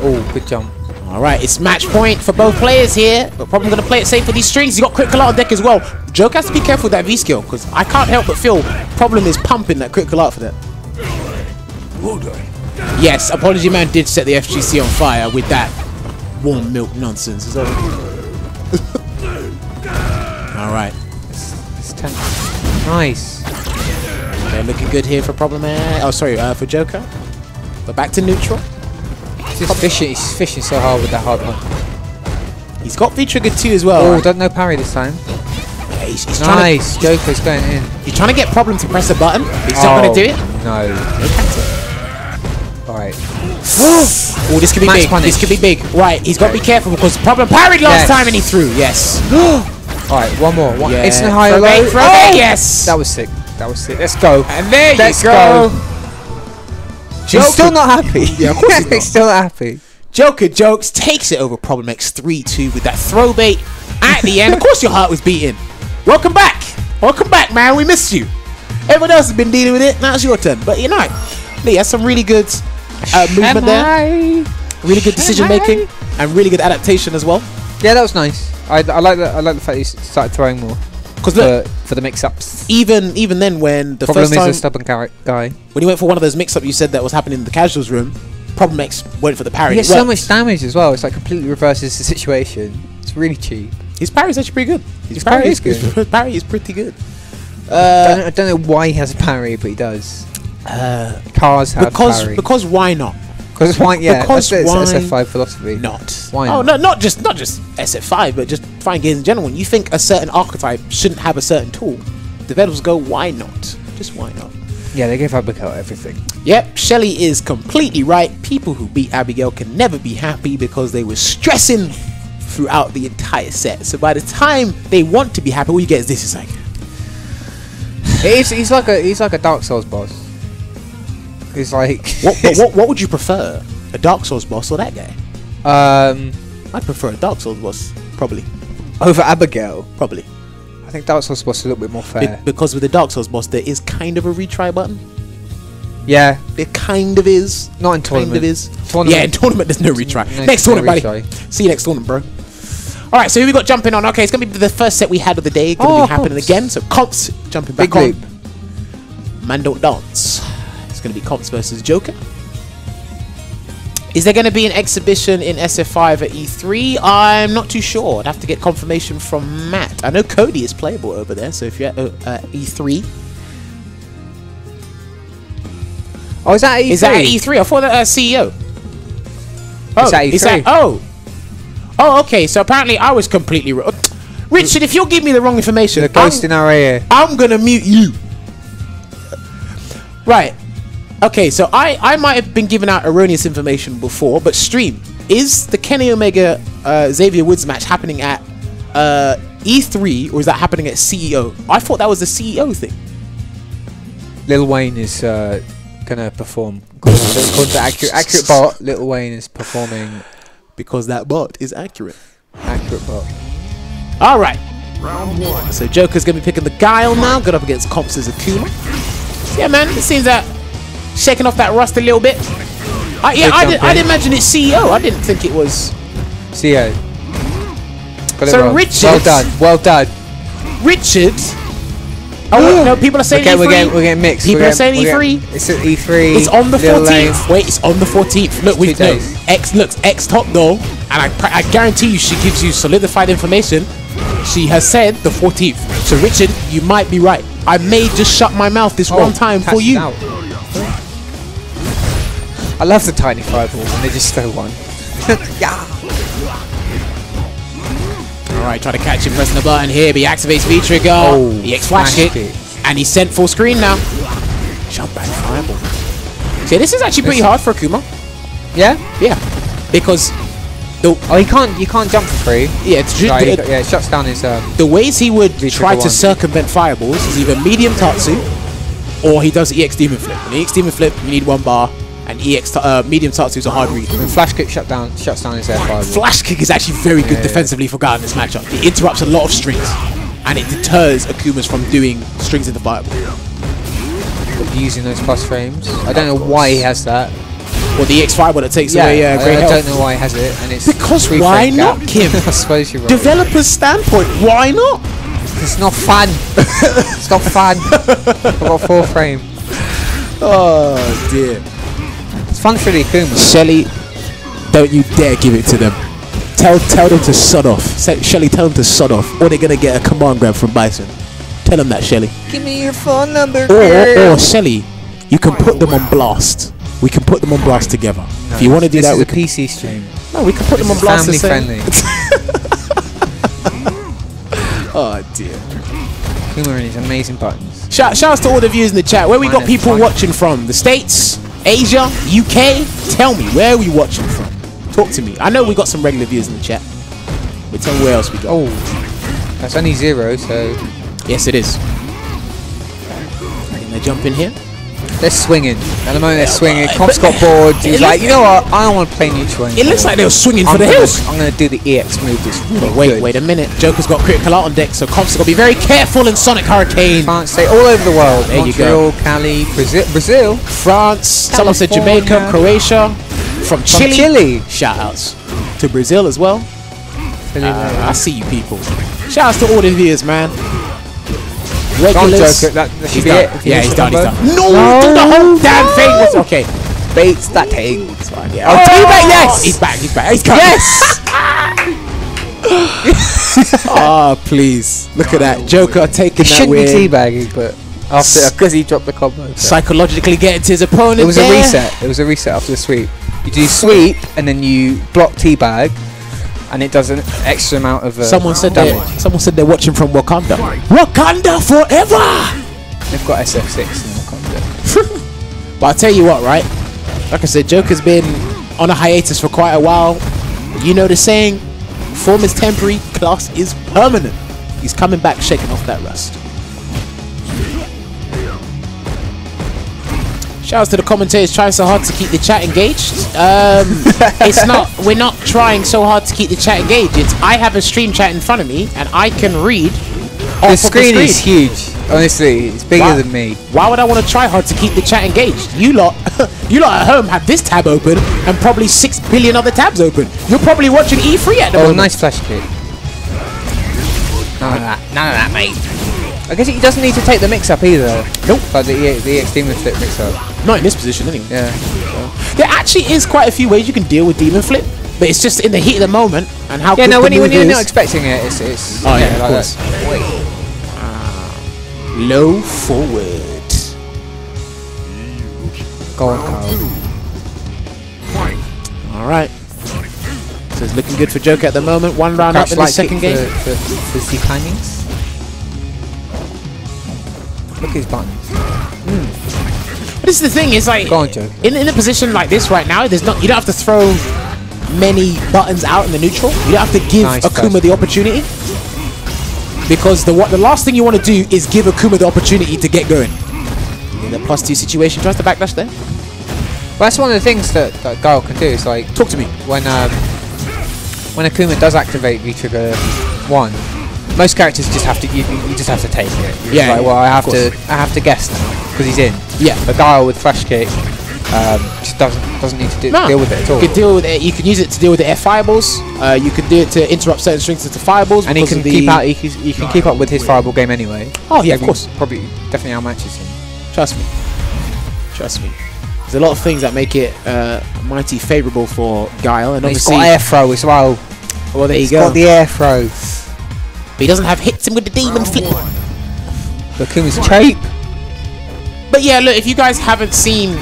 Oh, good jump. All right, it's match point for both players here. But Problem going to play it safe for these strings. He's got critical art on deck as well. Joke has to be careful with that V skill because I can't help but feel Problem is pumping that critical art for that. Yes, Apology Man did set the FGC on fire with that warm milk nonsense. Is that all right. It's tense. Nice. They're looking good here for Problem. Oh, sorry, for Joker. But back to neutral. He's fishing so hard with that hard punch. He's got V-trigger too as well. Oh, don't know parry this time. Yeah, he's nice. Joker's going in. He's trying to get Problem to press a button. He's not going to do it. No. Alright. Oh, this could be big. This could be big. Right, he's got to be careful because Problem parried last time and he threw. Yes. Alright, one more. Yeah. Instant high low. Yes. That was sick. That was sick. Let's go. And there Let's you go. He's still not happy. Yeah, of course he's still not happy. Joker Jokes takes it over Problem X 3-2 with that throw bait at the end. Of course your heart was beating. Welcome back. Welcome back, man. We missed you. Everyone else has been dealing with it. Now it's your turn. But you know, Lee has some really good movement there. Really good decision making and really good adaptation as well. Yeah, that was nice. I like that. I like the fact he started throwing more. Because for the mix-ups. Even then, when the Problem first time is a stubborn guy. when you went for one of those mix-ups, you said that was happening in the casuals room. Problem X went for the parry. He gets so much damage as well. It's like completely reverses the situation. It's really cheap. His parry is actually pretty good. His parry is good. His parry is pretty good. I don't know why he has a parry, but he does. Cars have parry. Because why not? Because why? Yeah, because that's why SF5 philosophy. Not. Why not? not? No, not just SF5, but just fighting games in general. When you think a certain archetype shouldn't have a certain tool, developers go, why not? Just why not? Yeah, they gave Abigail everything. Yep, Shelly is completely right. People who beat Abigail can never be happy because they were stressing throughout the entire set. So by the time they want to be happy, all you get is this. It's like he's like a Dark Souls boss. It's like what would you prefer, a Dark Souls boss or that guy? I'd prefer a Dark Souls boss, probably. Over Abigail, probably. I think Dark Souls boss is a little bit more fair. Because with the Dark Souls boss, there is kind of a retry button. Yeah, it kind of is. Not in tournament. Kind of is. Tournament. Yeah, in tournament there's no retry. No, next tournament, retry. buddy. See you next tournament, bro. All right, so here we got jumping on. Okay, it's gonna be the first set we had of the day. Gonna be happening again. So Confz jumping back on. Man don't dance. It's gonna be Confz versus Joker. Is there going to be an exhibition in SF5 at E3? I'm not too sure. I'd have to get confirmation from Matt. I know Cody is playable over there, so if you're at E3. Oh, is that at E3? Is that at E3? I thought that CEO. Oh, it's at E3. Oh, okay. So apparently I was completely wrong. Richard, if you'll give me the wrong information, the ghost in our ear. I'm going to mute you. Right. Okay, so I might have been giving out erroneous information before, but Stream, is the Kenny Omega Xavier Woods match happening at E3 or is that happening at CEO? I thought that was the CEO thing. Lil Wayne is gonna perform. According to accurate bot, Lil Wayne is performing because that bot is accurate. Accurate bot. All right. Round one. So Joker's gonna be picking the Guile now. Good up against Confz's Akuma. Yeah, man. It seems that. Shaking off that rust a little bit. I didn't imagine it's CEO. I didn't think it was CEO. So Richard, well done. Richard. Oh no, people are saying E3. We're getting mixed. People are saying E3. It's at E3. It's on the 14th. Wait, it's on the 14th. Look, we know X top though, and I guarantee you, she gives you solidified information. She has said the 14th. So Richard, you might be right. I may just shut my mouth this one time for you. I love the tiny fireballs and they just throw one. Yeah. Alright, try to catch him pressing the button here, but he activates V-Trigger. He X-flash it, and he's sent full screen now. Jump back fireball. See, this is actually pretty hard for Akuma. Yeah? Yeah. Because Oh, you can't jump for free. yeah, it's Right, it shuts down his the ways he would try to one. circumvent fireballs is either medium Tatsu or he does EX Demon Flip. When EX Demon Flip, you need 1 bar, and medium Tatsu is a hard read. And flash kick shuts down his air fireball. Flash kick is actually very good defensively for Guy in this matchup. It interrupts a lot of strings, and it deters Akumas from doing strings in the fireball. Using those plus frames. I don't know why he has that. Or the EX fireball that takes away I great health. don't know why he has it, and it's Because 3 why frame not, gap. Kim? I suppose you're right. Developer's standpoint, why not? It's not fun. It's not fun. I've got 4 frame. Oh dear. It's fun for the Akuma. Shelly, don't you dare give it to them. Tell them to sod off. Shelly, tell them to sod off, or they're gonna get a command grab from Bison. Tell them that, Shelly. Give me your phone number, Or Shelly, you can put them on blast. We can put them on blast together. If you want to do that, we This is a PC stream. we can put them on blast. Family and say- friendly. Oh dear. Akuma and his amazing buttons. Shouts to all the viewers in the chat. Where we got Minus people 5. watching from? The States, Asia, UK? Tell me, where are we watching from? Talk to me. I know we got some regular viewers in the chat. But tell me where else we got. Oh, that's only 0, so Yes, it is. Can they jump in here? they're swinging. At the moment they're swinging. Confz got bored. He's like, you know what? I don't want to play neutral anymore. It looks like they were swinging for the hills. I'm going to do the EX move. This Wait a minute. Joker's got critical out on deck, so Confz got to be very careful in Sonic Hurricane. Can't say all over the world. There you Montreal, Cali, Brazil. France, someone said Jamaica, California. Croatia, from Chile. Chile. Shout outs to Brazil as well. I see you people. Shout outs to all the viewers, man. Regulars. Joker. That should be done. it. If you Yeah, miss he's the done. He's combo. done. No, do the whole damn thing. Was okay. Bates that thing. It's fine. Yeah. Oh, teabag, yes! He's back. He's back. He's coming. Yes! Oh, please. Look at that. Joker taking He that shouldn't be win. teabagging, but after because he dropped the combo. so. Psychologically getting to his opponent. It was a there. reset. It was a reset after the sweep. You do sweep and then you block teabag, and it does an extra amount of Someone said damage. they're watching from Wakanda. Wakanda forever. They've got SF6 in Wakanda. But I'll tell you what, right? Like I said, Joker's been on a hiatus for quite a while. You know the saying, form is temporary, class is permanent. He's coming back shaking off that rust. Shouts to the commentators trying so hard to keep the chat engaged. We're not trying so hard to keep the chat engaged. It's I have a stream chat in front of me and I can read The screen is huge. Honestly, it's bigger Why- than me. Why would I want to try hard to keep the chat engaged? You lot at home have this tab open and probably 6 billion other tabs open. You're probably watching E3 at the Oh, moment. nice flash kick. None of that, mate. I guess he doesn't need to take the mix up either. Nope. Like the EX Demon Flip mix up. Not in this position anyway. Yeah. There actually is quite a few ways you can deal with Demon Flip, but it's just in the heat of the moment and how Yeah, quick no, the when move you're is. not expecting it, it's Oh yeah, of like course. that. Low forward. Go on, Carl. All right. So it's looking good for Joker at the moment. 1 round up in the second game. For Z timings. Look at his buttons. This is the thing. It's like Go on, Joker. in a position like this right now, there's not. You don't have to throw many buttons out in the neutral. You don't have to give Nice Akuma flash. the opportunity, because the last thing you want to do is give Akuma the opportunity to get going. In the +2 situation, tries to backdash there. Well, that's one of the things that Guile can do. Is like Talk to me. when Akuma does activate V-Trigger 1, most characters just have to you just have to take it. You're just Yeah, like, well, I of have to guess now because he's in. Yeah. But Guile with flash kick just doesn't need to deal with it at all. You can deal with it. You can use it to deal with the air fireballs. You can do it to interrupt certain strings into fireballs. And he because can of the keep out. He can keep up with his fireball game anyway. Oh yeah, of Maybe- course. Probably definitely outmatches him. Trust me. Trust me. There's a lot of things that make it mighty favourable for Guile, and And he's obviously, got air throw as well. well, there you He's go. got the air throw. But he doesn't have hits him with the demon flip. Akuma's cheap. But yeah, look, if you guys haven't seen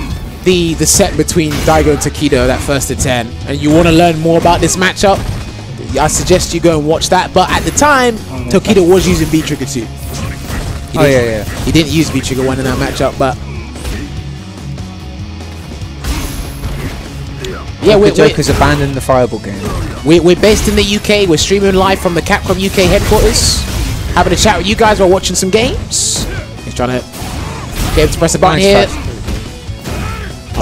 the set between Daigo and Takedo, that first to 10, and you want to learn more about this matchup, I suggest you go and watch that. But at the time, Takedo was using V-Trigger 2. Yeah. He didn't use V-Trigger 1 in that matchup, but Yeah, Jokez abandoned the Fireball game. We're based in the UK. We're streaming live from the Capcom UK headquarters. Having a chat with you guys while watching some games. He's trying to get him to press a button here.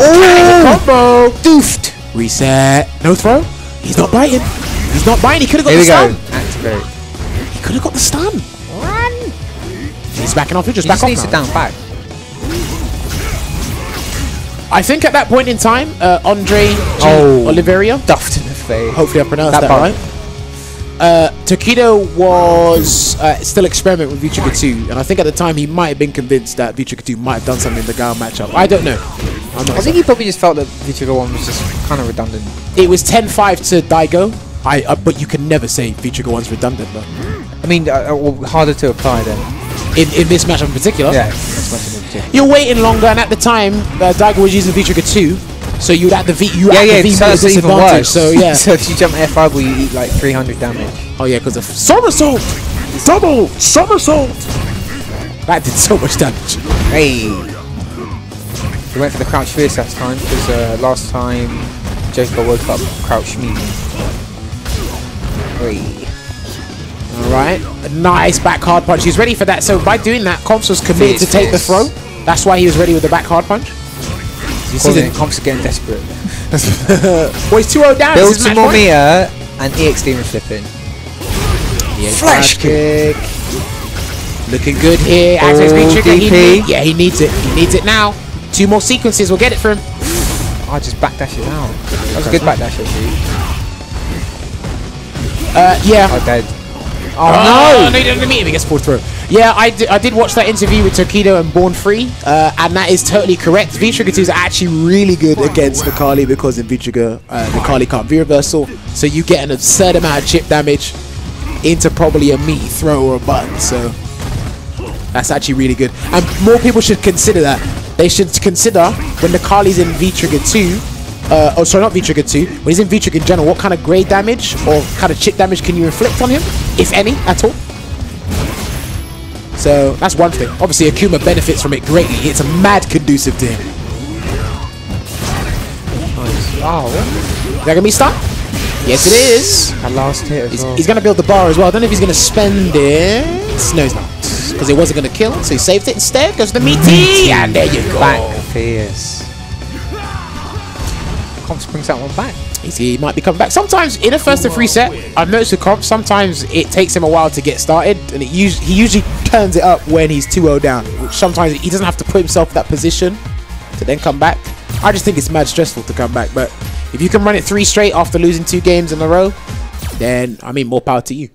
Oh! Combo! Doofed! Reset. No throw. He's not biting. He's not biting. He could have got the stun. Activate. He could have got the stun. Run! He's backing off. He just back off. He needs to down back. I think at that point in time, Andre Oliveira. Duffed in the face. Hopefully I pronounced that right. Takedo was still experimenting with V-Trigger 2, and I think at the time he might have been convinced that V-Trigger 2 might have done something in the Gao matchup. I don't know. I think he probably just felt that V-Trigger 1 was just kind of redundant. It was 10-5 to Daigo, but you can never say V-Trigger 1's redundant, though. I mean, harder to apply then. In this match in particular? Yeah, this match in particular. You're waiting longer, and at the time, Daigo was using V-Trigger 2, so you'd have the V so disadvantage. So yeah. So if you jump F5, you eat like 300 damage. Oh yeah, because of somersault, double somersault. That did so much damage. Hey. We went for the crouch fierce that time because last time Joker woke up crouch me. Hey. Alright, a nice back hard punch. He's ready for that. So by doing that, Confz was committed to take the throw. That's why he was ready with the back hard punch. You see that Confz getting desperate. Well, he's 2-0 down. Build some more meter and EX Demon flipping. Flash kick. Looking good here. Yeah, he needs it. He needs it now. 2 more sequences will get it for him. I just backdash it out. That was a good backdash actually. Yeah. Oh, dead. Oh no! No, he didn't meet him. He gets pulled through. Yeah, I did watch that interview with Takedo and Born Free, and that is totally correct. V-Trigger 2 is actually really good against Nikali because in V-Trigger, Nikali can't V-reversal, so you get an absurd amount of chip damage into probably a meaty throw or a button, so that's actually really good. And more people should consider that. They should consider when Nikali's in V-Trigger 2, oh sorry, not V-Trigger 2, when he's in V-Trigger in general, what kind of grade damage or kind of chip damage can you inflict on him, if any, at all? So that's one thing. Obviously Akuma benefits from it greatly. It's a mad conducive to him. Oh, is that going to be stun? Yes it is. That last hit as well. He's going to build the bar as well. I don't know if he's going to spend it. No, he's not. Because it wasn't going to kill, so he saved it instead. Goes to the meaty, and there you go. Back fierce. Confz brings that one back. He might be coming back. Sometimes in a first to 3 set, I've noticed with Confz, sometimes it takes him a while to get started, and he usually turns it up when he's 2-0 down. Which sometimes he doesn't have to put himself in that position to then come back. I just think it's mad stressful to come back, but if you can run it 3 straight after losing 2 games in a row, then I mean more power to you.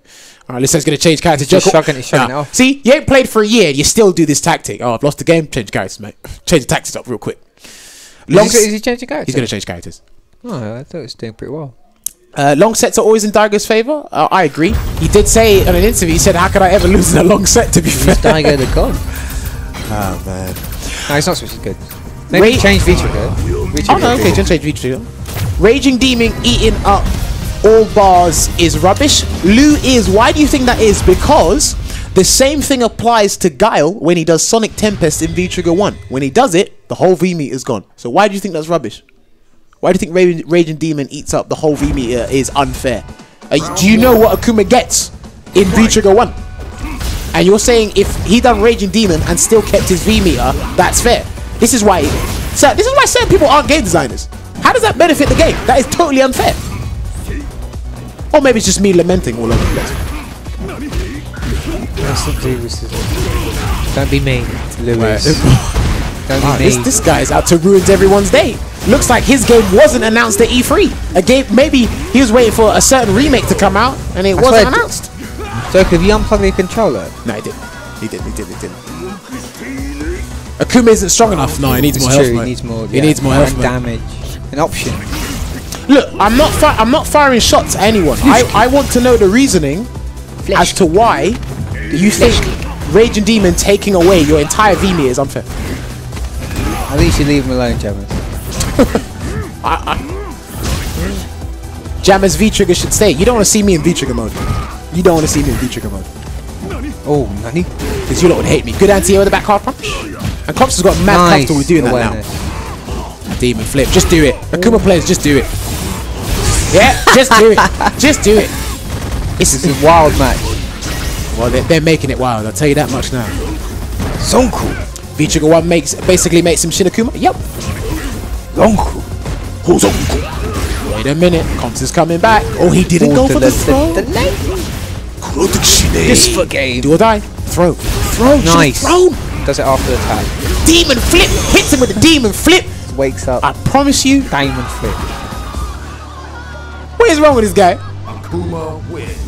Alright, Lissa's gonna change characters. He's shrugging it off. See, you ain't played for a year, you still do this tactic. Oh, I've lost the game. Change characters, mate. Change the tactics up real quick. Is he changing characters? He's gonna change characters. Oh, I thought it was doing pretty well. Long sets are always in Daigo's favour. I agree. He did say in an interview, he said, how could I ever lose in a long set, to be fair? Daigo the god. Oh, man. No, he's not supposed to be good. Maybe change V-Trigger. Oh, no, okay, just change V-Trigger. Raging Demon eating up all bars is rubbish. Lou is. Why do you think that is? Because the same thing applies to Guile when he does Sonic Tempest in V-Trigger 1. When he does it, the whole V-meter is gone. So why do you think that's rubbish? Why do you think Raging Demon eats up the whole V-meter is unfair? Do you know what Akuma gets in V-Trigger 1? And you're saying if he done Raging Demon and still kept his V-meter, that's fair. This is why certain people aren't game designers. How does that benefit the game? That is totally unfair. Or maybe it's just me lamenting all over the place. Don't be me, Lewis. Don't be me. This guy's out to ruin everyone's day. Looks like his game wasn't announced at E3. A game, maybe he was waiting for a certain remake to come out and it wasn't announced. So have you unplugged the controller? No, he didn't. He didn't. Akuma isn't strong enough. No, he needs more health. He needs more. He needs more health. Damage. An option. Look, I'm not firing shots at anyone. I want to know the reasoning as to why you think Raging Demon taking away your entire V-meter is unfair. I think you should leave him alone, Jammers. Jammers V-Trigger should stay. You don't want to see me in V-Trigger mode. You don't want to see me in V-Trigger mode. Oh, Nani? Because you lot would hate me. Good anti-air with the back hard punch. And Confz has got mad comfortable with doing that now. Demon flip. Just do it. Akuma players, just do it. Yeah, just do it. Just do it. This is a wild match. Well, they're making it wild. I'll tell you that much now. Zonku. V-Trigger 1 basically makes him Shinakuma. Yep. Zonku. Wait a minute. Confz is coming back. Oh, he didn't go for the throw. Just for game. Do or die. Throw. Throw. Nice. Throw. Does it after the attack. Demon flip. Hits him with a demon flip. Wakes up. I promise you. Diamond flip. What is wrong with this guy?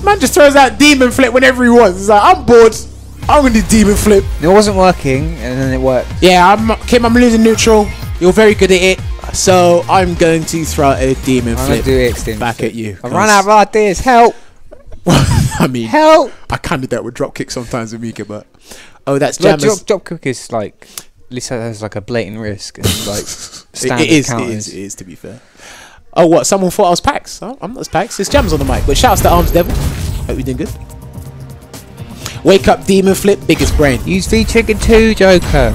Man just throws out demon flip whenever he wants. He's like, I'm bored. I'm gonna do demon flip. It wasn't working, and then it worked. Yeah, Kim, I'm losing neutral. You're very good at it, so I'm going to throw a demon flip do extend back flip. at you. I run out of ideas. Help! I mean, help! I can do that with drop kick sometimes with Mika, but that's Jammers. Drop kick is like, at least has like a blatant risk and like standard it counters. is to be fair. Oh, what? Someone thought I was Packz. Oh, I'm not Packz. It's Jammers on the mic. But shouts to Arms Devil. Hope you're doing good. Wake up, demon flip, biggest brain. Use V-Trigger 2, Joker.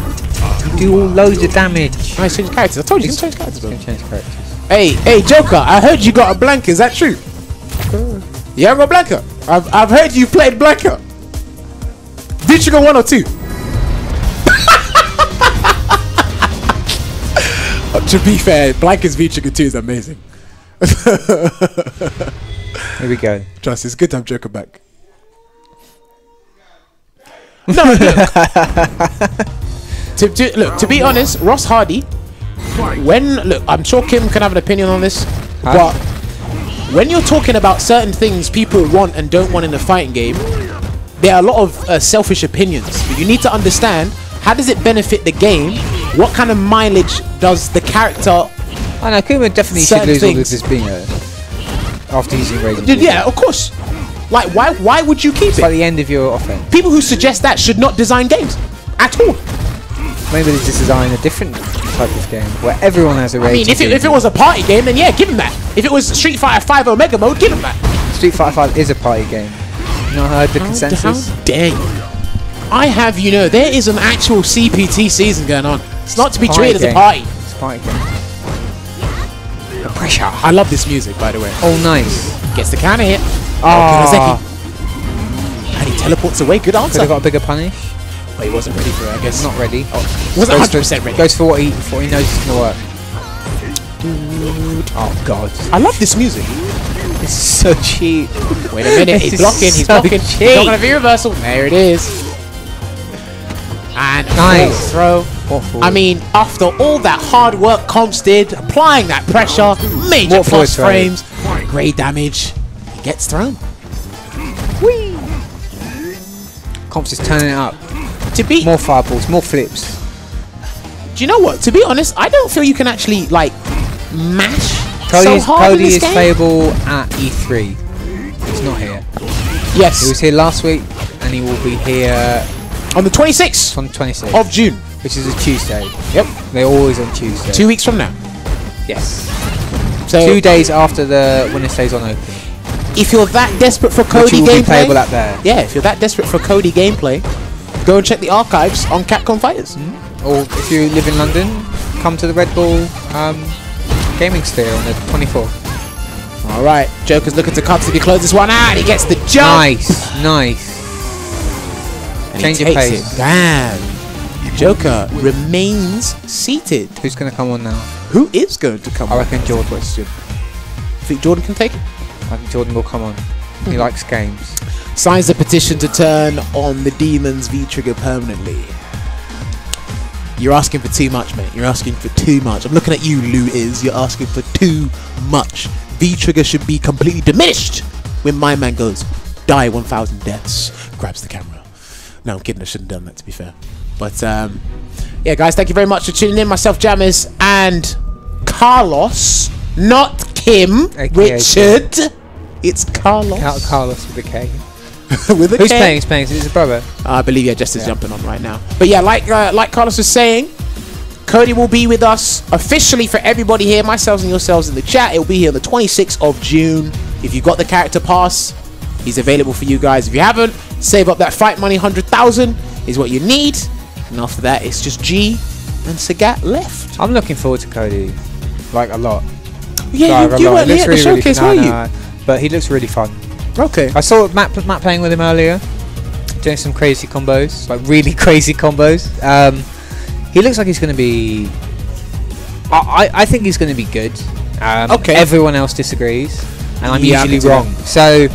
You do all loads of damage. Nice, change characters. I told you, you can change characters, bro. Change characters. Hey, Joker, I heard you got a Blanca. Is that true? You haven't got Blanca? I've heard you played Blanca. V-Trigger 1 or 2? To be fair, Blanca's V-Trigger 2 is amazing. Here we go. Trust, it's good to have Joker back. No, look. To be honest, Ross Hardy. I'm sure Kim can have an opinion on this, but when you're talking about certain things people want and don't want in a fighting game, there are a lot of selfish opinions. But you need to understand, how does it benefit the game? What kind of mileage does the character? I know Kuma definitely should lose all of his bingo after using Raging. Dude, yeah, of course. Like, why would you keep it? By the end of your offense. People who suggest that should not design games at all. Maybe they just design a different type of game where everyone has a Raging. I mean, if it was a party game, then yeah, give him that. If it was Street Fighter 5 Omega Mode, give him that. Street Fighter 5 is a party game. You not heard the consensus? How dare you? I have, there is an actual CPT season going on. It's not to be treated as a party. It's a party game. The pressure. I love this music, by the way. Oh, nice. Gets the counter hit. Oh. And he teleports away. Good answer. Could have got a bigger punish. But he wasn't ready for it, I guess. Not ready. Wasn't 100% ready. Goes for what he knows is going to work. Dude. Oh, God. I love this music. It's so cheap. Wait a minute. He's blocking. He's blocking. He's blocking a V-reversal. There it is. And nice throw. I mean, after all that hard work Confz did, applying that pressure, major plus frames, great damage, he gets thrown. Whee! Confz is turning it up. More fireballs, more flips. Do you know what? To be honest, I don't feel you can actually like mash Cody so hard in this game. Fable at E3. He's not here. Yes. He was here last week, and he will be here on the 26th. On the 26th of June, which is a Tuesday. Yep. They're always on Tuesday. 2 weeks from now. Yes. So 2 days after the WinnerStaysOn Open. If you're that desperate for Cody gameplay, playable at there. Yeah. If you're that desperate for Cody gameplay, go and check the archives on Capcom Fighters. Or if you live in London, come to the Red Bull Gaming Sphere on the 24th. All right, Joker's looking to cut to close this one out. He gets the jump. Nice. And change he your takes pace. It. Damn. Joker remains seated. Who's going to come on now? Who is going to come on? I reckon Jordan. Question. Think Jordan can take it? I think Jordan will come on. He likes games. Signs the petition to turn on the Demon's V-Trigger permanently. You're asking for too much, mate. You're asking for too much. I'm looking at you, Lou Is. You're asking for too much. V-Trigger should be completely diminished when my man goes, die 1,000 deaths. Grabs the camera. No, I'm kidding. I shouldn't have done that, to be fair. But, yeah, guys, thank you very much for tuning in. Myself, Jammers, and Karlos. Not Kim. AKA Richard. It's Karlos. Karlos with a K. With a Who's K. playing? He's playing. Is it his brother? I believe Jester's jumping on right now. But yeah, like Karlos was saying, Cody will be with us officially for everybody here, myself and yourselves in the chat. It will be here on the 26th of June. If you got the character pass, he's available for you guys. If you haven't, save up that fight money. 100,000 is what you need. And after that, it's just G and Sagat left. I'm looking forward to Cody, like a lot. Yeah, you weren't here at the showcase, were you? But he looks really fun. Okay. I saw Matt playing with him earlier, doing some crazy combos, like really crazy combos. He looks like he's going to be... I think he's going to be good. Okay. Everyone else disagrees, and I'm usually wrong. So...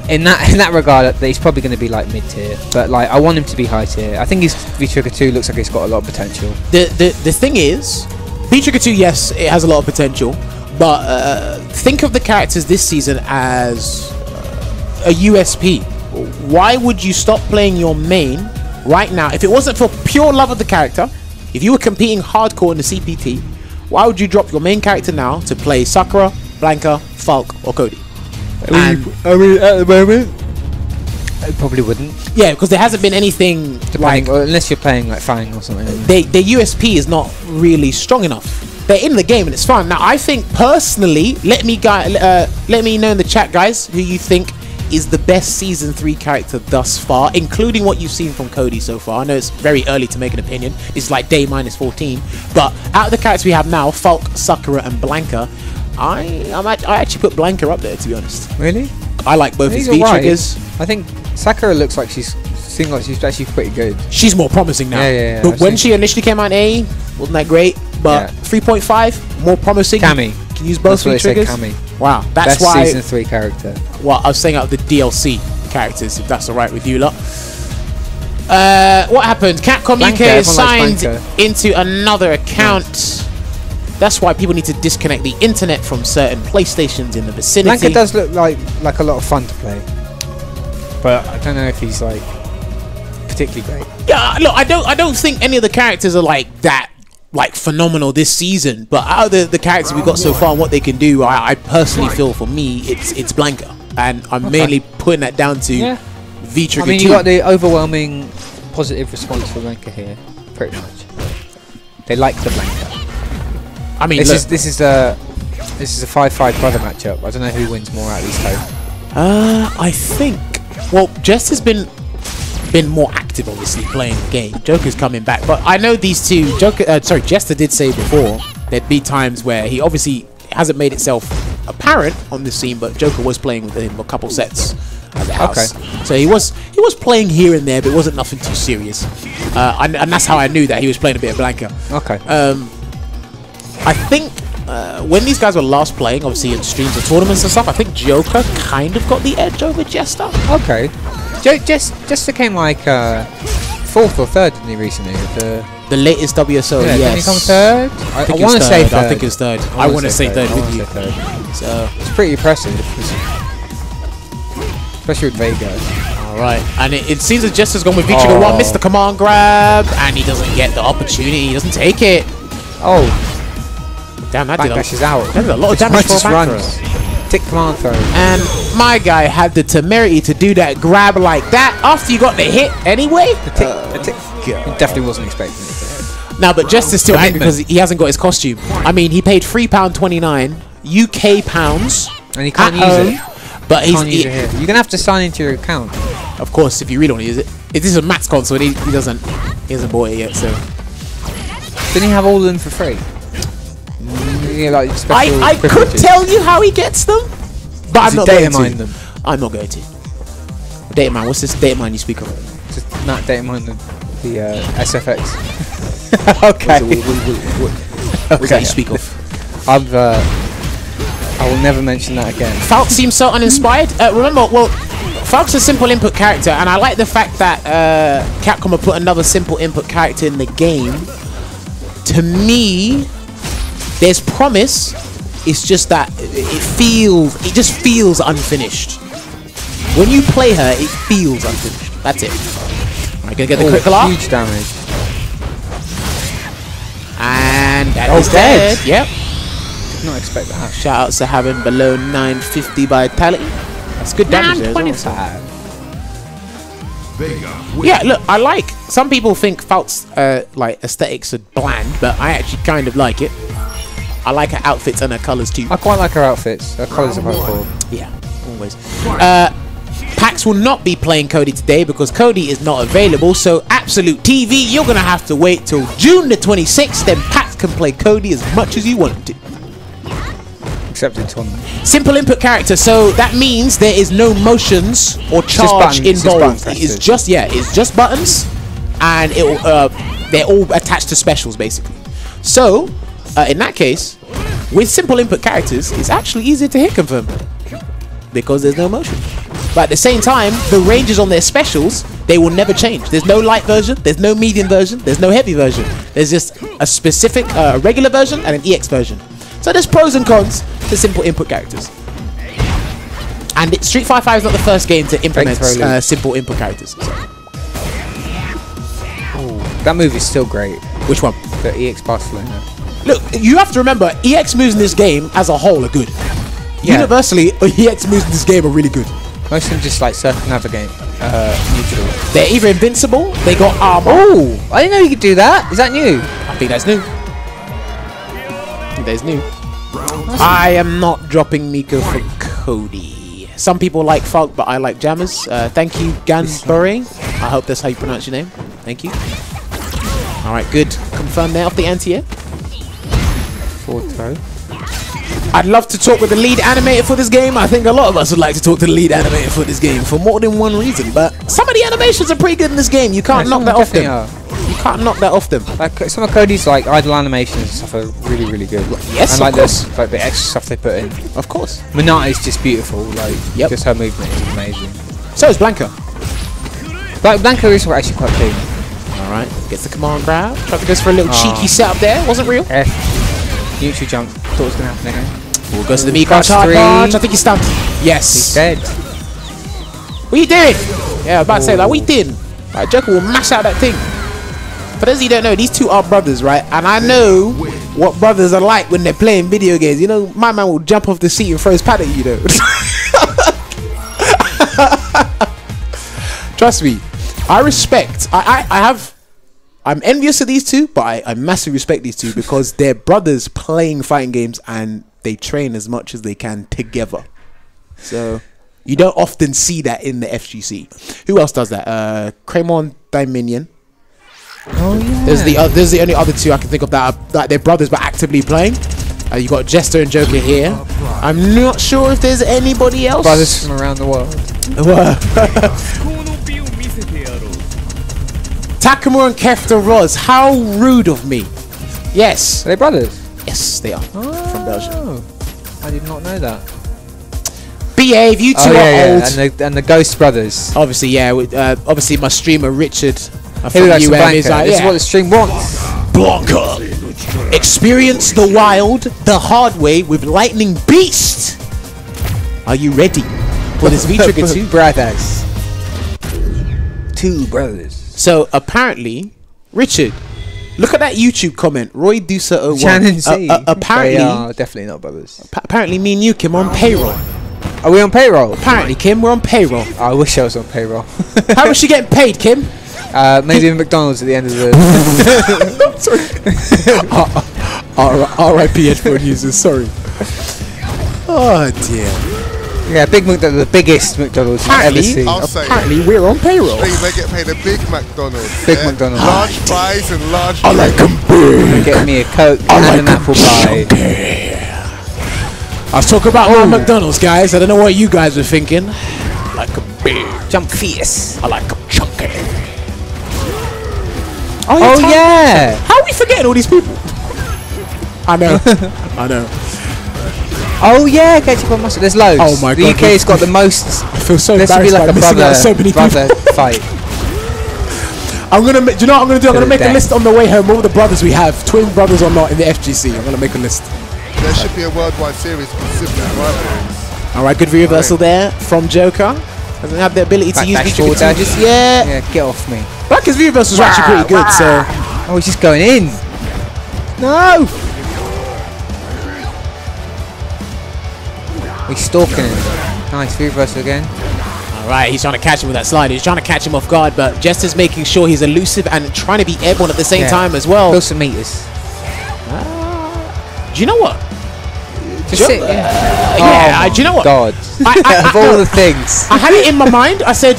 In that regard, he's probably going to be like mid-tier, but like I want him to be high tier. I think his V-Trigger 2 looks like he's got a lot of potential. The thing is, V-Trigger 2, yes, it has a lot of potential, but think of the characters this season as a USP. Why would you stop playing your main right now? If it wasn't for pure love of the character, if you were competing hardcore in the CPT, why would you drop your main character now to play Sakura, Blanca, Falk, or Cody? I mean, at the moment, I probably wouldn't. Yeah, because there hasn't been anything like... Well, unless you're playing like Fang or something. Their USP is not really strong enough. They're in the game and it's fun. Now, I think personally, let me know in the chat, guys, who you think is the best Season 3 character thus far, including what you've seen from Cody so far. I know it's very early to make an opinion. It's like day minus 14. But out of the characters we have now, Falk, Sakura, and Blanca, I actually put Blanca up there, to be honest. Really? I like both his V-Triggers. I think Sakura looks like she's actually pretty good. She's more promising now. Yeah. But when she initially came out in AE, wasn't that great? But 3.5, more promising. Cammy. Can use both V-Triggers. Wow, that's best why Season 3 character. Well, I was saying out the DLC characters, if that's alright with you lot. What happened? Capcom UK is signed into another account. That's why people need to disconnect the internet from certain PlayStations in the vicinity. Blanca does look like a lot of fun to play, but I don't know if he's like particularly great. Yeah, look, I don't think any of the characters are like that, like phenomenal this season. But out of the characters we've got so far and what they can do, I personally feel for me it's Blanca, and I'm mainly putting that down to V-Trigger. I mean, you got the overwhelming positive response for Blanca here, pretty much. They like the Blanca. I mean, this is a 5-5 brother matchup. I don't know who wins more out of these two. I think. Well, Jester's been more active, obviously, playing the game. Joker's coming back, but I know these two. Jester did say before there'd be times where he obviously hasn't made itself apparent on the scene, but Joker was playing with him a couple sets at the house. Okay. So he was playing here and there, but it wasn't nothing too serious. And that's how I knew that he was playing a bit of Blanca. Okay. I think when these guys were last playing, obviously in streams or tournaments and stuff, I think Joker kind of got the edge over Jester. Okay. Jester came like 4th or 3rd, didn't he, recently? The latest WSO, yeah, yes. Didn't he come 3rd? I want to say 3rd. I think it's 3rd. I want to say 3rd with you. So it's pretty impressive. Especially with Vega. Alright, and it seems that Jester's gone with V-Trigger 1, missed the command grab, and he doesn't get the opportunity, he doesn't take it. Oh. Damn, that did out. That did a lot of damage for a back throw. Tick command throw. And my guy had the temerity to do that grab like that after you got the hit anyway. The tick. He definitely wasn't expecting it. No, but Jester's still angry because he hasn't got his costume. I mean, he paid £3.29 UK pounds. And he can't use it. But you're going to have to sign into your account. Of course, if you really want to use it. If this is a Matt's console, he hasn't bought it yet, so. Didn't he have all of them for free? Yeah, like I could tell you how he gets them, but I'm not going to. Them? I'm not going to. Data mine, what's this data mine you speak of? Just not data mine the SFX. Okay. What's that you speak of? I will never mention that again. Falk seems so uninspired. Remember, well, Falk's a simple input character, and I like the fact that Capcom have put another simple input character in the game. To me, there's promise. It's just that it just feels unfinished. When you play her, it feels unfinished. That's it. I'm gonna get the critical off. Huge damage. And that is dead. Yep. Did not expect that. Shout out to having below 950 vitality. That's good damage there. 925. Yeah, look, I like. Some people think Falk's like aesthetics are bland, but I actually kind of like it. I like her outfits and her colours too. I quite like her outfits. Her colours are quite cool. Yeah, always. Packz will not be playing Cody today because Cody is not available. So Absolute TV, you're gonna have to wait till June the 26th. Then Packz can play Cody as much as you want him to. Except in tournament. Simple input character, so that means there is no motions or charge button- it's just button involved. presses. It's just buttons, and they're all attached to specials basically. So in that case, with simple input characters, it's actually easier to hit confirm because there's no motion. But at the same time, the ranges on their specials, they will never change. There's no light version, there's no medium version, there's no heavy version. There's just a specific regular version and an EX version. So there's pros and cons to simple input characters. And Street Fighter 5 is not the first game to implement simple input characters. So. That move is still great. Which one? The EX Barcelona. Look, you have to remember, EX moves in this game as a whole are good. Yeah. Universally, EX moves in this game are really good. Most of them just like circumnavigate neutral. They're either invincible, they got armor. Oh, I didn't know you could do that. Is that new? I think that's new. That's new. I am not dropping Miko for Cody. Some people like Falk, but I like Jammers. Thank you, Ganburi. I hope that's how you pronounce your name. Thank you. Alright, good. Confirm there off the anti-air. Forward throw. I'd love to talk with the lead animator for this game. I think a lot of us would like to talk to the lead animator for this game for more than one reason. But some of the animations are pretty good in this game. You can't knock that off them. You can't knock that off them. Like some of Cody's like idle animations and stuff are really, really good. Yes, and like of course. like the extra stuff they put in. Of course. Minata is just beautiful. Like Yep. just her movement is amazing. So is Blanca. Like Blanca is actually quite clean. Alright, gets the command grab. Tried to go for a little cheeky setup there. Wasn't real. F. Neutral jump. Thought it was gonna happen again. We'll go to the Miko Plus charge three. punch. I think he's stunned. Yes. He's dead. What you doing? Yeah, I was about to say, like, what you doing? Like, Joker will mash out that thing. For those of you who don't know, these two are brothers, right? And I know what brothers are like when they're playing video games. You know, my man will jump off the seat and throw his pad at you, though. Trust me. I respect. I'm envious of these two, but I massively respect these two because they're brothers playing fighting games and they train as much as they can together. So you don't often see that in the FGC. Who else does that? Kraemon Dominion. Oh yeah. There's the only other two I can think of that are like they're brothers but actively playing. You got Jester and Joker here. I'm not sure if there's anybody else. Brothers from around the world. Takamura and Kefta Roz. How rude of me. Yes. Are they brothers? Yes, they are. From Belgium. I did not know that. Behave, you two are old. And the Ghost Brothers. Obviously, yeah. Obviously, my streamer Richard Here from we go, UM Blanca. is like, This is what the stream wants. Blanca. Experience the wild, the hard way with Lightning Beast. Are you ready for this V-Trigger 2? Brothers. Two brothers. So apparently, Richard, look at that YouTube comment. Roy Dusa 01. Chan and Z. Apparently, They are definitely not brothers. apparently, me and you, Kim, are on payroll. Are we on payroll? Apparently, Kim, we're on payroll. I wish I was on payroll. How much you getting paid, Kim? Maybe in McDonald's at the end of the. R.I.P. headphone users. Sorry. Oh dear. Yeah, big McDonald's, the biggest McDonald's you've ever seen. I'll say Apparently, we're on payroll. they get paid a big McDonald's. Big McDonald's. Large fries and large. I like 'em big. Get me a Coke and an apple pie. I was talking about my McDonald's, guys. I don't know what you guys were thinking. I like 'em big. Jump fierce. I like 'em chunky. Oh yeah. How are we forgetting all these people? I know. I know. Oh yeah, ketchup on mustard. There's loads. Oh my the God, UK's got the most. I feel so This would be embarrassed like by a missing out so many brother people. fight. Do you know what I'm gonna do? I'm gonna make a death. list on the way home. All the brothers we have, twin brothers or not, in the FGC. I'm gonna make a list. There should be a worldwide series with sibling rivalries. All right, good reversal there from Joker. Doesn't have the ability to Back use dash V-Trigger forward dash. just yet. Yeah, get off me. Black's reversals are actually pretty good. So Oh, he's just going in. no. He's stalking him. Nice reversal again. All right, he's trying to catch him with that slide. He's trying to catch him off guard, but Jester's making sure he's elusive and trying to be airborne at the same time as well. Build some meters. Do you know what? Just sit. Yeah. Yeah, do you know what? God. I Of all the things. I had it in my mind. I said,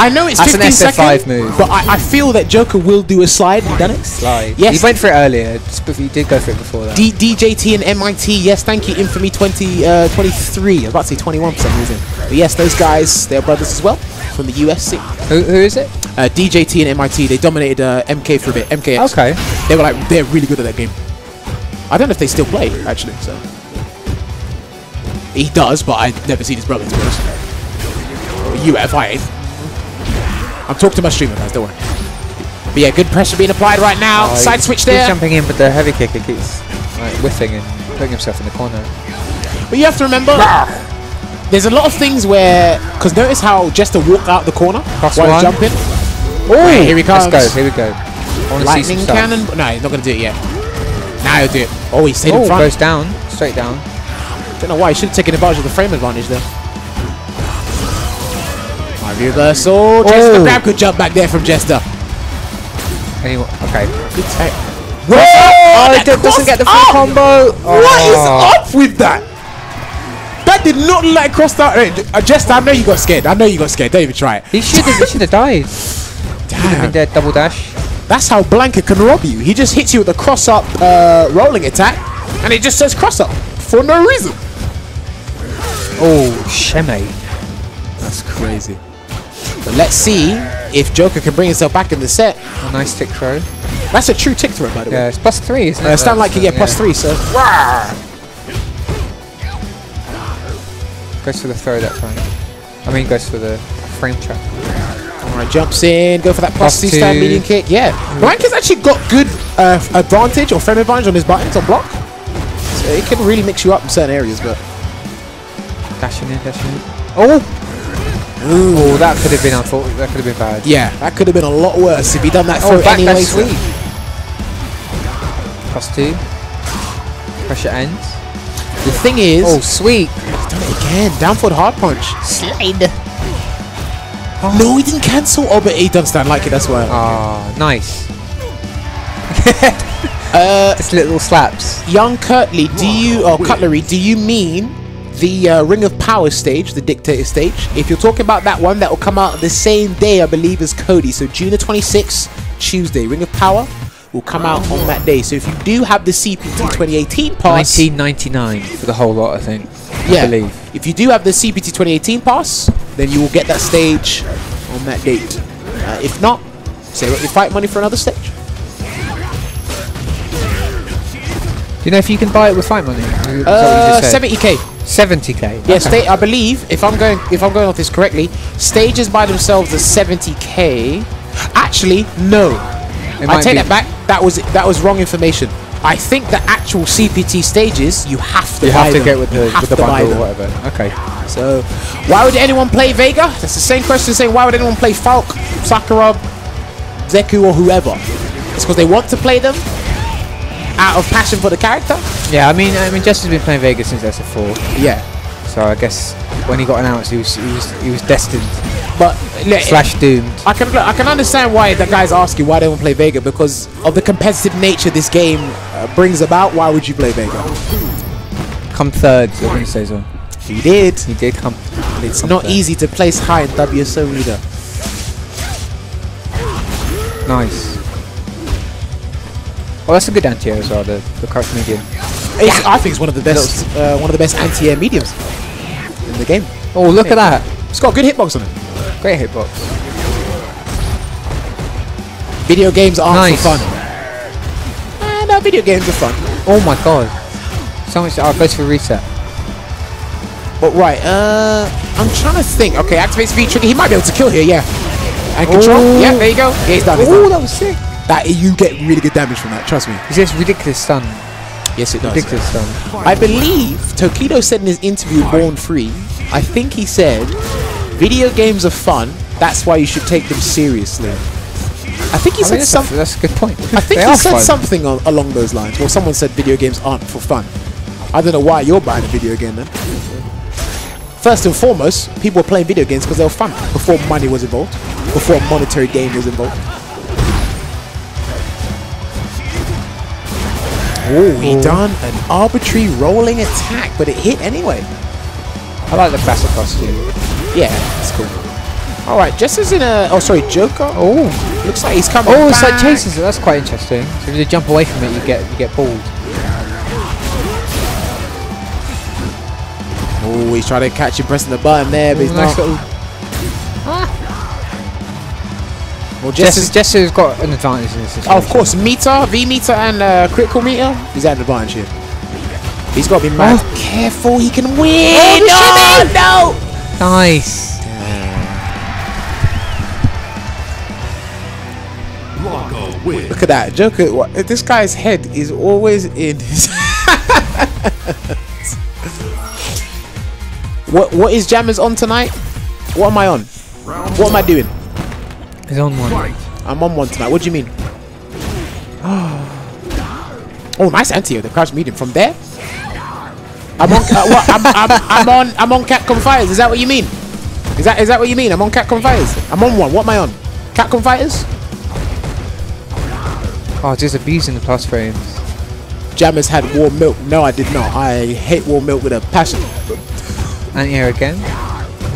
I know it's That's 15 an SF5 seconds, move. but I feel that Joker will do a slide. He done it? Slide. Yes. He went for it earlier. He did go for it before that. DJT and MIT, yes, thank you. Infamy 23. I was about to say 21 for some reason. But yes, those guys, they're brothers as well from the USC. Who is it? DJT and MIT, they dominated MK for a bit. MKX. Okay. They're really good at that game. I don't know if they still play, actually. So he does, but I've never seen his brother, to be honest. You have, I ain't. I'm talking to my streamer, guys, don't worry. But yeah, good pressure being applied right now. Side switch there. He's jumping in, but the heavy kicker keeps like, whiffing and putting himself in the corner. But you have to remember, there's a lot of things where, because notice how Jester walked out the corner while he's jumping. Oh, here he comes. Let's go, here we go. Lightning cannon. No, he's not going to do it yet. Now he'll do it. Oh, he stayed in front. Goes down, straight down. Don't know why, he should have taken advantage of the frame advantage there. My reversal. Jester grab, good jump back there from Jester. Anyway, okay. Good tech. Whoa! Oh, it doesn't get the full combo. What is up with that? That did not let cross out. Jester, I know you got scared. Don't even try it. He should have died. Damn. Dead, double dash. That's how Blanca can rob you. He just hits you with a cross up rolling attack, and it just says cross up for no reason. Oh, Sheme. That's crazy. But let's see if Joker can bring himself back in the set. A nice tick throw. That's a true tick throw, by the way. Yeah, it's +3, isn't it? It's not like you get +3, so. Goes for the throw that time. I mean, goes for the frame trap. Alright, jumps in, go for that +2 stand medium kick. Yeah. Blanca's actually got good advantage or frame advantage on his buttons on block. So it can really mix you up in certain areas, but. Dashing in. Oh! Ooh, that could have been unfortunate. That could have been bad. Yeah, that could have been a lot worse if he done that throw anyway. Sweet. +2. Pressure ends. The thing is, oh sweet, he's done it again. Down forward hard punch. Slide. Oh. No, he didn't cancel. Oh, but he doesn't stand like it. That's why. Ah, nice. Just little slaps. Young Cutlery, do you mean the Ring of Power stage, the Dictator stage? If you're talking about that one, that will come out the same day, I believe, as Cody. So June the 26th, Tuesday. Ring of Power will come out on that day. So if you do have the CPT 2018 pass, 1999 for the whole lot, I think. Yeah. I believe. If you do have the CPT 2018 pass, then you will get that stage on that date. If not, save up your fight money for another stage. Do you know if you can buy it with fight money? 70k. 70k. Yes, yeah, I believe if I'm going off this correctly, stages by themselves are 70k. Actually, no. I take that back. That was wrong information. I think the actual CPT stages you have to get with the bundle or whatever. Okay. So, why would anyone play Vega? That's the same question saying why would anyone play Falk, Sakura, Deku, or whoever? It's because they want to play them out of passion for the character. Yeah, I mean, Jester's been playing Vega since SF4. Yeah. So I guess when he got announced, he was destined. But slash doomed. I can understand why the guys ask you why they won't play Vega, because of the competitive nature this game brings about. Why would you play Vega? Come third, so WinnerStaysOn. He did. He did come. It's not easy to place high in WSO either. Nice. Oh, that's a good anti-air as well. The crouch medium. I think it's one of the best. One of the best anti-air mediums in the game. Oh, look at that! It's got a good hitbox on it. Great hitbox. Video games aren't for fun. No, video games are fun. Oh my god. So much. I'll go for reset. But right, I'm trying to think. Okay, activates V trigger. He might be able to kill here, yeah. And control. Ooh. Yeah, there you go. Yeah, he's done. Oh, that was sick. That you get really good damage from that. Trust me. It's just ridiculous stun. Yes, it does. Ridiculous stun. I believe Tokido said in his interview, Born Free. I think he said, "Video games are fun. That's why you should take them seriously." I think he said something. That's a good point. I think he said something along those lines. Well, someone said video games aren't for fun. I don't know why you're buying a video game then. First and foremost, people were playing video games because they were fun before money was involved, before a monetary gain was involved. Oh, he done an arbitrary rolling attack, but it hit anyway. I like the classic costume. Yeah, it's cool. All right, Jester's in a. Oh, sorry, Joker. Oh, looks like he's coming. Oh, it's back. like chases it. That's quite interesting. So if you jump away from it, you get pulled. Oh, he's trying to catch him pressing the button there, but he's nice not. little. Well, Jester's got an advantage in this situation. Oh, of course, meter, V meter, and critical meter. He's at an advantage here. He's got to be mad. Careful, he can win. Oh, no! Nice. Look at that, Joker. This guy's head is always in his. What is Jammers on tonight? What am I on? What am I doing? He's on one. I'm on one tonight. What do you mean? Oh, nice anti. The crouch medium from there. I'm on. What? I'm on Capcom Fighters. Is that what you mean? Is that what you mean? I'm on Capcom Fighters. I'm on one. What am I on? Capcom Fighters. Oh, just abusing the plus frames. Jammers had warm milk. No, I did not. I hate warm milk with a passion. Anti-air again.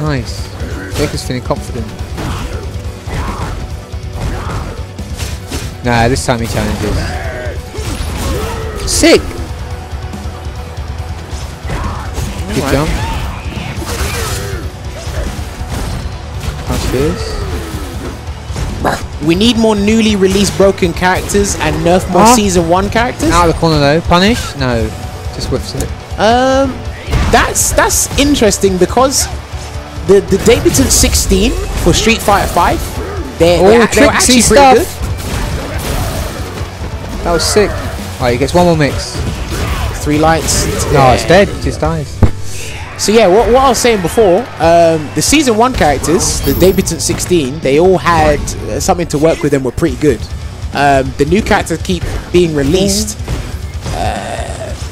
Nice. Joker's feeling confident. Nah, this time he challenges. Sick! Good jump. Punch this. We need more newly released broken characters and nerf more season 1 characters. Out of the corner though. Punish? No. Just whiffs it. That's interesting because the debutant 16 for Street Fighter 5, they're actually pretty good. That was sick. Alright, he gets one more mix. 3 lights. No, it's dead. It just dies. So yeah, what I was saying before, the season 1 characters, the debutant 16, they all had something to work with and were pretty good. The new characters keep being released.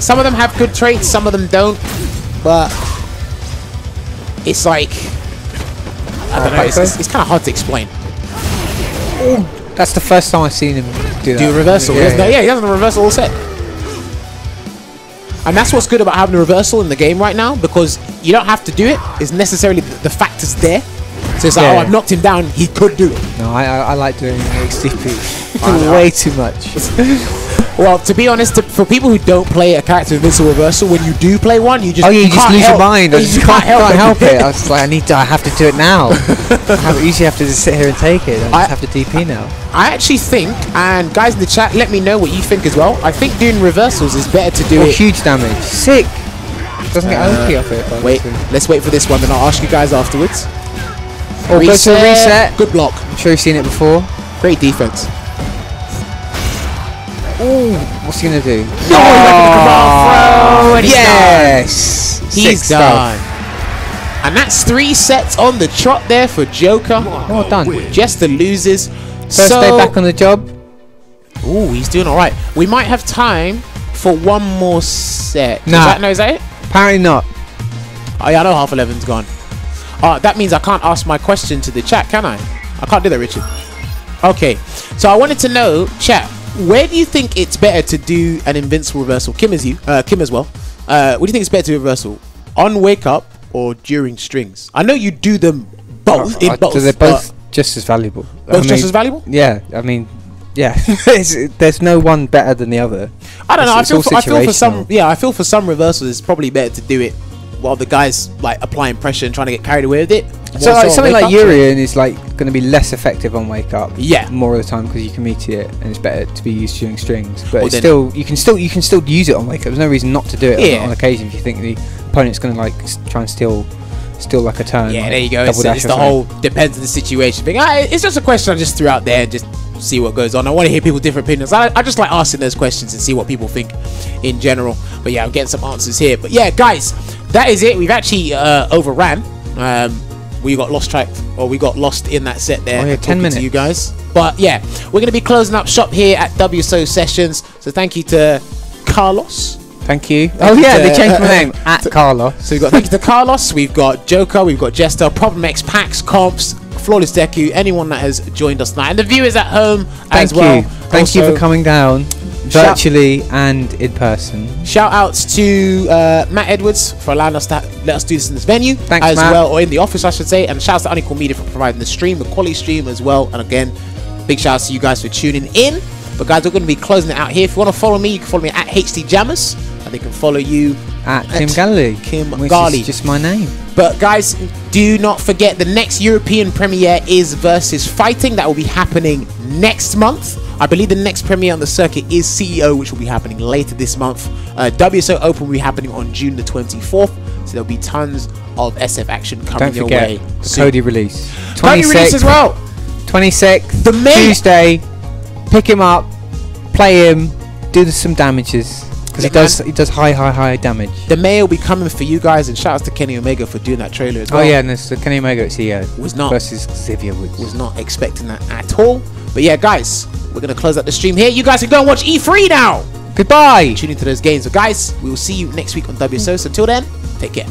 Some of them have good traits, some of them don't. But it's like, I don't know, it's kind of hard to explain. Ooh, that's the first time I've seen him do that. Do a reversal. Yeah, he has a reversal all set. And that's what's good about having a reversal in the game right now, because you don't have to do it. It's necessarily the factors there. So it's like, oh, I've knocked him down, he could do it. No, I like doing XDP. Way too much. Well, to be honest, for people who don't play a character with invincible reversal, when you do play one, you just you just lose your mind. I just can't help it. I was like, I have to do it now. I usually have to just sit here and take it. I just have to DP now. I actually think, and guys in the chat, let me know what you think as well. I think doing reversals is better to do it. Huge damage. Sick. Doesn't get OP off it. Wait, let's wait for this one, then I'll ask you guys afterwards. Oh, go to reset. Good block. I'm sure you've seen it before. Great defense. Ooh, what's he gonna do? No, oh, yes, he's done. And that's 3 sets on the trot there for Joker. Well done. Jester loses. First day back on the job. Ooh, he's doing all right. We might have time for one more set. Nah. Is that it? Apparently not. Oh yeah, I know half 11's gone. That means I can't ask my question to the chat, can I? I can't do that, Richard. Okay, so I wanted to know, chat, where do you think it's better to do an invincible reversal? Kim as well. What do you think it's better to do reversal? On wake up or during strings? I know you do them both. So they're both just as valuable. Both just as valuable? Yeah, I mean, yeah. There's no one better than the other. I don't know. I feel for some. Yeah, I feel for some reversals it's probably better to do it while the guy's like applying pressure and trying to get carried away with it. So like something like Urian is like going to be less effective on wake up. Yeah. More of the time because you can meet it and it's better to be used during strings. But it's still you can still use it on wake up. There's no reason not to do it on occasion if you think the opponent's going to like try and steal like a turn. Yeah, like there you go. It's the whole depends on the situation thing. It's just a question I just threw out there and just see what goes on. I want to hear people's different opinions. I just like asking those questions and see what people think in general. But yeah, I'm getting some answers here. But yeah, guys, that is it. We've actually overran. We got lost track, or we got lost in that set there. Oh, yeah, 10 minutes. To you guys. But yeah, we're going to be closing up shop here at WSO Sessions. So thank you to Karlos. Thank you. They changed my name at Karlos. So we've got thank you to Karlos. We've got Joker. We've got Jester. Problem X, Packz, Confz, Flawless Deku. Anyone that has joined us tonight, and the viewers at home as well. Thank you for coming down. virtually and in person. Shout outs to Matt Edwards for allowing us to let us do this in this venue. Thanks, as Matt. well, or in the office, I should say. And shouts to Unequal Media for providing the stream, the quality stream as well. And again, big shouts to you guys for tuning in. But guys, we're going to be closing it out here. If you want to follow me, you can follow me at HD Jammers, and they can follow you at Kim Galley. Kim which Garley. is just my name. But guys, do not forget the next European premiere is Versus Fighting. That will be happening next month. I believe the next premiere on the circuit is CEO, which will be happening later this month. WSO Open will be happening on June the 24th. So there'll be tons of SF action coming your way. Don't forget the Cody release. Cody release as well. 26th, The May. Tuesday. Pick him up, play him, do some damages. Because he does high damage. The May will be coming for you guys, and shout outs to Kenny Omega for doing that trailer as well. Oh yeah, and there's the Kenny Omega at CEO. Was not versus Xavier Woods. Was not expecting that at all. But yeah, guys, we're gonna close out the stream here. You guys can go and watch E3 now. Goodbye. Tune into those games. So guys, we will see you next week on WSO. So until then, take care.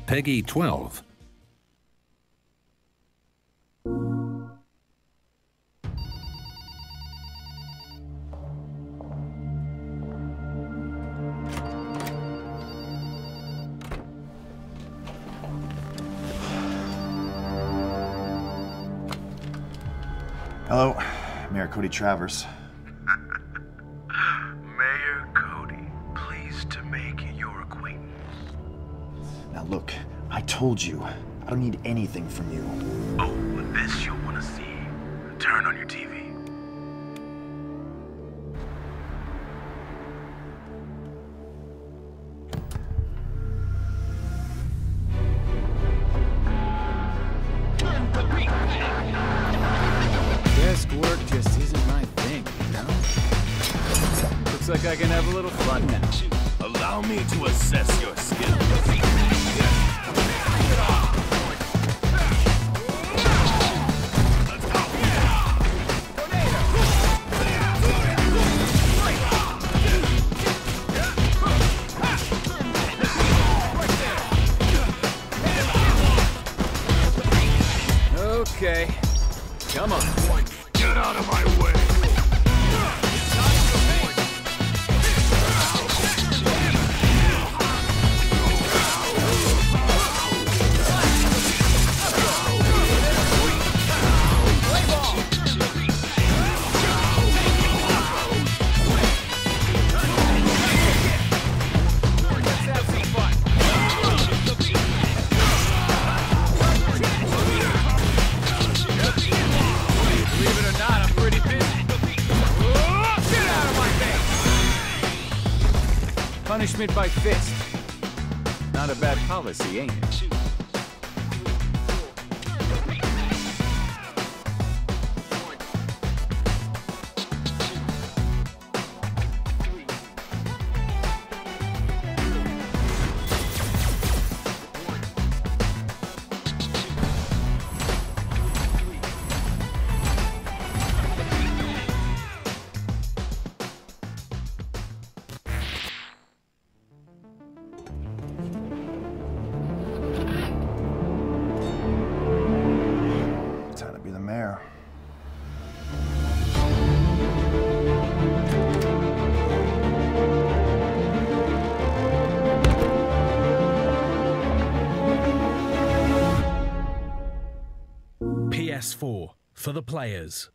Peggy 12. Hello, Mayor Cody Travers. Mayor Cody, pleased to make your acquaintance. Now look, I told you, I don't need anything from you. Oh, but this you'll want to see. Turn on your TV. Desk work just isn't my thing, you know? Looks like I can have a little fun now. Allow me to assess your skills. Okay, come on. Get out of my way. it by fist. Not a bad policy, ain't it? PS4 for the players.